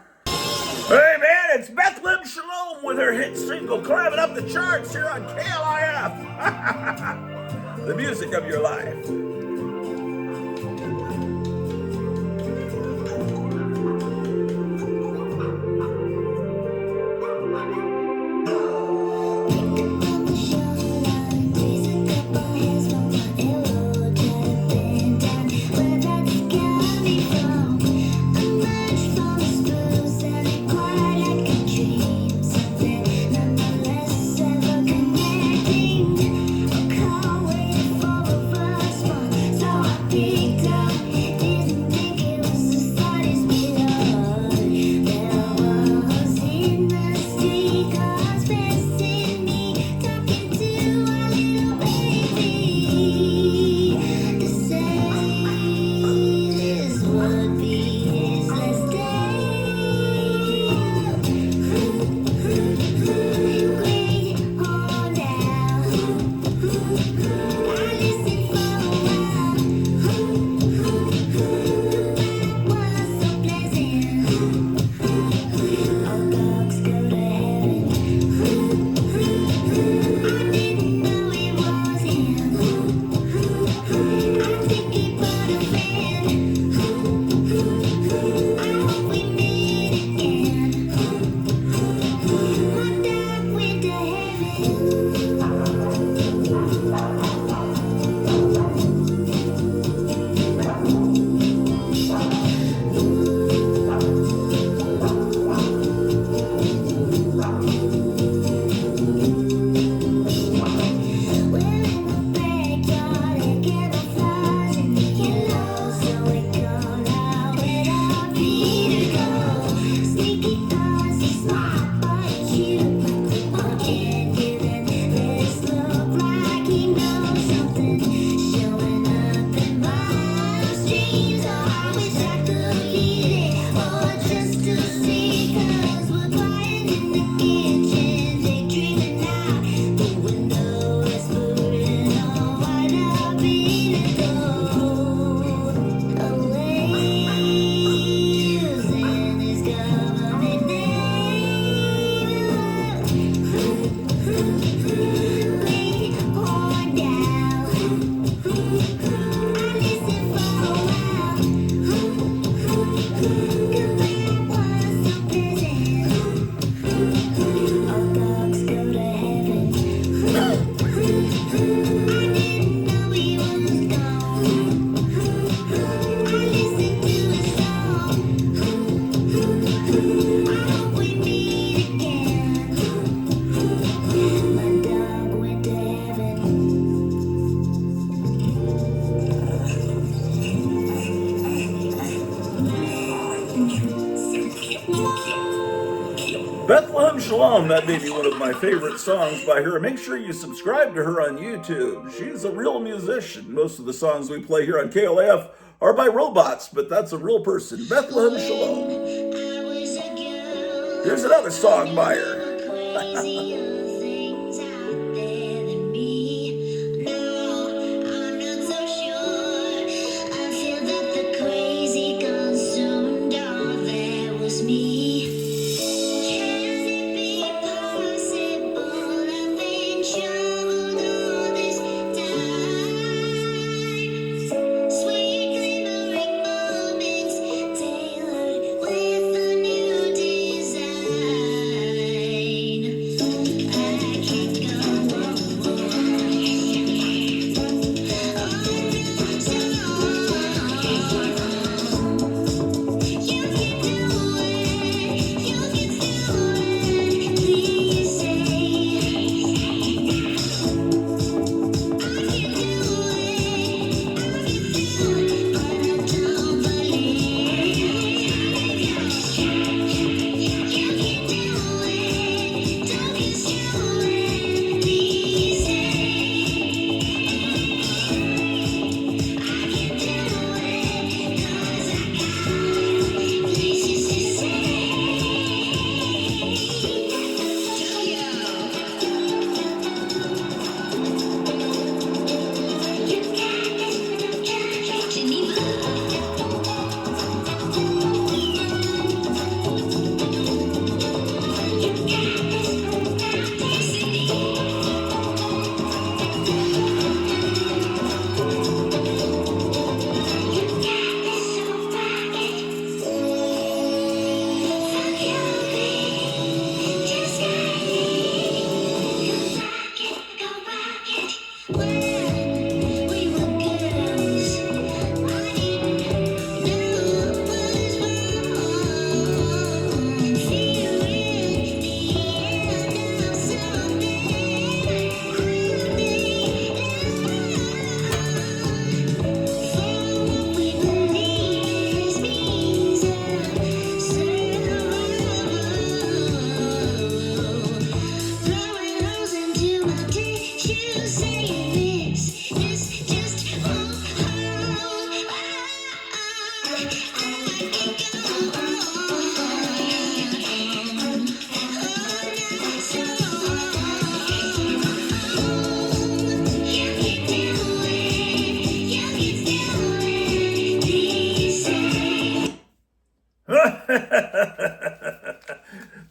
Hey, man, it's Bethlehem Shalom with her hit single climbing up the charts here on KLIF. The music of your life. Call waiting for a bus. Bethlehem Shalom, that may be one of my favorite songs by her. Make sure you subscribe to her on YouTube. She's a real musician. Most of the songs we play here on KLF are by robots, but that's a real person. Bethlehem Shalom. Here's another song by her.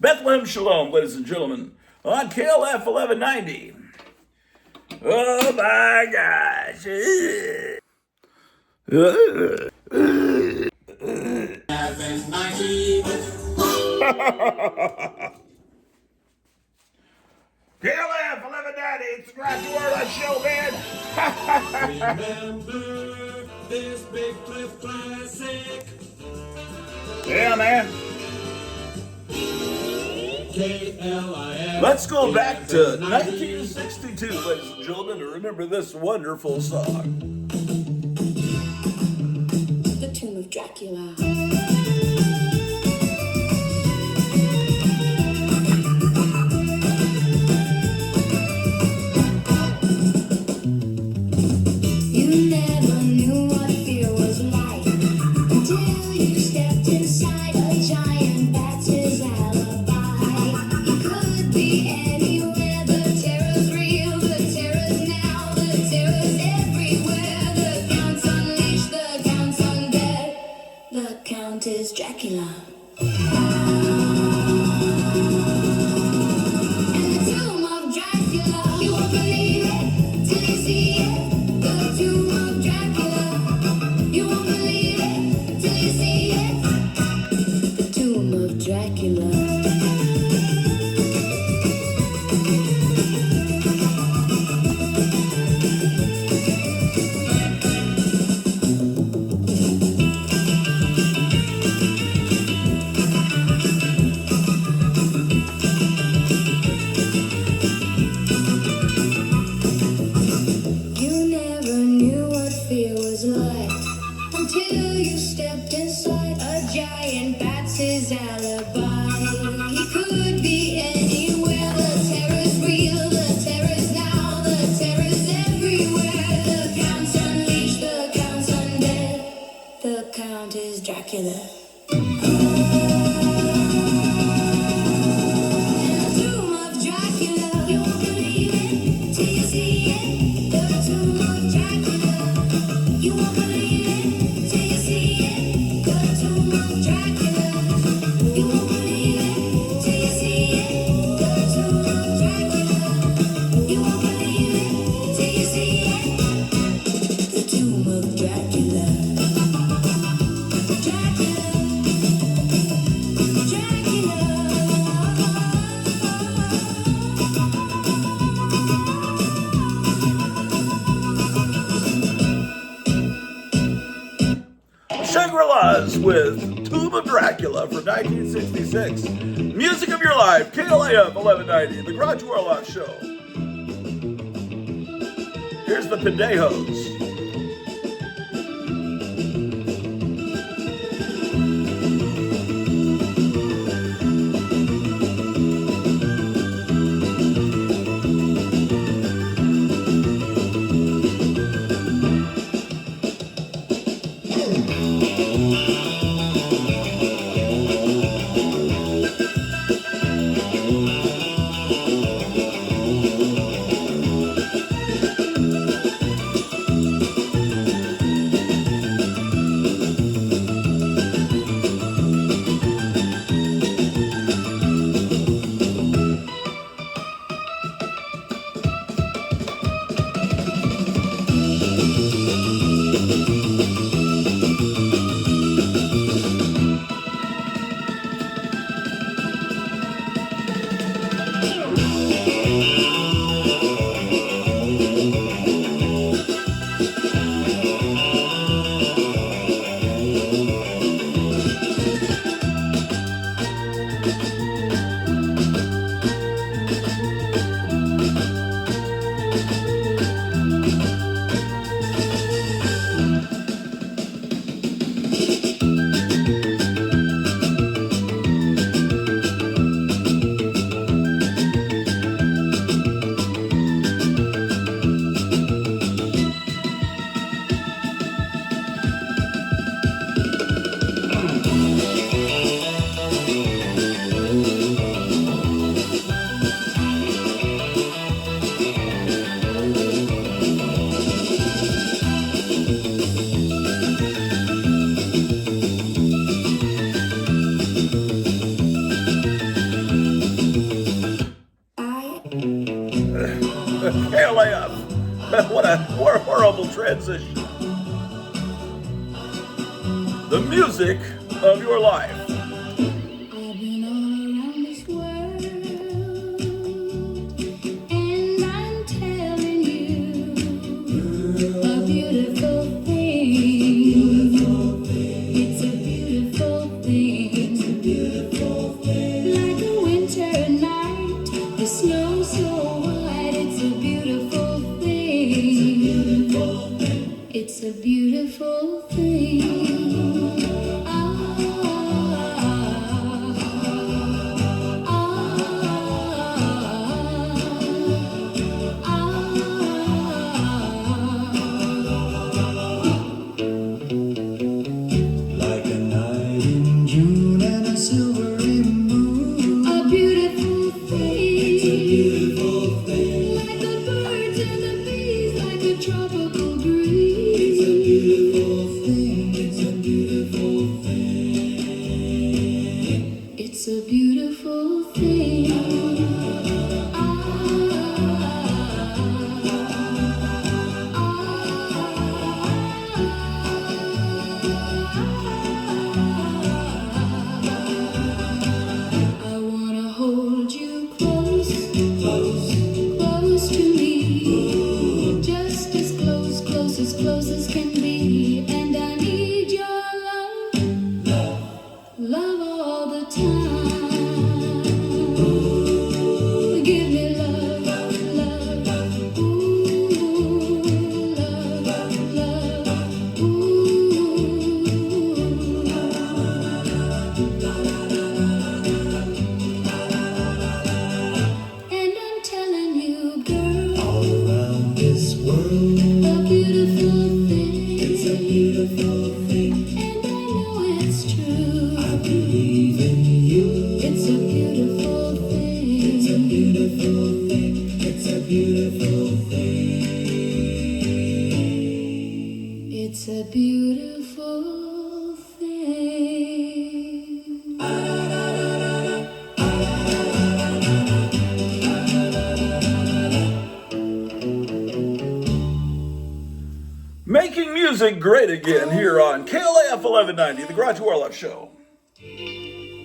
Bethlehem Shalom, ladies and gentlemen, on KLF 1190. Oh my gosh. KLF 1190, it's the Grottu Orloff show, man. Remember this Big Cliff classic. Yeah, man. KLIF. Let's go back to 1962, ladies and gentlemen, to remember this wonderful song. The Tomb of Dracula. You never knew what fear was like until you stepped inside a giant bat's alibi. You could be anywhere. The terror's real. The terror's now. The terror's everywhere. The count's unleashed. The count's undead. The count Orloff from 1966. Music of Your Life, KLAF 1190, The Grottu Orloff Show. Here's the Pendejos. KLAF. What a horrible transition. The music of your life. I've been all around this world, and I'm telling you a beautiful thing. It's a beautiful thing. It's a beautiful thing. Like a winter night, the snow so white. It's a beautiful thing. It's a beautiful thing. Like a night in June and a silvery moon. A beautiful thing. It's a beautiful thing. Like the birds and the bees, like a tropical breeze. It's a beautiful thing. It's a beautiful thing. It's a beautiful thing. I wanna hold you close, close, close to me. Just as close, close as can be. And I need your love, love all the time. Give me love, love, ooh, love, love, And I'm telling you, girl, All around this world, a beautiful thing. it's a beautiful thing. And I know it's true. I believe in you. It's a beautiful thing. It's a beautiful thing. It's a beautiful thing. It's a beautiful thing. Making music great again here on KLAF 1190, The Grottu Orloff Show.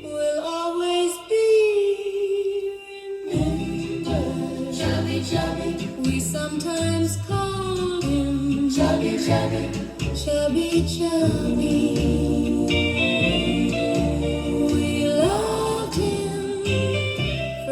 Will always be remembered. Chubby, chubby. We sometimes call him Chubby, chubby. Chubby, chubby.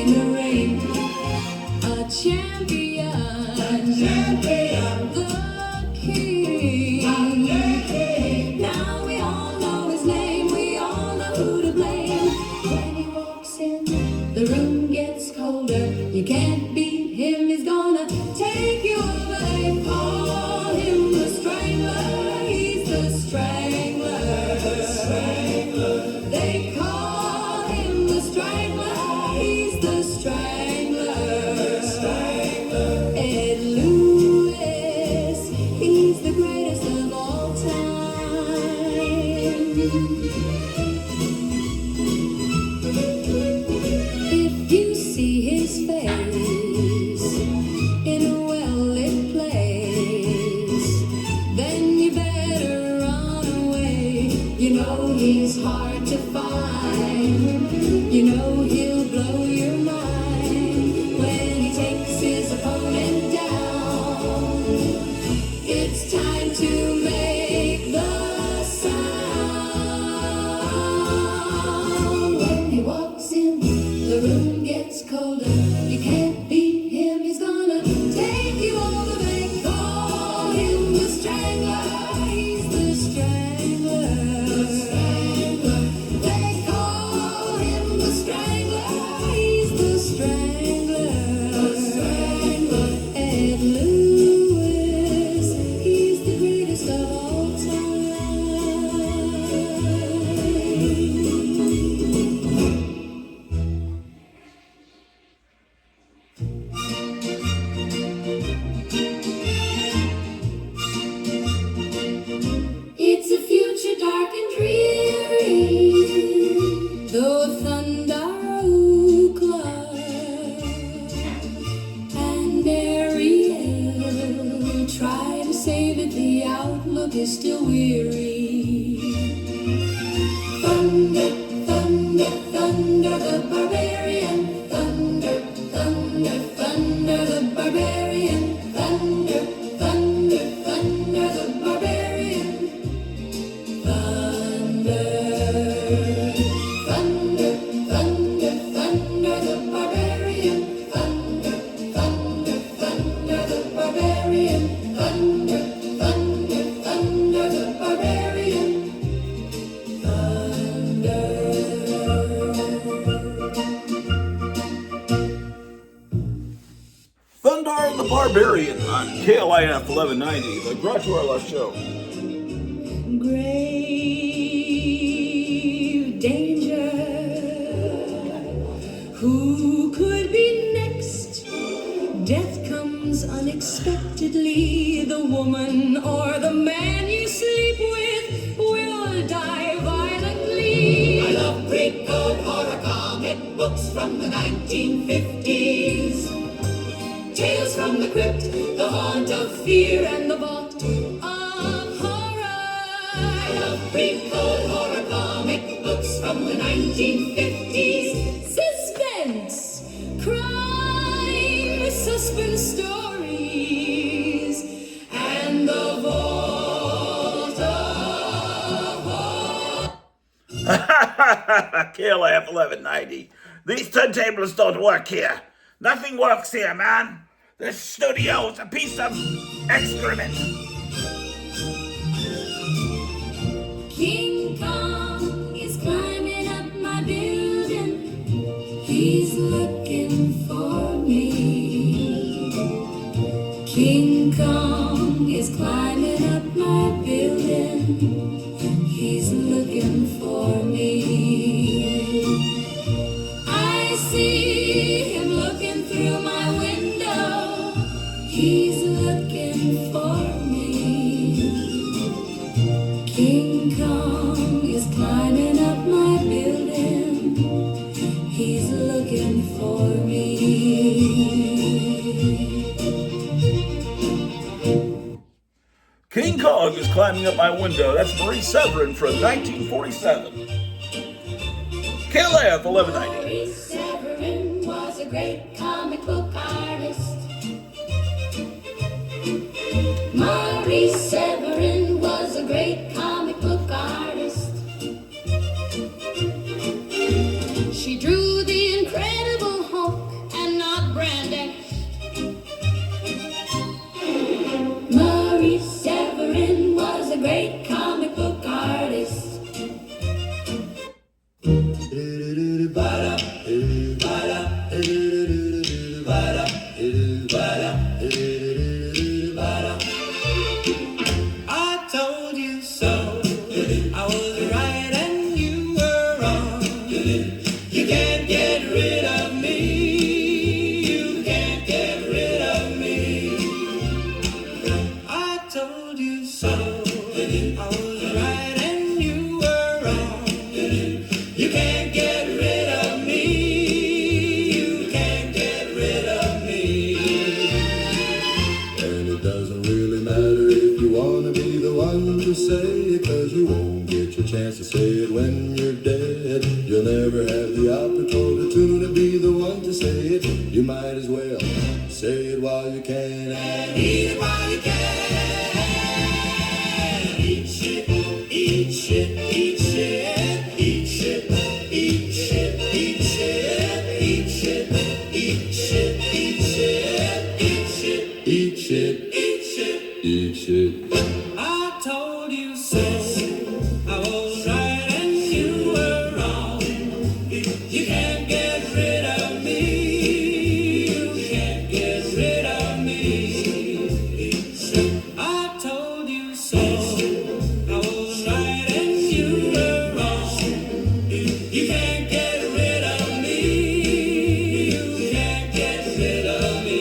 in the rain. A champion, the king. Now we all know his name, we all know who to blame. When he walks in, the room gets colder. You can't beat him, he's gonna take you over. They call him the strangler, he's the strangler. They call him the strangler, he's the strangler. Ed Lewis, he's the greatest of all time. If you see his face in a well-lit place, then you better run away. You know he's hard to find. You know he'll blow your mind when he takes his opponent down. It's time to make the sound. When he walks in, the room gets colder. You can't beat him, he's gonna take you over. They call him the strangler, he's the strangler. They call him the strangler, he's the strangler. Ed Lewis, he's the greatest of all time. It's a future dark and dreary, though thunder Ookla and Ariel try to save it, the outlook is still weary. Thunder, thunder, thunder the barbarian. Thunder, thunder, thunder the barbarian. Thunder, thunder, thunder the barbarian. Thunder, thunder, thunder, thunder the barbarian. Thunder, thunder, thunder the barbarian. Thunder, thunder, thunder the barbarian. Thunder. Thundar the Barbarian on KLIF 1190, the Grottu Orloff Show. Grave danger. Who could be next? Death comes unexpectedly. The woman or the man you sleep with will die violently. I love pre-code horror comic books from the 1950s. Tales from the crypt, the haunt of fear, and the vault of horror. I love pre-code horror comic books from the 1950s. Suspense, crime, suspense stories, and the vault of horror. KLIF 1190. These turntables don't work here. Nothing works here, man. This studio is a piece of excrement. King Kong is climbing up my building. He's looking for me. King Kong is climbing up my building. He's looking for me. I see him looking through my window. He's looking for me. King Kong is climbing up my building. He's looking for me. King Kong is climbing up my window. That's Marie Severin from 1947. KLIF 1190. Marie Severin was a great comic book artist. Marie Severin was a great comic book artist. She drew the Incredible Hulk you won't get your chance to say it when you're dead. You'll never have the opportunity to be the one to say it. You might as well say it while you can and eat it while you can. Eat shit, eat shit, eat shit, eat shit, eat shit, eat shit, eat shit, eat shit, eat shit, eat shit, eat shit, eat shit, eat shit. I told you so. I was right and you were wrong. You can't get rid of me. You can't get rid of me. I told you so. I was right and you were wrong. You can't get rid of me. You can't get rid of me.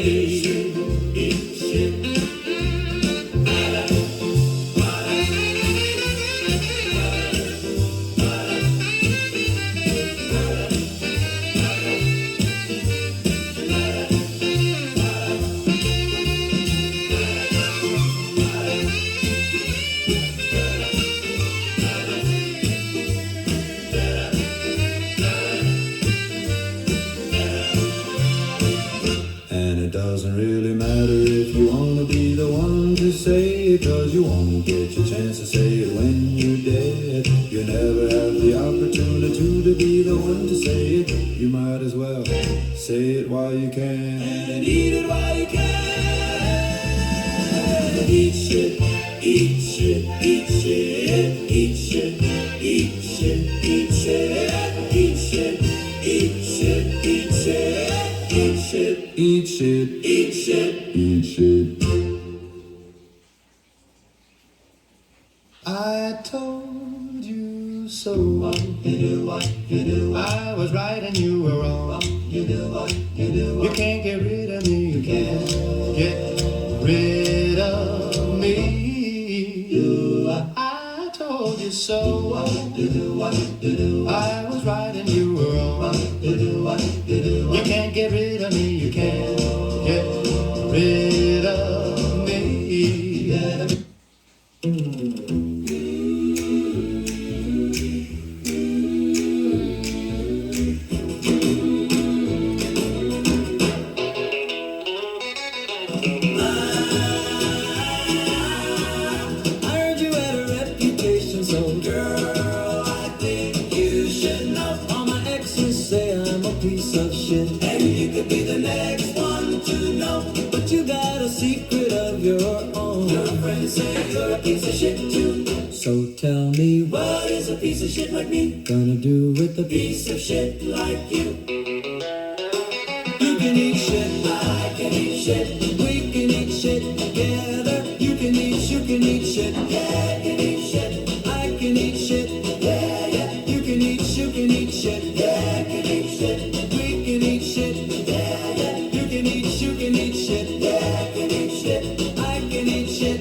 And it doesn't really matter if you wanna be the one to say it, 'cause you won't get your chance to say it when you're dead. You never have the opportunity to be the one to say it. You might as well say it while you can and eat it while you can. Eat shit, eat shit, eat shit, eat shit, eat shit, eat shit, eat shit, eat shit, eat shit, eat shit, eat shit, eat shit, eat shit. I told you so. What you do, what you do. I was right and you were wrong. What you do, what you do. You can't get rid of me. You can't get rid of me. I told you so. What you do, what you do. I was right and you were wrong. What you do, what you do. You can't get rid of me. You can't get rid of me. I heard you had a reputation, so girl, I think you should know. All my exes say I'm a piece of shit, and you could be the next one to know. But you got a secret of your own. Your friends say you're a piece of shit too. So tell me, what is a piece of shit like me gonna do with a piece of shit like you? You can eat shit, I can eat shit, we can eat shit together. You can eat shit, yeah, I can eat shit, I can eat shit, yeah, yeah. You can eat shit, yeah, I can eat shit, we can eat shit, yeah, yeah. You can eat shit, yeah, I can eat shit, I can eat shit.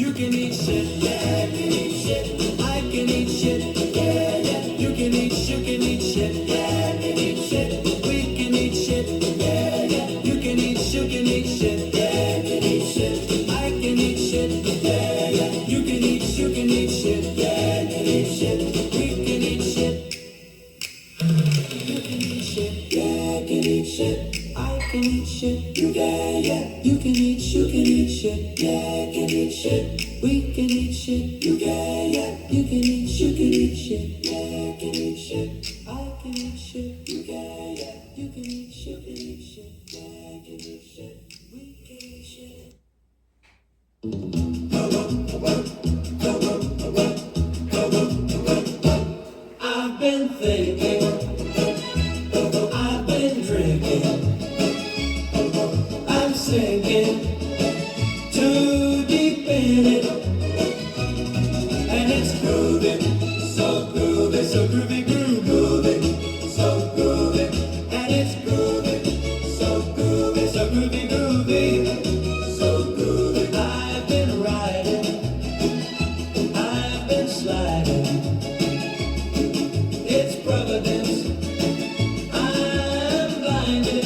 You can eat shit, yeah, I can eat shit, I can eat shit, yeah, yeah. You can eat shit, yeah, I can eat shit, we can eat shit, yeah, yeah. You can eat shit, yeah, I can eat shit, I can eat shit, yeah, yeah. You can eat shit, yeah, I can eat shit, we can eat shit. You can eat shit, yeah, I can eat shit, I can eat shit, yeah, yeah. You can eat shit, yeah, I can eat shit, we can eat shit, yeah, yeah. You can eat shit, yeah, I can eat shit, I can eat shit, yeah, yeah. You can eat shit, yeah, I can eat shit, we can eat shit. I've been thinking, I've been drinking, I'm sinking too deep in it, and it's groovy, so groovy, so groovy, groovy. evidence. I'm blinded.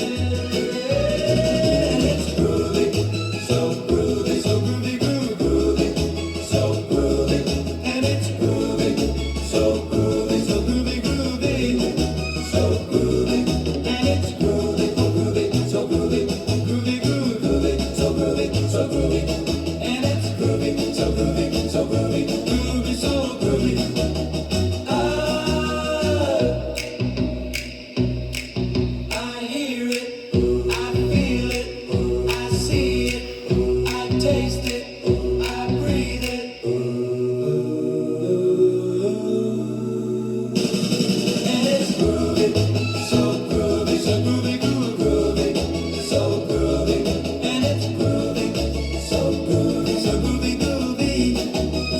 And it's groovy, so groovy, so groovy, groovy, groovy, so groovy. And it's groovy, so groovy, so groovy, groovy, so groovy. And it's groovy, so groovy, so groovy, groovy, groovy, so groovy, so groovy. And it's groovy, so groovy, so groovy, groovy, so groovy. I hear it, I feel it, I see it, I taste it, I breathe it. And it's groovy, so groovy, so groovy, groovy, so groovy. And it's groovy, so groovy, so groovy, groovy,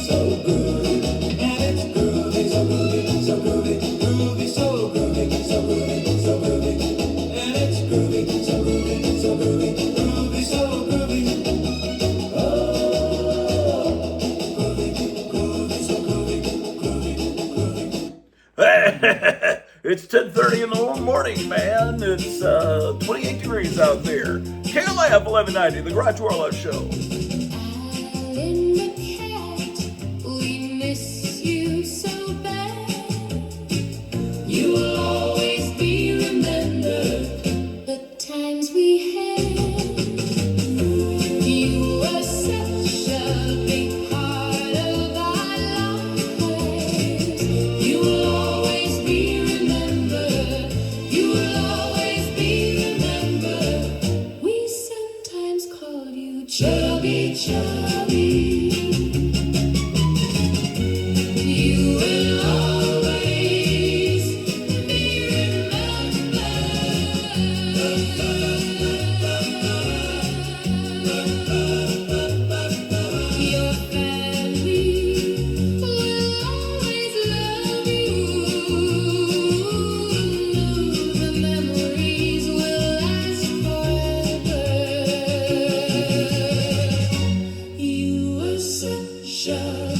so groovy. And it's groovy, so groovy, so groovy, groovy, so groovy, so groovy, so groovy. And it's groovy, so groovy, so groovy, groovy, so groovy. Oh, groovy, groovy, so groovy, groovy, groovy. It's 10:30 in the morning, man. It's 28 degrees out there. KLIF 1190, the Grottu Orloff Show. Linda Cat, we miss you so bad. You will always be remembered the times we had. You were such a big part of our lives. You will always be remembered. You will always be remembered. We sometimes call you Chubby Chubby. You will always be remembered. Your family will always love you. The memories will last forever. You were such a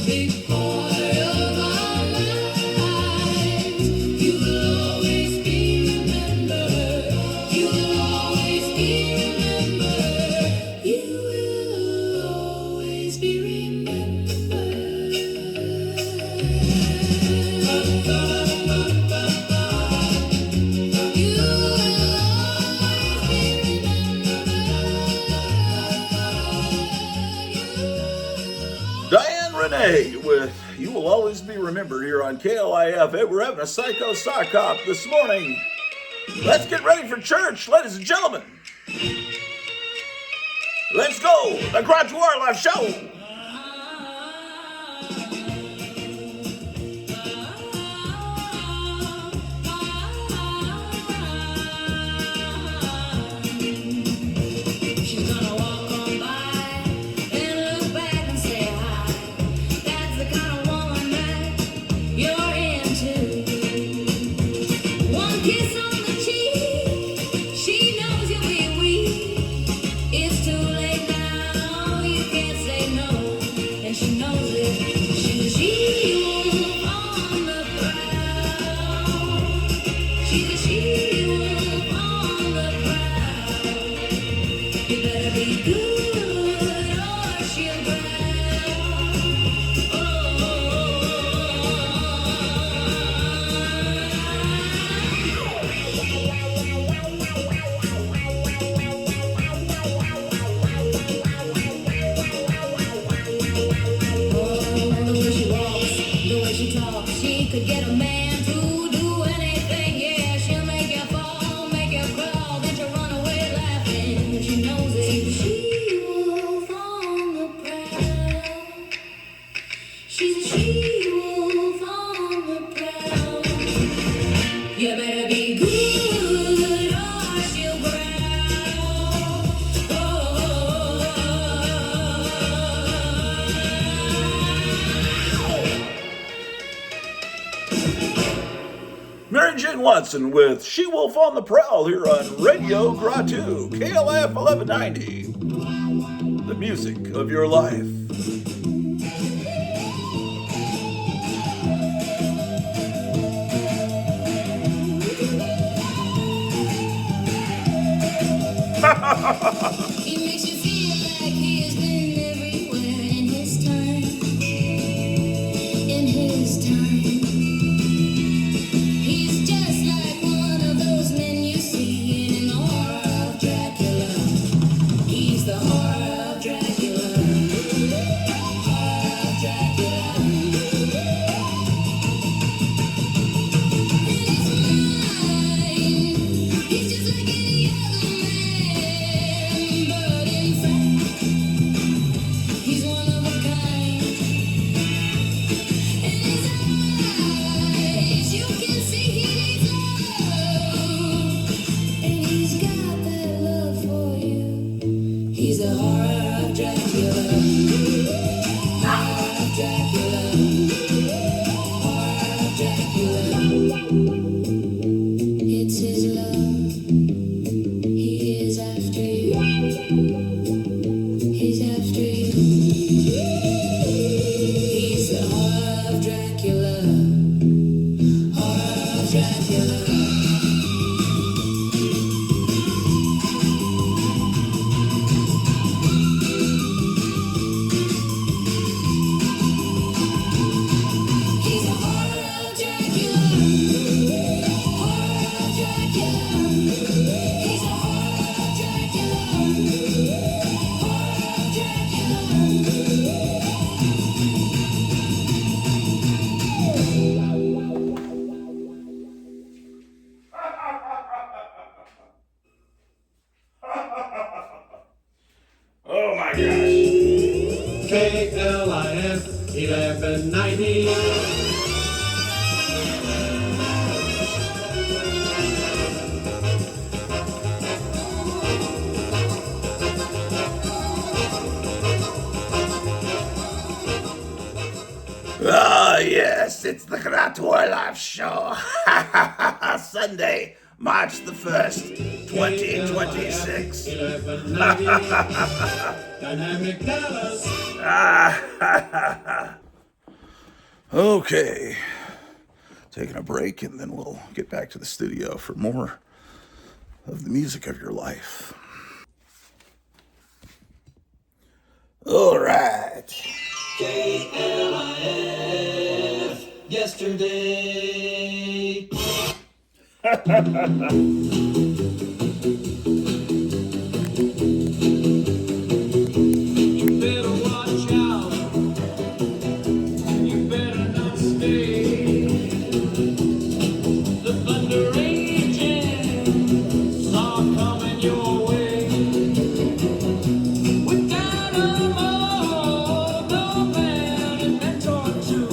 big part of our lives. You will always be remembered. You will always be remembered. You will always be remembered. You Diane Renee with You Will Always Be Remembered here on KLIF. Hey, we're having a psycho sock hop this morning. Let's get ready for church, ladies and gentlemen. Let's go, the Grottu Orloff Show. She's gonna walk on by and look back and say hi. That's the kind of woman that you're into. One kiss on the cheek, she knows you'll be weak. It's too late now, you can't say no, and she knows it. She on the prowl. She's a she-wolf on the prowl. You better be good or she'll growl. The way she walks, the way she talks, she could get a man to do anything. Yeah, she'll make you fall, make you crawl, then she'll run away laughing. She knows it. She-wolf on the prowl. She's a she-wolf on the prowl. You better be good or she'll growl. Mary Jane Watson with She Wolf on the Prowl here on Radio Grottu, KLIF 1190. The music of your life. He makes you feel like he has been everywhere in his time. In his time. He's just like one of those men you see in the horror of Dracula. He's the horror of Dracula. Horror of Dracula. In his mind, he's just like any other man, but in fact, he's one of a kind. In his eyes, you can see he needs love, and he's got that love for you. He's the horror of Dracula. Horror of Dracula. Horror of Dracula. It's his love. He is after you. He's after you. He's the horror of Dracula. Horror of Dracula. He's the horror of Dracula. Horror of Dracula. He's the horror of Dracula. Horror of Dracula. Oh my gosh. KLIF 1190. Ah, yes, it's the Grottu Orloff Show. Sunday, March the 1st, 2026. 1190. Dynamic Dallas. Okay. Taking a break, and then we'll get back to the studio for more of the music of your life. All right. KLIF yesterday. You better watch out. You better not stay. The thunder agents are coming your way. With dynamo, no man and mentor too.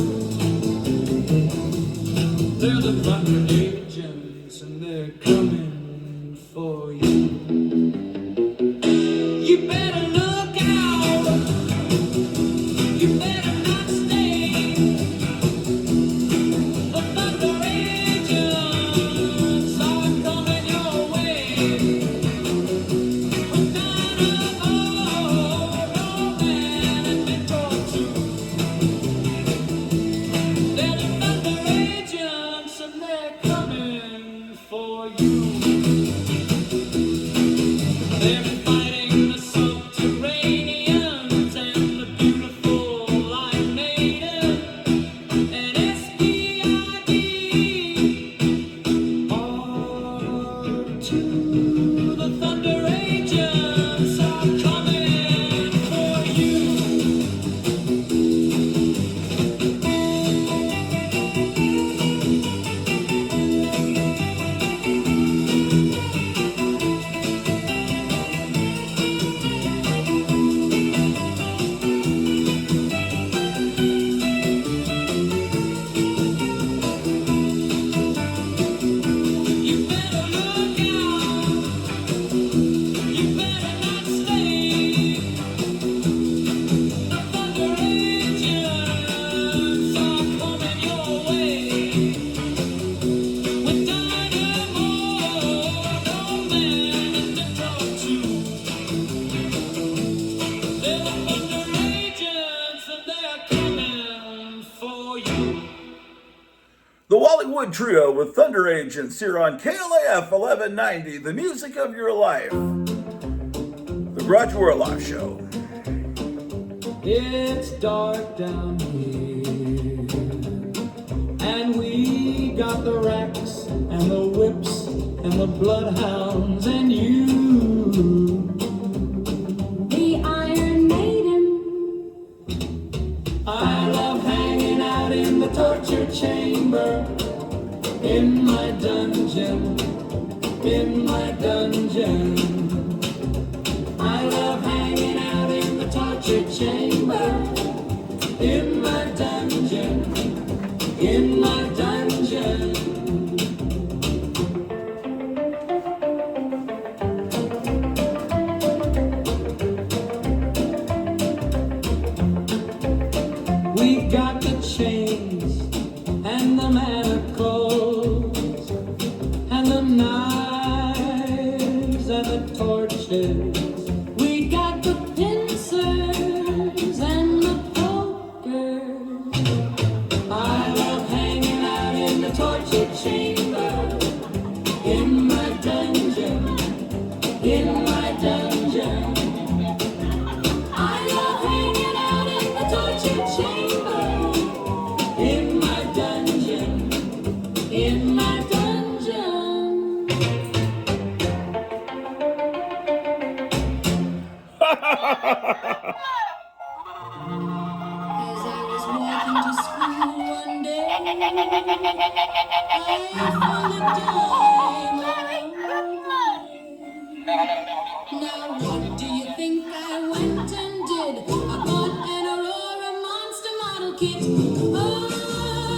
They're the thunder agents and they're coming for you. You better look out. You better not stay. The thunder agents are coming your way. With dynamo, no man and mentor too. They're the thunder agents and they're coming for you. They've been fighting the subterraneans and the beautiful Lion Maiden and SPID. R2, the thunder agents are coming for you. You better look out. You better not stay. The thunder agents are coming your way. With dynamo, no man and mentor too. They're the thunder agents and they're coming for you. The Wallywood Trio with Thunder Agents here on KLAF 1190, the music of your life. Grottu Orloff Show. It's dark down here, and we got the racks and the whips and the bloodhounds and you. The Iron Maiden. I love hanging out in the torture chamber, in my dungeon, in my dungeon. I love hanging out in the torture chamber, in my dungeon, in my dungeon. We got the chains and the manacles and the knives and the torches. We got the pincers and the poker. I love hanging out in the torture chamber, in my dungeon, in my dungeon. I love hanging out in the torture chamber. In my dungeon, In my dungeon. As I was walking to school one day, I found a dime. Now what do you think I went and did? I bought an Aurora Monster model kit. Oh,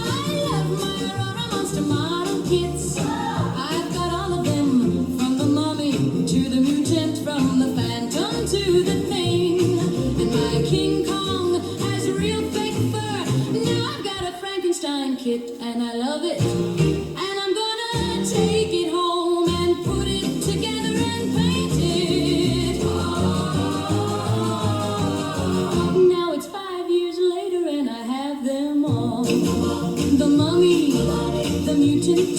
I love my Aurora Monster model kits. I've got all of them, from the mummy to the mutant, from the phantom to the thing. And my King Kong has real fake fur. Now I've got a Frankenstein kit and I love it. And I'm gonna take it home and put it together and paint it. Now it's 5 years later and I have them all. The mummy, the mutant,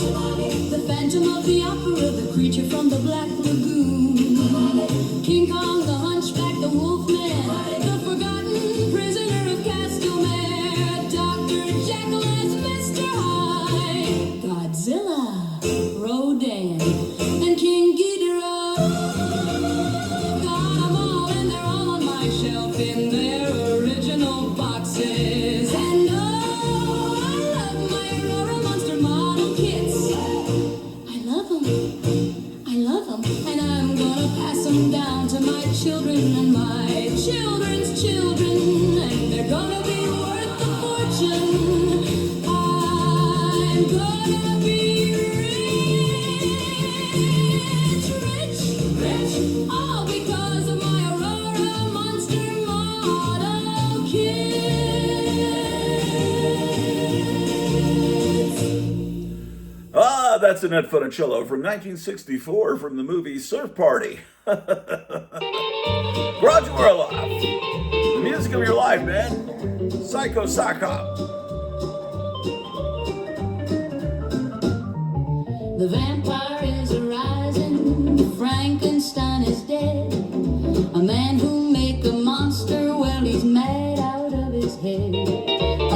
the phantom of the opera, the creature from the Black Lagoon, King Kong, the hunchback, the wolfman, the forgotten prisoner of Castelmere, Dr. Jekyll as Mr. Hyde, Godzilla, Rodan, and King Ghidorah. Got 'em all and they're all on my shelf in their original boxes. And oh, I love my Aurora Monster model kits. I love 'em. I love 'em. And I'm gonna pass 'em down to my children and my children's children. And they're gonna be worth a fortune. I'm gonna be rich, rich, rich. All because of my Aurora Monster model kits. Ah, that's Annette Funicello from 1964 from the movie Surf Party. Grottu Orloff, the music of your life, man. Psycho Sock Hop. The vampire is arising, Frankenstein is dead. A man who make a monster, well, he's mad out of his head.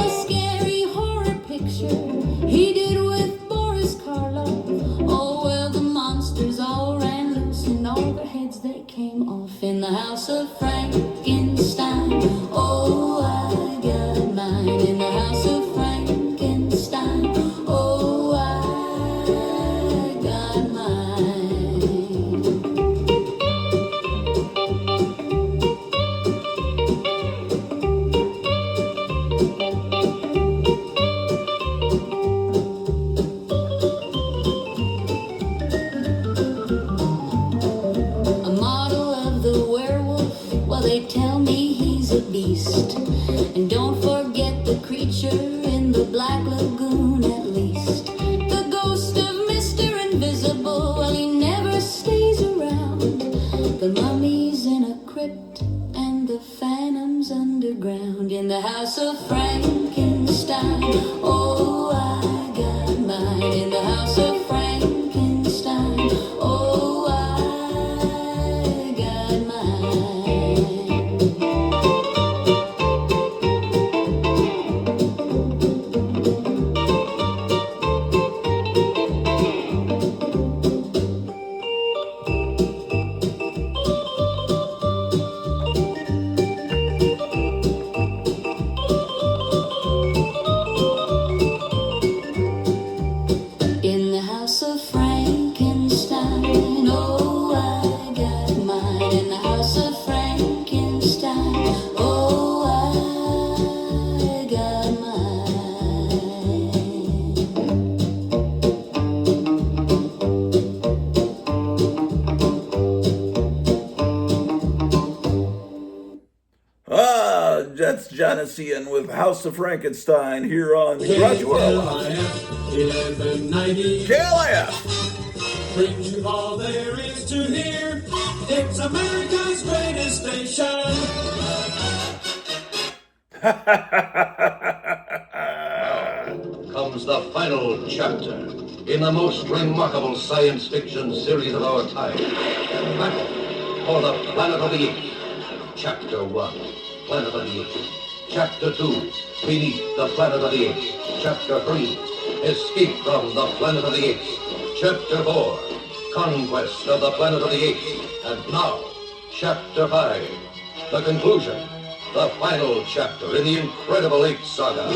A scary horror picture he did with Boris Karloff. Oh, well, the monsters all ran loose and all their heads they came off in the house of Frankenstein. Oh, I got mine in the house of Frankenstein. Oh, I got mine. A model of the werewolf, well, they tell me he's a beast. And don't forget the creature in the Black Lagoon at least. The ghost of Mr. Invisible, well, he never stays around. The mummy's in a crypt and the phantom's underground in the house of Frankenstein. Oh, I got mine in the house of Frankenstein. Oh, I got mine. Janician with House of Frankenstein here on Grottu Orloff. KLIF 1190. KLIF! Brings you all there is to hear. It's America's greatest station. Comes the final chapter in the most remarkable science fiction series of our time. Battle for the Planet of the Apes. Chapter 1, Planet of the Apes. Chapter 2, Beneath the Planet of the Apes. Chapter 3, Escape from the Planet of the Apes. Chapter 4, Conquest of the Planet of the Apes. And now, Chapter 5, the conclusion. The final chapter in the incredible Ape Saga,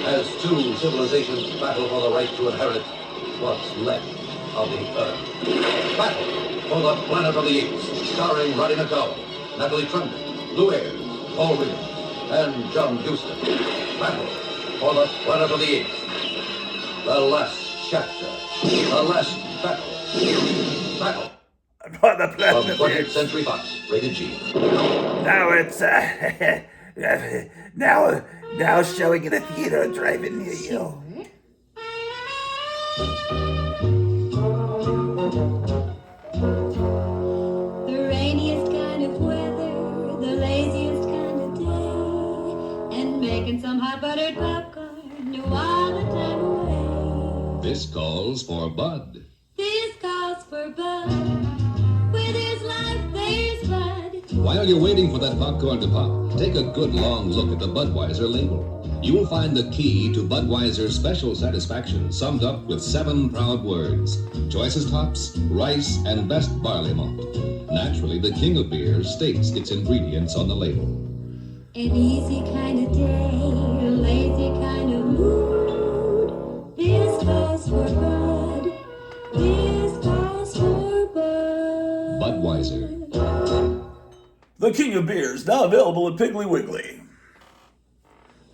as two civilizations battle for the right to inherit what's left of the Earth. Battle for the Planet of the Apes, starring Roddy McDowell, Natalie Trundle, Lou Ayres, Paul Williams, and John Huston. Battle for the Planet of the Apes. The last chapter, the last battle. Battle. For the Planet From of the 20th Apes. Century Fox, rated G. Now it's now showing in a theater drive-in near you. The rainiest kind of weather, the laziest kind of day, and making some hot buttered popcorn while the time away. This calls for Bud. This calls for Bud. Where there's life, there's Bud. While you're waiting for that popcorn to pop, take a good long look at the Budweiser label. You will find the key to Budweiser's special satisfaction summed up with 7 proud words: choicest hops, rice, and best barley malt. Naturally, the king of beers states its ingredients on the label. An easy kind of day, a lazy kind of mood. This calls for Bud. This calls for Bud. Budweiser. The King of Beers, now available at Piggly Wiggly.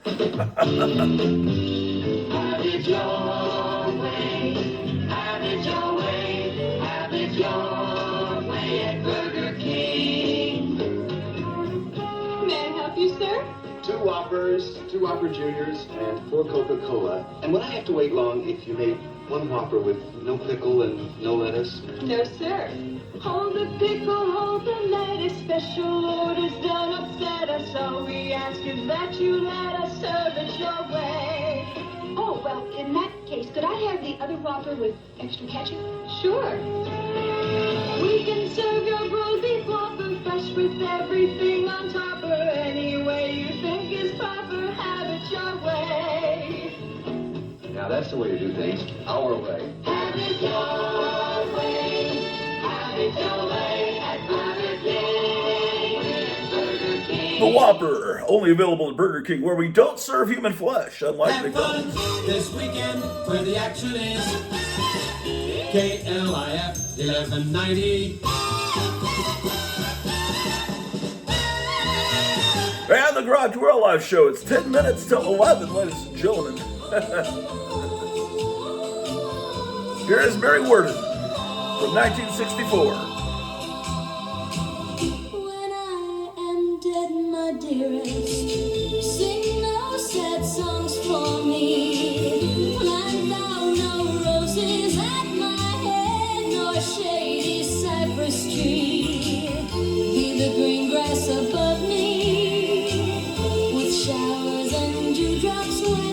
Have it your way, have it your way, have it your way at Burger King. May I help you, sir? 2 Whoppers, 2 Whopper Juniors, and 4 Coca-Cola. And would I have to wait long if you made 1 Whopper with no pickle and no lettuce? No, sir. Hold the pickle, hold the lettuce, special orders don't upset us. All we ask is that you let us serve it your way. Oh, well, in that case, could I have the other Whopper with extra ketchup? Sure. We can serve your grilled beef Whopper fresh with everything on top, or any way you think is proper. Have it your way. Now that's the way to do things, our way. Have it your way. Have it your way at Burger King. Burger King. The Whopper, only available at Burger King, where we don't serve human flesh, unlike Have McDonald's. fun this weekend where the action is. KLIF 1190. And the Grottu Orloff Show. It's 10 minutes till 11, ladies and gentlemen. Here is Mary Worden from 1964. When I am dead, my dearest, sing no sad songs for me. Plant thou no roses at my head, nor shady cypress tree. Be the green grass above me, with showers and dewdrops wet.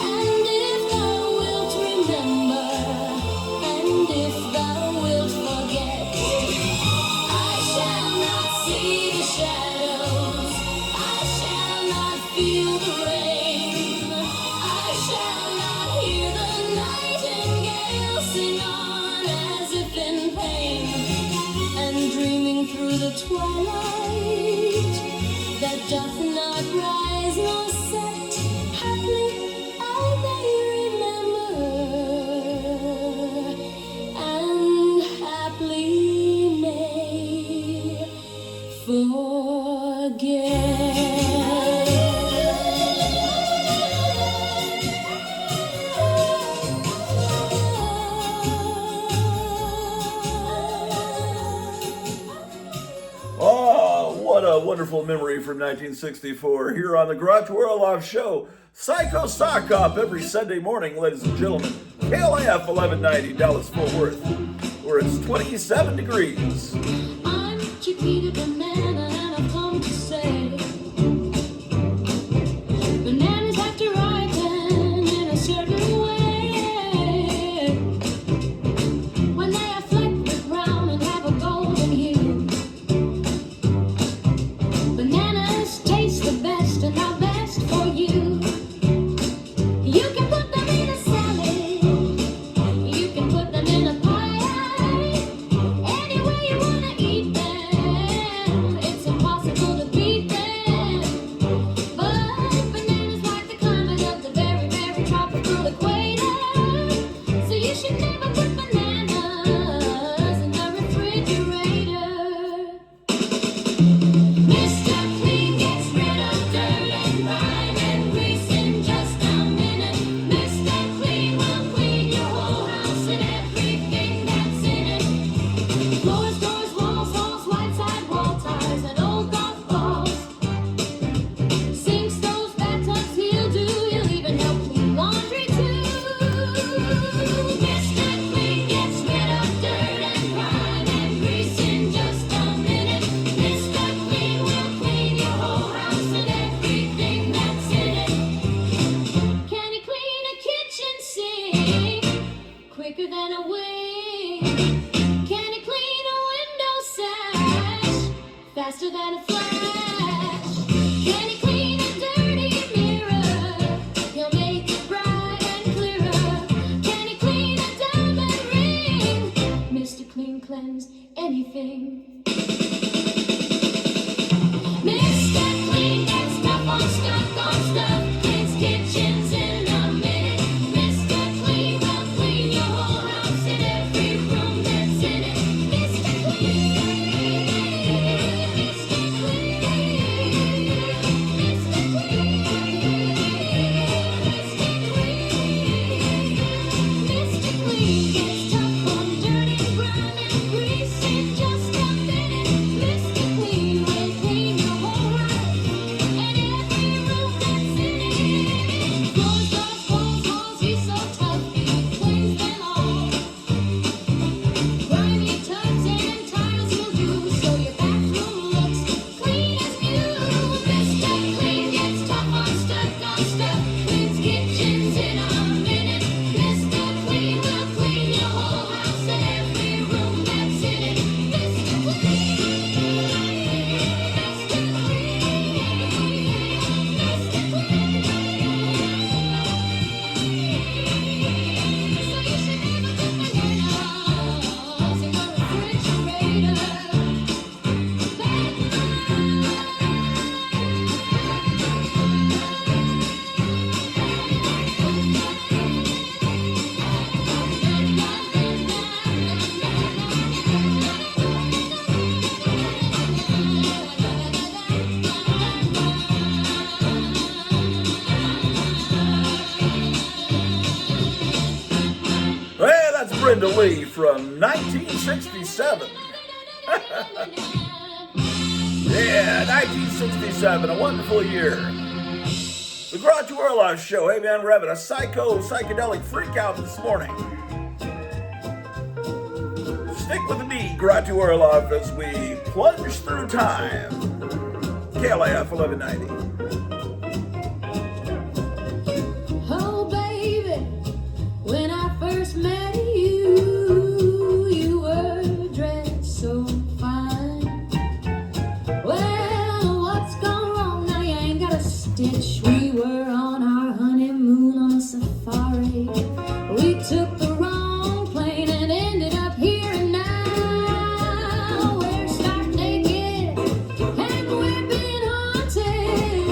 And if thou wilt remember, and if thou wilt forget, I shall not see the shadows, I shall not feel the rain, I shall not hear the nightingale sing on as if in pain, and dreaming through the twilight that doth not rise nor set, haply I may remember, and haply may Oh, wonderful memory from 1964 here on the Grottu Orloff Show. Psycho Sock Hop every Sunday morning, ladies and gentlemen. KLIF 1190, Dallas Fort Worth, where it's 27 degrees. I'm Chiquita Banana, and I've come to say bananas have to ripen in a certain way. When they are flecked with brown and have a golden hue, bananas taste the best and are best for you. You can put them in a salad, you can put them in a pie, any way you want to eat them, it's impossible to beat them. But bananas like the climate of the very, very tropical equator, so you should never put bananas in the refrigerator. Mr. Clean gets rid of dirt and grime and grease in just a minute. Mr. Clean will clean your whole house and everything that's in it. Floors, doors, walls, white side wall ties, and old golf balls. Sinks, stoves, bathtubs, he'll do. He'll even help clean laundry too. Mr. Clean gets rid of dirt and grime and grease in just a minute. Mr. Clean will clean your whole house and everything that's in it. Can he clean a kitchen sink quicker than a wing? Can he clean a window sash faster than a flash? Can he clean a dirty mirror? He'll make it bright and clearer. Can he clean a diamond ring? Mr. Clean cleanse anything. Mr. Clean gets stuff on stuff, cleans kitchens in a minute. Mr. Clean will clean your whole house and every room that's in it. Mr. Clean, Mr. Clean, Mr. Clean, Mr. Clean gets tough on dirt and grime and grease in just a minute. Mr. Clean will clean your whole house and every room that's in it. Floors, doors, walls, he's so tough, he cleans them all. Grimy tubs and tiles he'll do, so your bathroom looks clean as new. Mr. Clean gets tough on stuff, cleans kitchens in a minute. Mr. Clean will clean your whole house and every room that's in it. Mr. Clean, Mr. So you should never put bananas in the refrigerator. Hey, that's Brenda Lee from 1967. Yeah, 1967, a wonderful year. The Grottu Orloff Show. Hey man, we're having a psychedelic freak out this morning. Stick with me, Grottu Orloff, as we plunge through time. KLIF 1190. Oh, baby, when I first met you, you were dressed so fine. Well, what's gone wrong? Now you ain't got a stitch. We were on our honeymoon on a safari. We took the wrong plane and ended up here, and now we're stark naked and we're being haunted.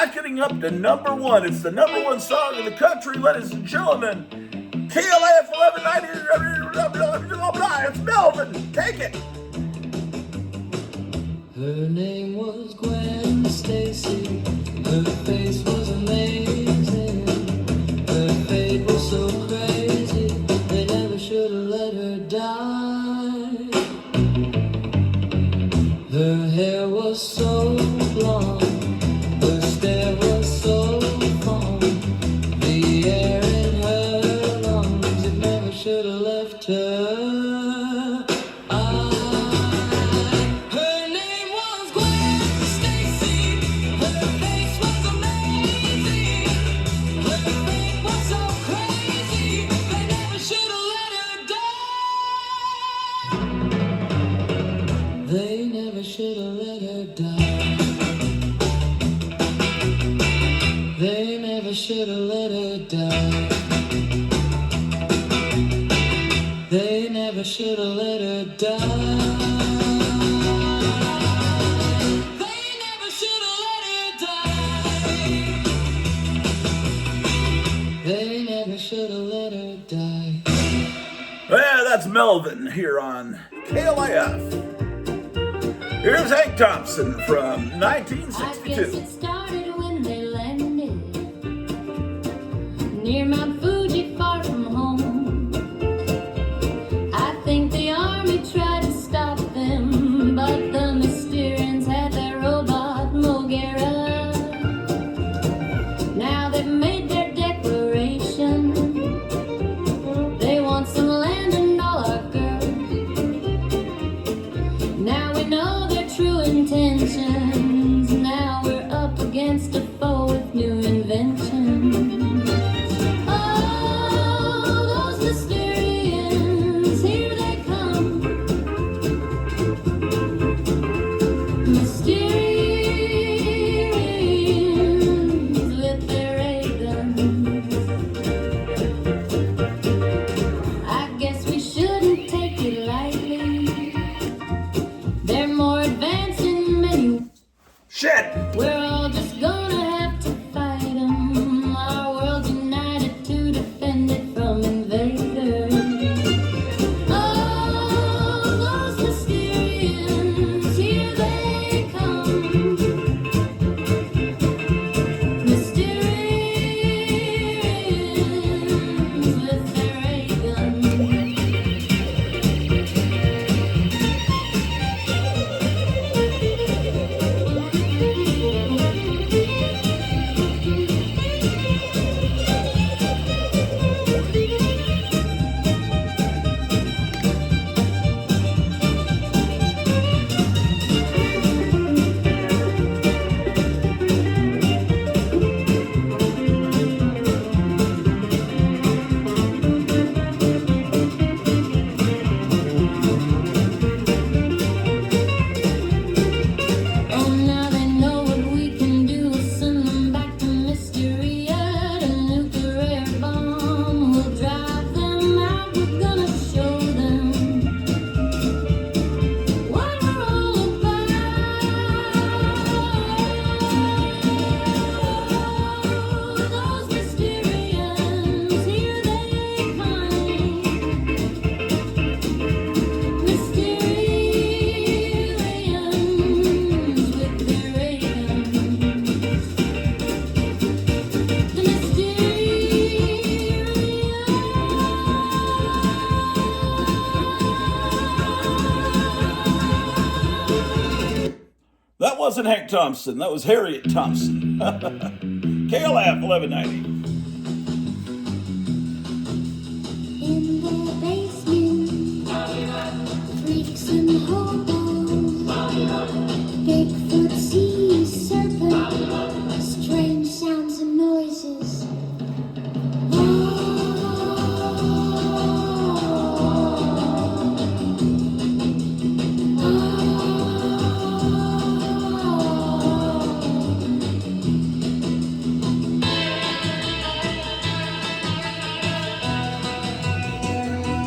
rocketing up to #1. It's the #1 song in the country, ladies and gentlemen. KLAF 1190. It's Melvin. Take it. Her name was Gwen Stacy. Her face was amazing. Her fate was so crazy. They never should have let her die. Her hair was so blonde. Her stare was so fond. The air in her lungs, it never should have left her. They never should have let her die. They never should have let her die. They never should have let her die. They never should have let her die. They never should have let her die. Yeah, that's Melvin here on KLAF. Here's Hank Thompson from I guess it 1962. started when they landed near Mount Fuji, far from home. I think the army tried to stop them, but the Mysterians had their robot Mogera. Now they've made their declaration. They want some land and all our girls. Now we know their true intentions. Now we're up against a foe with new inventions. Oh, those Mysterians, here they come. Mysterians with their ray guns. I guess we shouldn't take it lightly. They're more advanced in many. Shit! We're all just gonna have to fight them. Our world's united to defend it from invaders. Oh, those Mysterians, here they come. Mysterians with their ray guns. Oh, now they know what we can do. Send them back to Mysteria. The nuclear bomb will drive them out. We're gonna show them what we're all about. Those Mysterians, here they come. Mysterians with their ray guns. The That wasn't Hank Thompson. That was Harriet Thompson. KLAF 1190. In the basement, freaks and hobos, Bigfoot, sea serpent, strange sounds and noises.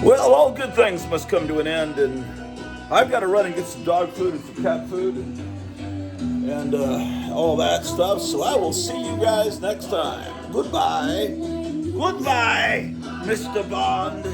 Well, all good things must come to an end, and I've got to run and get some dog food and some cat food, and all that stuff. So I will see you guys next time. Goodbye. Goodbye, Mr. Bond.